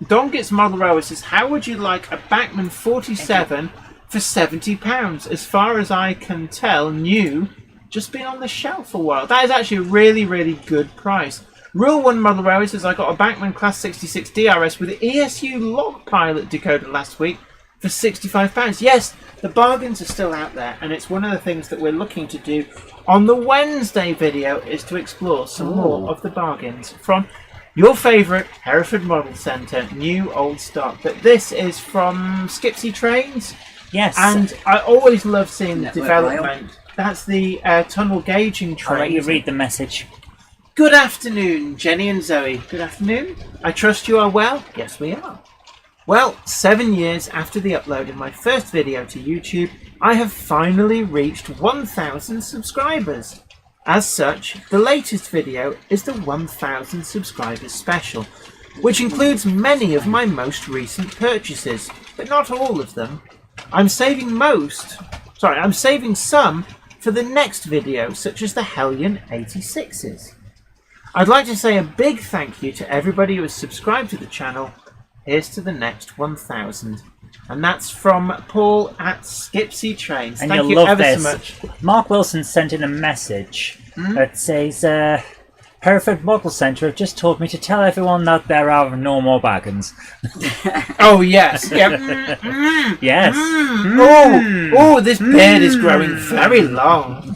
Don Gets Model Railway says, how would you like a Bachmann 47 for £70? As far as I can tell, new, just been on the shelf for a while. That is actually a really, really good price. Rule 1 Model Railway says, I got a Bachmann Class 66 DRS with the ESU log pilot decoder last week for £65. Yes, the bargains are still out there, and it's one of the things that we're looking to do on the Wednesday video is to explore some more of the bargains from your favourite Hereford Model Centre, new old stock. But this is from Skipsy Trains. Yes. And I always love seeing the Network development. Rail. That's the tunnel gauging I'll train. let you read the message. Good afternoon, Jenny and Zoe. Good afternoon. I trust you are well? Yes, we are. Well, 7 years after the upload of my first video to YouTube, I have finally reached 1,000 subscribers. As such, the latest video is the 1,000 subscribers special, which includes many of my most recent purchases, but not all of them. I'm saving some for the next video, such as the Hellion 86s. I'd like to say a big thank you to everybody who has subscribed to the channel. Here's to the next 1,000. And that's from Paul at Skipsy Trains. And Thank you'll you love ever this. so much. Mark Wilson sent in a message that says, Hereford Model Centre have just told me to tell everyone that there are no more wagons. Oh, yes. Yep. Yes. Oh, this beard is growing very long.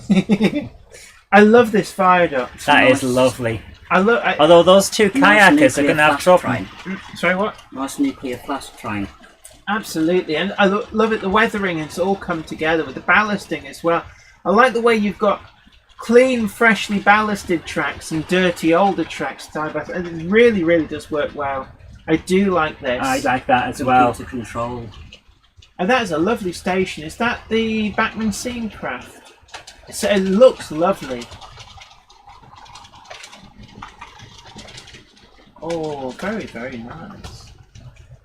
I love this viaduct. That is lovely. I love. Although those two kayakers are nuclear going to have flash trouble. train. Sorry, what? Nice nuclear flash train. Absolutely, and I love it. The weathering has all come together with the ballasting as well. I like the way you've got clean, freshly ballasted tracks and dirty, older tracks. It really, really does work well. I do like this. I like that as well. To control. And that is a lovely station. Is that the Bachmann Scenecraft? So it looks lovely. Oh, very, very nice.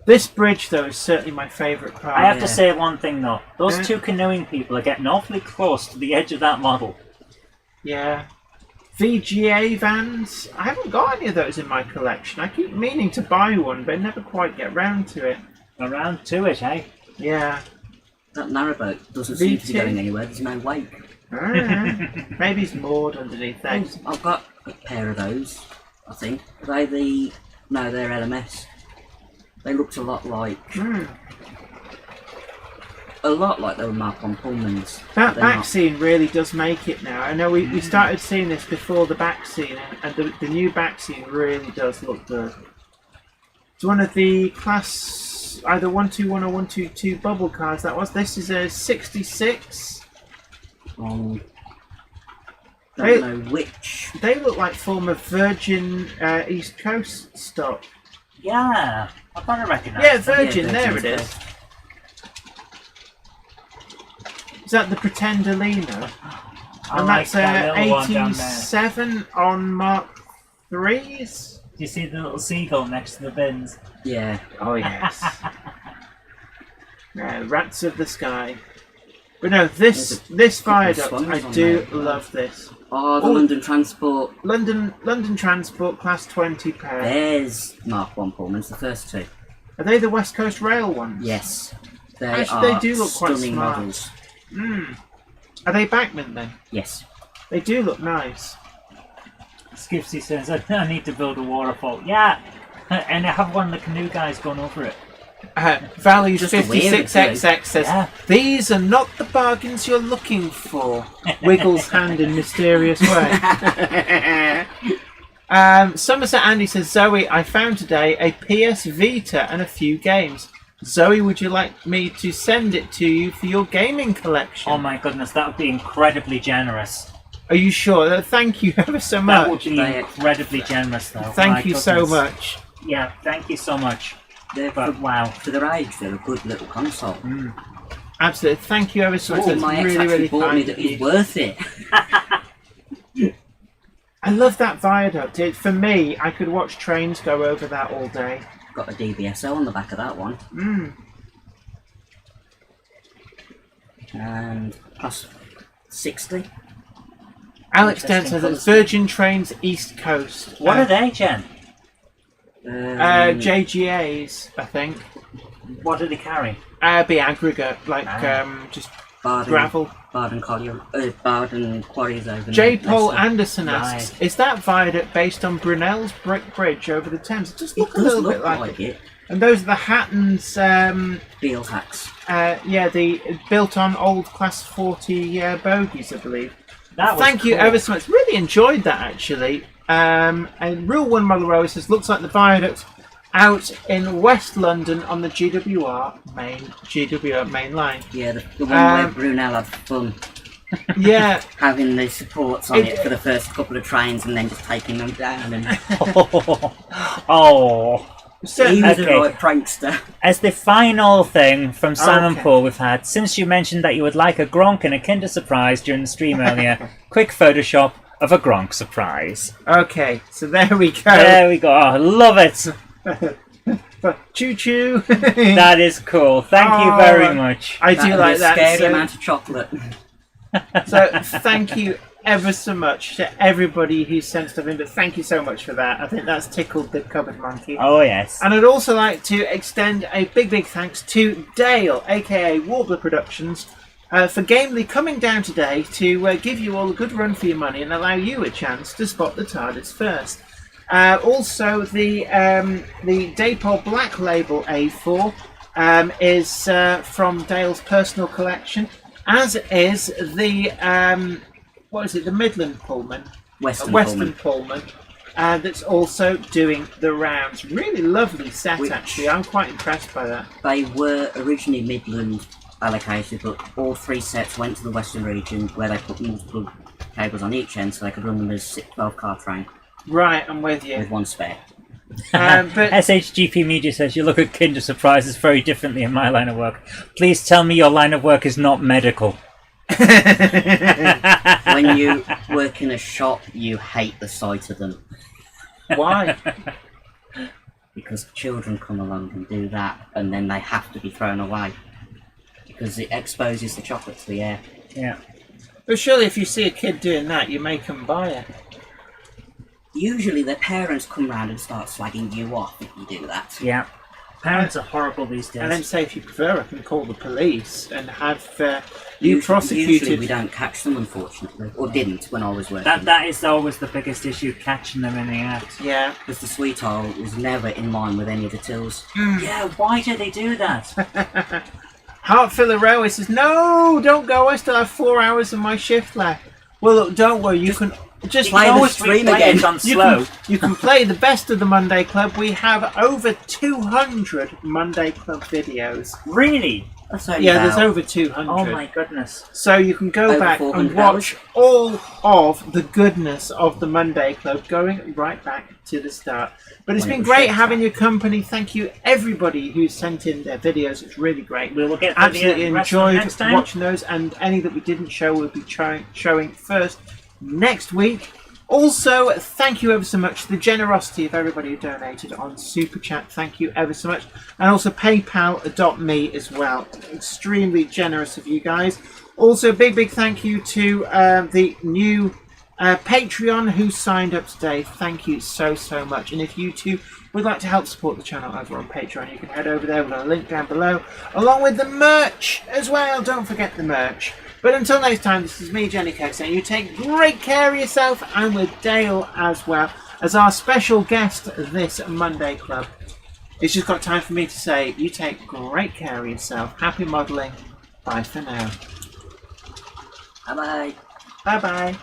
This bridge, though, is certainly my favourite part. I have to say one thing though. Those Yeah. two canoeing people are getting awfully close to the edge of that model. Yeah. VGA vans. I haven't got any of those in my collection. I keep meaning to buy one, but I never quite get round to it. Around to it, eh? Yeah. That narrowboat doesn't seem to be VT. going anywhere. There's no wake. Maybe it's moored underneath there. I've got a pair of those, I think. Are they No, they're LMS. They looked a lot like... A lot like they were marked on Pullmans. That They're back not. scene really does make it now. I know we started seeing this before the back scene, and the new back scene really does look good. It's one of the class either 121 or 122 bubble cars. That was. This is a 66. Don't Hey. know which. They look like former Virgin East Coast stock. Yeah, I thought I recognised Yeah, them. Virgin. Yeah, There it Virgin's is. Is that the Pretender Lino? I And like that's that little one down there. 87 on Mark 3s. Do you see the little seagull next to the bins? Yeah. Oh yes. Rats of the Sky. But no, this viaduct, I do love this. Oh, the London Transport. London Transport Class 20 pair. There's Mark 1 Pullmans, the first two. Are they the West Coast Rail ones? Yes. Actually, they do look quite stunning smart. models. Are they Backman then? Yes. They do look nice. Skipsy says, I need to build a waterfall. Yeah, and I have one of the canoe guys going over it. Values Just a weird 56XX says, Yeah. these are not the bargains you're looking for. Wiggles hand in mysterious way. Somerset Andy says, Zoe, I found today a PS Vita and a few games. Zoe, would you like me to send it to you for your gaming collection? Oh my goodness, that would be incredibly generous. Are you sure? Thank you ever so much. That would be incredibly generous, though. Thank you so much. Yeah, thank you so much. But Wow. for their age, they're a good little console. Absolutely. Thank you ever so much. That's My ex really, actually really bought me kind that of it's you. worth it. I love that viaduct. For me, I could watch trains go over that all day. Got a DBSO on the back of that one. And plus 60. Alex Dent says it's Virgin Trains East Coast. What are they, Jen? JGAs, I think. What do they carry? Be aggregate, like just gravel. Barden Quarries over J. Paul Leicester. Anderson asks, is that viaduct based on Brunel's brick bridge over the Thames? It does It look a does little look bit like it. And those are the Hatton's, Beal hacks. the built on old Class 40 bogies, I believe. That was Thank you cool. ever so much. Really enjoyed that, actually. And Real One Model Row says, looks like the viaduct out in West London on the GWR main line. Yeah, the one where Brunel had fun Yeah. having the supports on it for the first couple of trains and then just taking them down. And Oh. So, he was Okay. a right prankster. As the final thing from Simon Okay. Paul we've had, since you mentioned that you would like a Gronk and a Kinder Surprise during the stream earlier, quick Photoshop of a Gronk surprise. okay, so there we go. There we go. Oh, I love it. Choo choo. That is cool. Thank you very much. I do That'd like be a that. scary So, amount of chocolate. so thank you ever so much to everybody who sent stuff in. But thank you so much for that. I think that's tickled the cupboard monkey. Oh, yes. And I'd also like to extend a big thanks to Dale, aka Warbler Productions, for gamely coming down today to give you all a good run for your money and allow you a chance to spot the TARDIS first. Also, the Daypol Black Label A4 is from Dale's personal collection, as is the the Midland Pullman, Western Pullman. That's also doing the rounds. Really lovely set, actually. I'm quite impressed by that. They were originally Midland allocated, but all three sets went to the Western region where they put multiple cables on each end so they could run them as 12-car train Right, I'm with you. with one spare. But SHGP Media says you look at Kinder Surprises very differently in my line of work. Please tell me your line of work is not medical. When you work in a shop, you hate the sight of them why? because children come along and do that, and then they have to be thrown away because it exposes the chocolate to the air. Yeah. But surely if you see a kid doing that, you make them buy it. Usually their parents come round and start slagging you off if you do that. Yeah. Parents are horrible these days. And then say, if you prefer, I can call the police and have you prosecuted. Usually we don't catch them, unfortunately. Or didn't when I was working. That is always the biggest issue, catching them in the act. Yeah. Because the sweetheart was never in line with any of the tills. Yeah, why do they do that? Heartfiller Railway says, no, don't go. I still have 4 hours of my shift left. Well, look, don't worry. You can just play You the always stream replay again. it on You slow. you can play the best of the Monday Club. We have over 200 Monday Club videos. Really? That's only Yeah, there's about- over 200. Oh my goodness. So you can go Over back and 400 watch all of the goodness of the Monday Club, going right back to the start. But it's When it been was great shut having down. your company. Thank you, everybody who sent in their videos. It's really great. We will get the Absolutely rest of them enjoyed next time. watching those, and any that we didn't show will be showing first next week. Also, thank you ever so much for the generosity of everybody who donated on Super Chat. Thank you ever so much. And also PayPal.me as well. Extremely generous of you guys. Also, big thank you to the new Patreon who signed up today. Thank you so much. And if you too would like to help support the channel over on Patreon, you can head over there with a link down below, along with the merch as well. Don't forget the merch. But until next time, this is me, Jenny Kirk, saying you take great care of yourself, and with Dale as well as our special guest this Monday Club. It's just got time for me to say you take great care of yourself. Happy modelling. Bye for now. Bye-bye. Bye-bye.